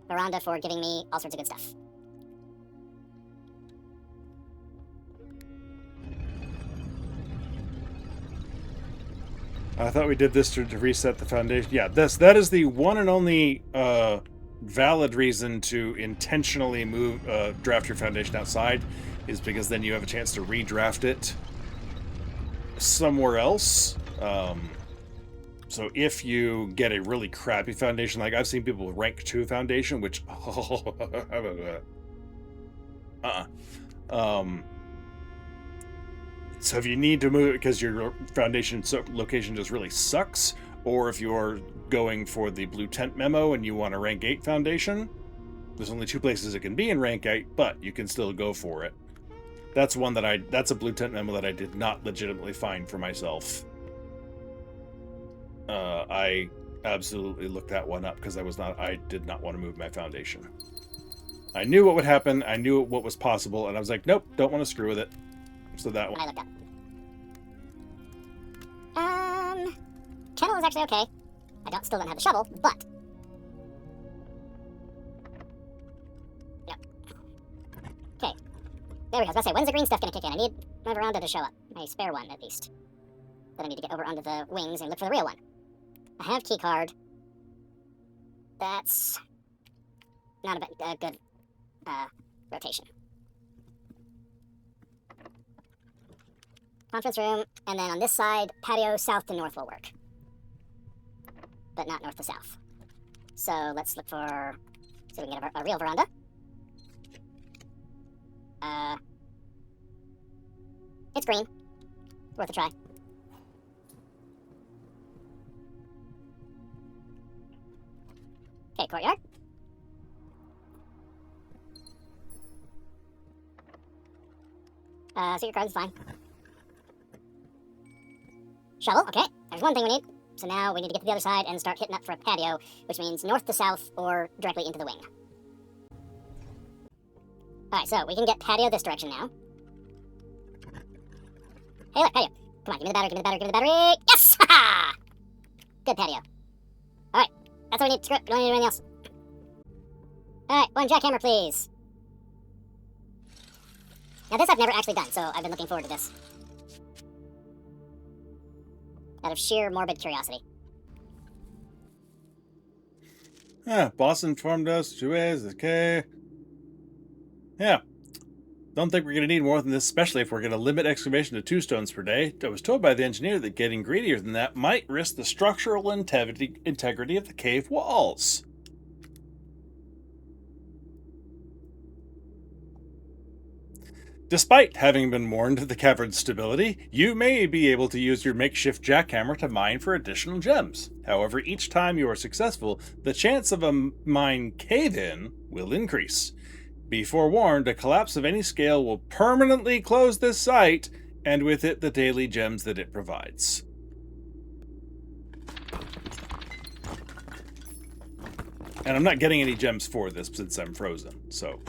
Speaker 3: Veranda for giving me all sorts of good stuff.
Speaker 1: I thought we did this to reset the foundation. Yeah, that is the one and only valid reason to intentionally draft your foundation outside, is because then you have a chance to redraft it somewhere else. So if you get a really crappy foundation, like I've seen people with rank 2 foundation, which So if you need to move it because your foundation location just really sucks, or if you're going for the blue tent memo and you want a rank 8 foundation, there's only 2 places it can be in rank 8, but you can still go for it. That's a blue tent memo that I did not legitimately find for myself. I absolutely looked that one up because I did not want to move my foundation. I knew what would happen, I knew what was possible, and I was like, nope, don't want to screw with it. So that one.
Speaker 3: I looked up. Kennel is actually okay. I still don't have the shovel, but... Yep. Okay. There we go. I was gonna say, when's the green stuff gonna kick in? I need my veranda to show up. My spare one, at least. Then I need to get over onto the wings and look for the real one. I have key card. That's... not a good, rotation. Conference room, and then on this side, patio south to north will work. But not north to south. So let's look for... see if we can get a real veranda. It's green. Worth a try. Okay, courtyard. Secret card's fine. Shovel, okay. There's one thing we need. So now we need to get to the other side and start hitting up for a patio, which means north to south or directly into the wing. Alright, so we can get patio this direction now. Hey, look, patio. Come on, give me the battery, give me the battery, give me the battery. Yes! Ha-ha! Good patio. Alright, that's what we need. Screw it, we don't need anything else. Alright, one jackhammer, please. Now this I've never actually done, so I've been looking forward to this. Out of sheer morbid curiosity.
Speaker 1: Boss informed us, 2 ways, okay. Yeah. Don't think we're going to need more than this, especially if we're going to limit excavation to 2 stones per day. I was told by the engineer that getting greedier than that might risk the structural integrity of the cave walls. Despite having been warned of the cavern's stability, you may be able to use your makeshift jackhammer to mine for additional gems. However, each time you are successful, the chance of a mine cave-in will increase. Be forewarned, a collapse of any scale will permanently close this site, and with it the daily gems that it provides. And I'm not getting any gems for this since I'm frozen, so...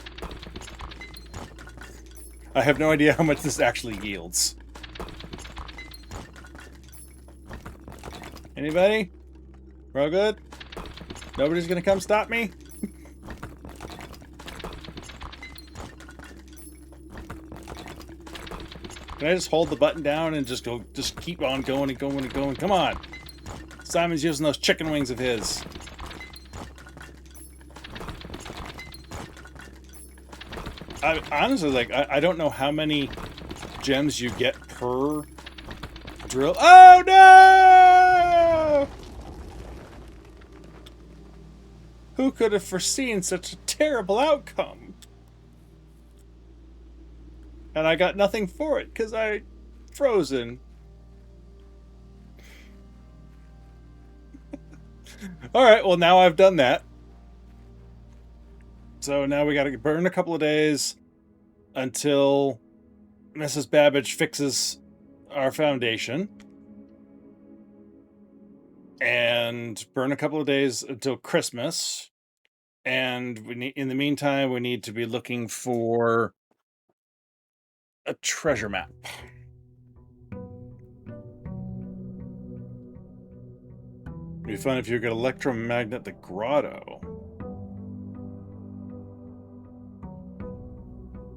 Speaker 1: I have no idea how much this actually yields. Anybody? We're all good? Nobody's gonna come stop me? Can I just hold the button down and just keep on going and going and going? Come on! Simon's using those chicken wings of his. Honestly, I don't know how many gems you get per drill. Oh no! Who could have foreseen such a terrible outcome? And I got nothing for it because I frozen. Alright, well now I've done that. So now we gotta burn a couple of days until Mrs. Babbage fixes our foundation. And burn a couple of days until Christmas. And in the meantime, we need to be looking for a treasure map. It'd be fun if you could electromagnet the grotto.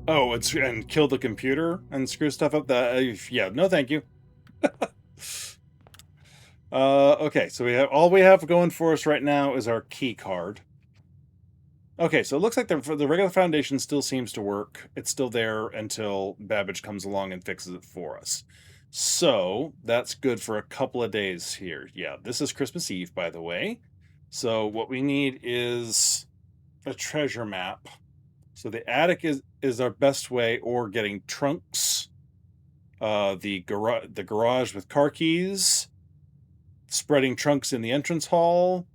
Speaker 1: Oh, and kill the computer and screw stuff up. Yeah, no, thank you. Okay, so all we have going for us right now is our key card. Okay, so it looks like the regular foundation still seems to work. It's still there until Babbage comes along and fixes it for us. So that's good for a couple of days here. Yeah, this is Christmas Eve, by the way. So what we need is a treasure map. So the attic is our best way, or getting trunks the garage with car keys, spreading trunks in the entrance hall,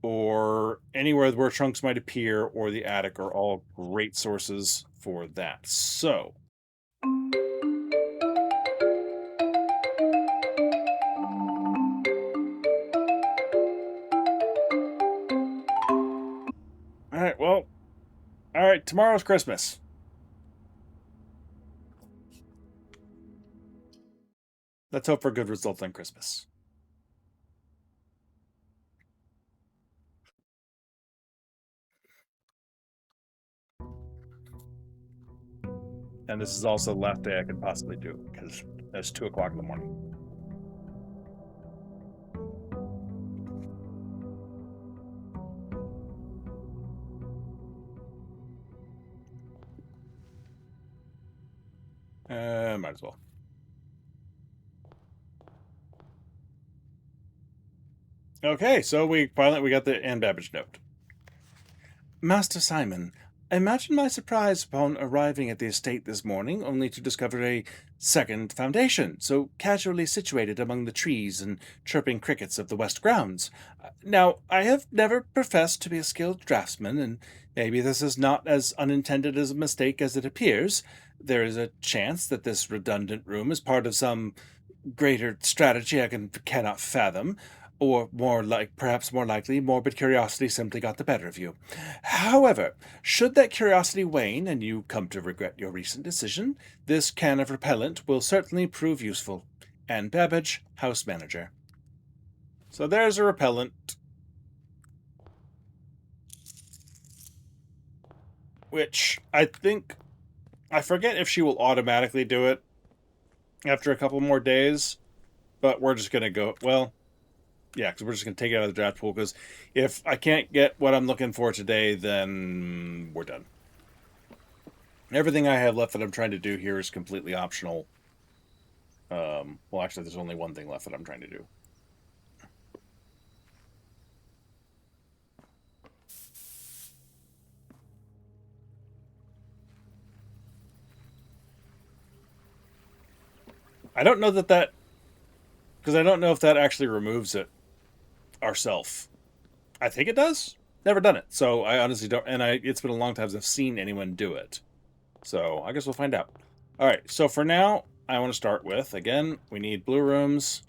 Speaker 1: or anywhere where trunks might appear, or the attic are all great sources for that. So, all right, well, all right, tomorrow's Christmas. Let's hope for good results on Christmas. And this is also the last day I could possibly do because it's 2 o'clock in the morning. Might as well. Okay, so we got the Anne Babbage note. Master Simon, imagine my surprise upon arriving at the estate this morning, only to discover a second foundation, so casually situated among the trees and chirping crickets of the west grounds. Now, I have never professed to be a skilled draftsman, and maybe this is not as unintended as a mistake as it appears. There is a chance that this redundant room is part of some greater strategy I cannot fathom, or perhaps more likely, morbid curiosity simply got the better of you. However, should that curiosity wane and you come to regret your recent decision, this can of repellent will certainly prove useful. Anne Babbage, house manager. So there's a repellent, which I forget if she will automatically do it after a couple more days, but we're just going to go, well, yeah, because we're just going to take it out of the draft pool, because if I can't get what I'm looking for today, then we're done. Everything I have left that I'm trying to do here is completely optional. Well, actually, there's only one thing left that I'm trying to do. I don't know that because I don't know if that actually removes it ourself. I think it does. Never done it, so I honestly don't. And it's been a long time since I've seen anyone do it. So I guess we'll find out. All right. So for now, I want to start with, again, we need blue rooms.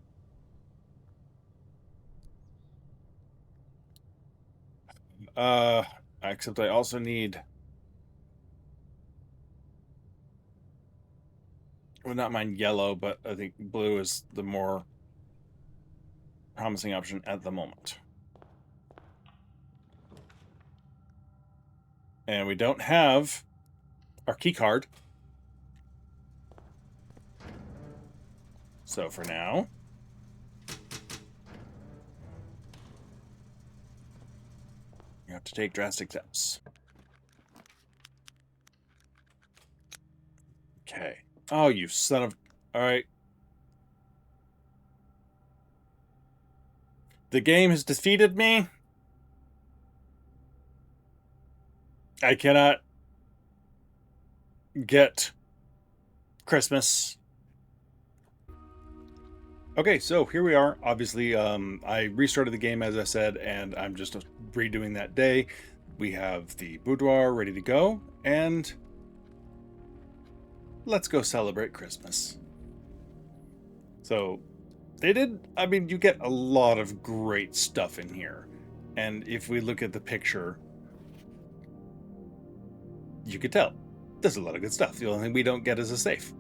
Speaker 1: Except I also need. Would not mind yellow, but I think blue is the more promising option at the moment. And we don't have our key card. So for now, you have to take drastic steps. Okay. Oh, you son of... All right. The game has defeated me. I cannot get Christmas. Okay, so here we are. Obviously, I restarted the game, as I said, and I'm just redoing that day. We have the boudoir ready to go, and let's go celebrate Christmas. So, I mean, you get a lot of great stuff in here. And if we look at the picture, you could tell there's a lot of good stuff. The only thing we don't get is a safe.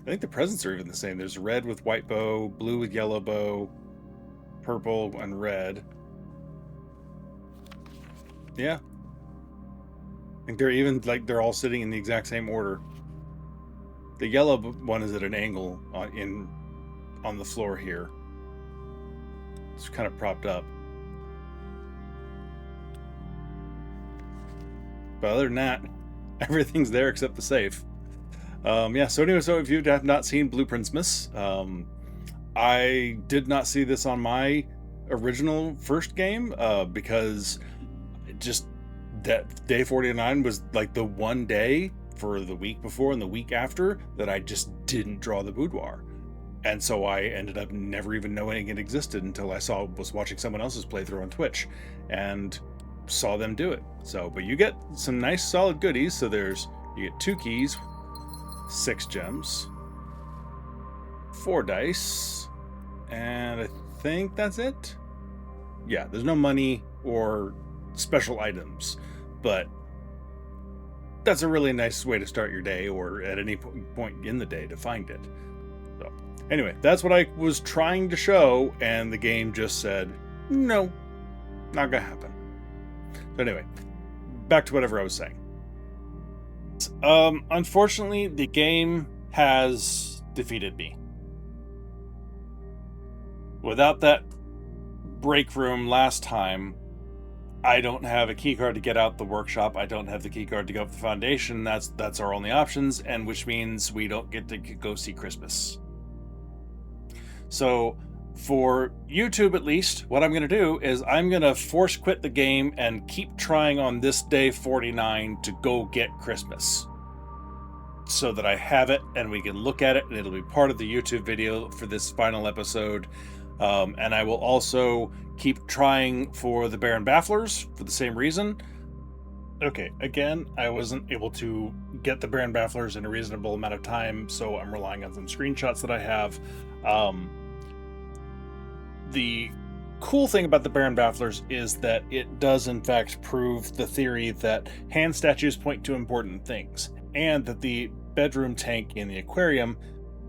Speaker 1: I think the presents are even the same. There's red with white bow, blue with yellow bow, purple and red. Yeah. I think they're all sitting in the exact same order. The yellow one is at an angle on the floor here. It's kind of propped up. But other than that, everything's there except the safe. Yeah, so anyway, so if you have not seen BluePrince, I did not see this on my original first game because it just that day 49 was like the one day for the week before and the week after that I just didn't draw the boudoir. And so I ended up never even knowing it existed until I was watching someone else's playthrough on Twitch and saw them do it. So, but you get some nice solid goodies. So you get 2 keys, 6 gems, 4 dice, and I think that's it. Yeah, there's no money or special items, but that's a really nice way to start your day, or at any point in the day to find it. So anyway, that's what I was trying to show, and the game just said, no, not gonna happen. So anyway, back to whatever I was saying. Unfortunately, the game has defeated me. Without that break room last time, I don't have a keycard to get out the workshop. I don't have the keycard to go up the foundation. That's our only options, and which means we don't get to go see Christmas. So for YouTube, at least, what I'm going to do is I'm going to force quit the game and keep trying on this day 49 to go get Christmas, so that I have it and we can look at it, and it'll be part of the YouTube video for this final episode. And I will also keep trying for the Baron Bafflers for the same reason. Okay, again, I wasn't able to get the Baron Bafflers in a reasonable amount of time, so I'm relying on some screenshots that I have. The cool thing about the Baron Bafflers is that it does in fact prove the theory that hand statues point to important things, and that the bedroom tank in the aquarium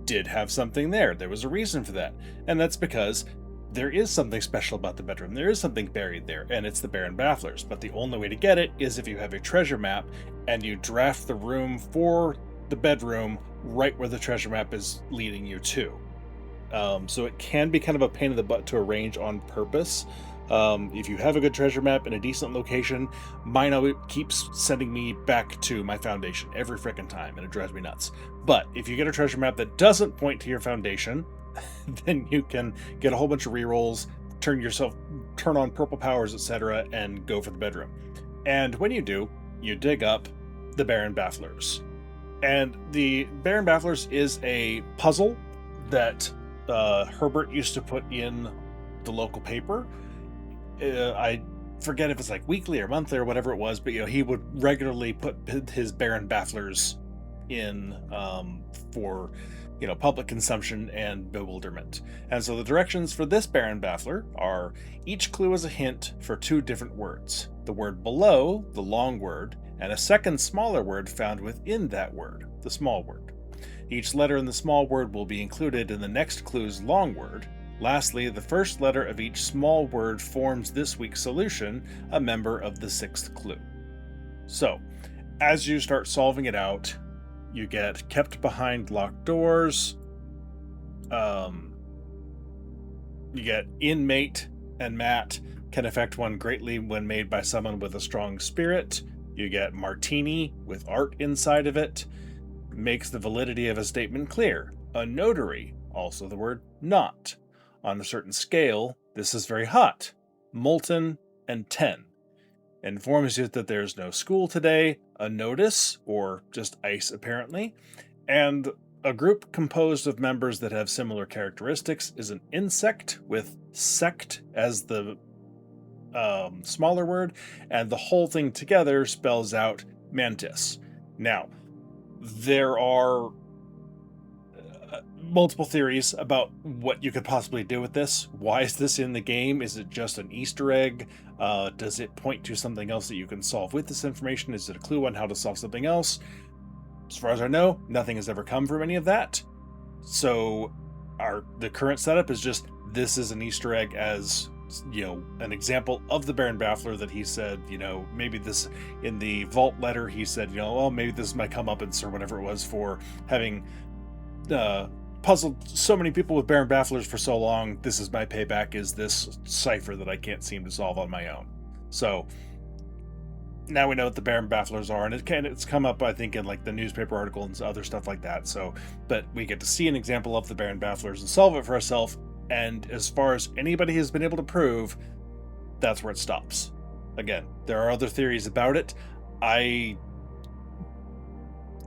Speaker 1: did have something there. There was a reason for that, and that's because there is something special about the bedroom. There is something buried there, and it's the Baron Bafflers. But the only way to get it is if you have a treasure map and you draft the room for the bedroom right where the treasure map is leading you to. So it can be kind of a pain in the butt to arrange on purpose. If you have a good treasure map in a decent location, mine always keeps sending me back to my foundation every frickin' time, and it drives me nuts. But if you get a treasure map that doesn't point to your foundation, then you can get a whole bunch of rerolls, turn on purple powers, etc., and go for the bedroom. And when you do, you dig up the Baron Bafflers. And the Baron Bafflers is a puzzle that Herbert used to put in the local paper. I forget if it's like weekly or monthly or whatever it was, but he would regularly put his Baron Bafflers in for public consumption and bewilderment. And so the directions for this Baron Baffler are: each clue is a hint for 2 different words, the word below, the long word, and a second smaller word found within that word, the small word. Each letter in the small word will be included in the next clue's long word. Lastly, the first letter of each small word forms this week's solution, a member of the 6th clue. So, as you start solving it out, you get kept behind locked doors, you get inmate and mat can affect one greatly when made by someone with a strong spirit. You get martini with art inside of it, makes the validity of a statement clear. A notary, also the word not. On a certain scale, this is very hot, molten, and 10. Informs you that there's no school today, a notice, or just ice apparently, and a group composed of members that have similar characteristics is an insect with sect as the smaller word, and the whole thing together spells out mantis. Now, there are multiple theories about what you could possibly do with this. Why is this in the game? Is it just an Easter egg? Does it point to something else that you can solve with this information? Is it a clue on how to solve something else? As far as I know, nothing has ever come from any of that. So the current setup is just, this is an Easter egg as, an example of the Baron Baffler that he said, maybe this, in the vault letter, he said, maybe this is my comeuppance or whatever it was for having puzzled so many people with Baron Bafflers for so long. This is my payback, is this cipher that I can't seem to solve on my own. So now we know what the Baron Bafflers are, and it's come up, I think, in like the newspaper article and other stuff like that. So, but we get to see an example of the Baron Bafflers and solve it for ourselves. And as far as anybody has been able to prove, that's where it stops. Again, there are other theories about it. I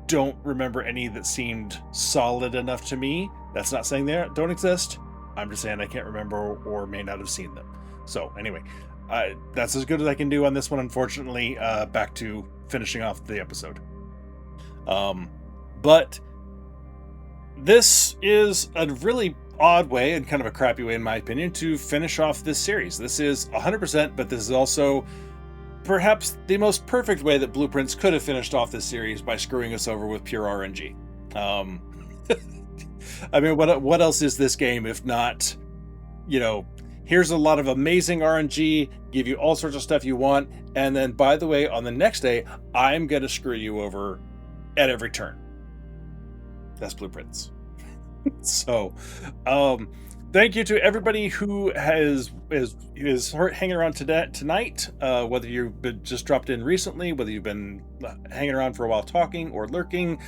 Speaker 1: don't remember any that seemed solid enough to me. That's not saying they don't exist. I'm just saying I can't remember or may not have seen them. So anyway, that's as good as I can do on this one, unfortunately. Back to finishing off the episode. But this is a really odd way, and kind of a crappy way in my opinion, to finish off this series. This is 100%, but this is also perhaps the most perfect way that BluePrince could have finished off this series, by screwing us over with pure RNG. I mean, what else is this game if not, here's a lot of amazing RNG, give you all sorts of stuff you want, and then, by the way, on the next day, I'm going to screw you over at every turn. That's BluePrince. So, thank you to everybody who is hanging around tonight, whether you've been just dropped in recently, whether you've been hanging around for a while talking or lurking.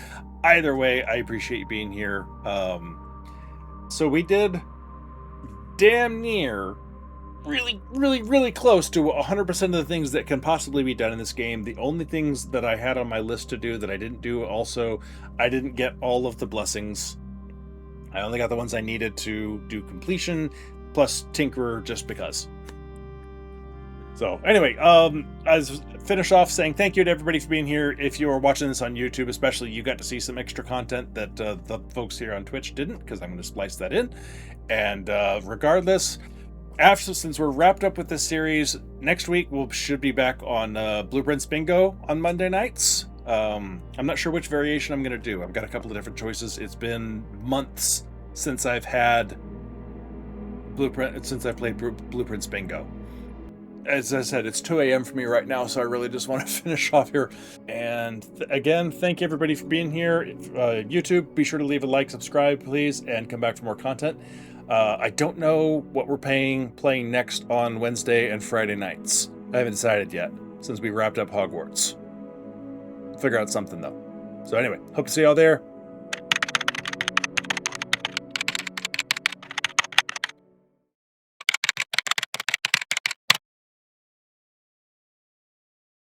Speaker 1: Either way, I appreciate you being here. So we did damn near really close to 100% of the things that can possibly be done in this game. The only things that I had on my list to do that I didn't do, also, I didn't get all of the blessings. I only got the ones I needed to do completion, plus Tinkerer, just because. So anyway, I finish off saying thank you to everybody for being here. If you are watching this on YouTube, especially, you got to see some extra content that the folks here on Twitch didn't, because I'm going to splice that in. And regardless, since we're wrapped up with this series, next week we should be back on BluePrince Bingo on Monday nights. I'm not sure which variation I'm going to do. I've got a couple of different choices. It's been months since I've had played BluePrince Bingo. As I said, it's 2 a.m. for me right now, so I really just want to finish off here. And again, thank you everybody for being here. YouTube, be sure to leave a like, subscribe, please, and come back for more content. I don't know what we're playing next on Wednesday and Friday nights. I haven't decided yet, since we wrapped up Hogwarts. Figure out something, though. So anyway, hope to see y'all there.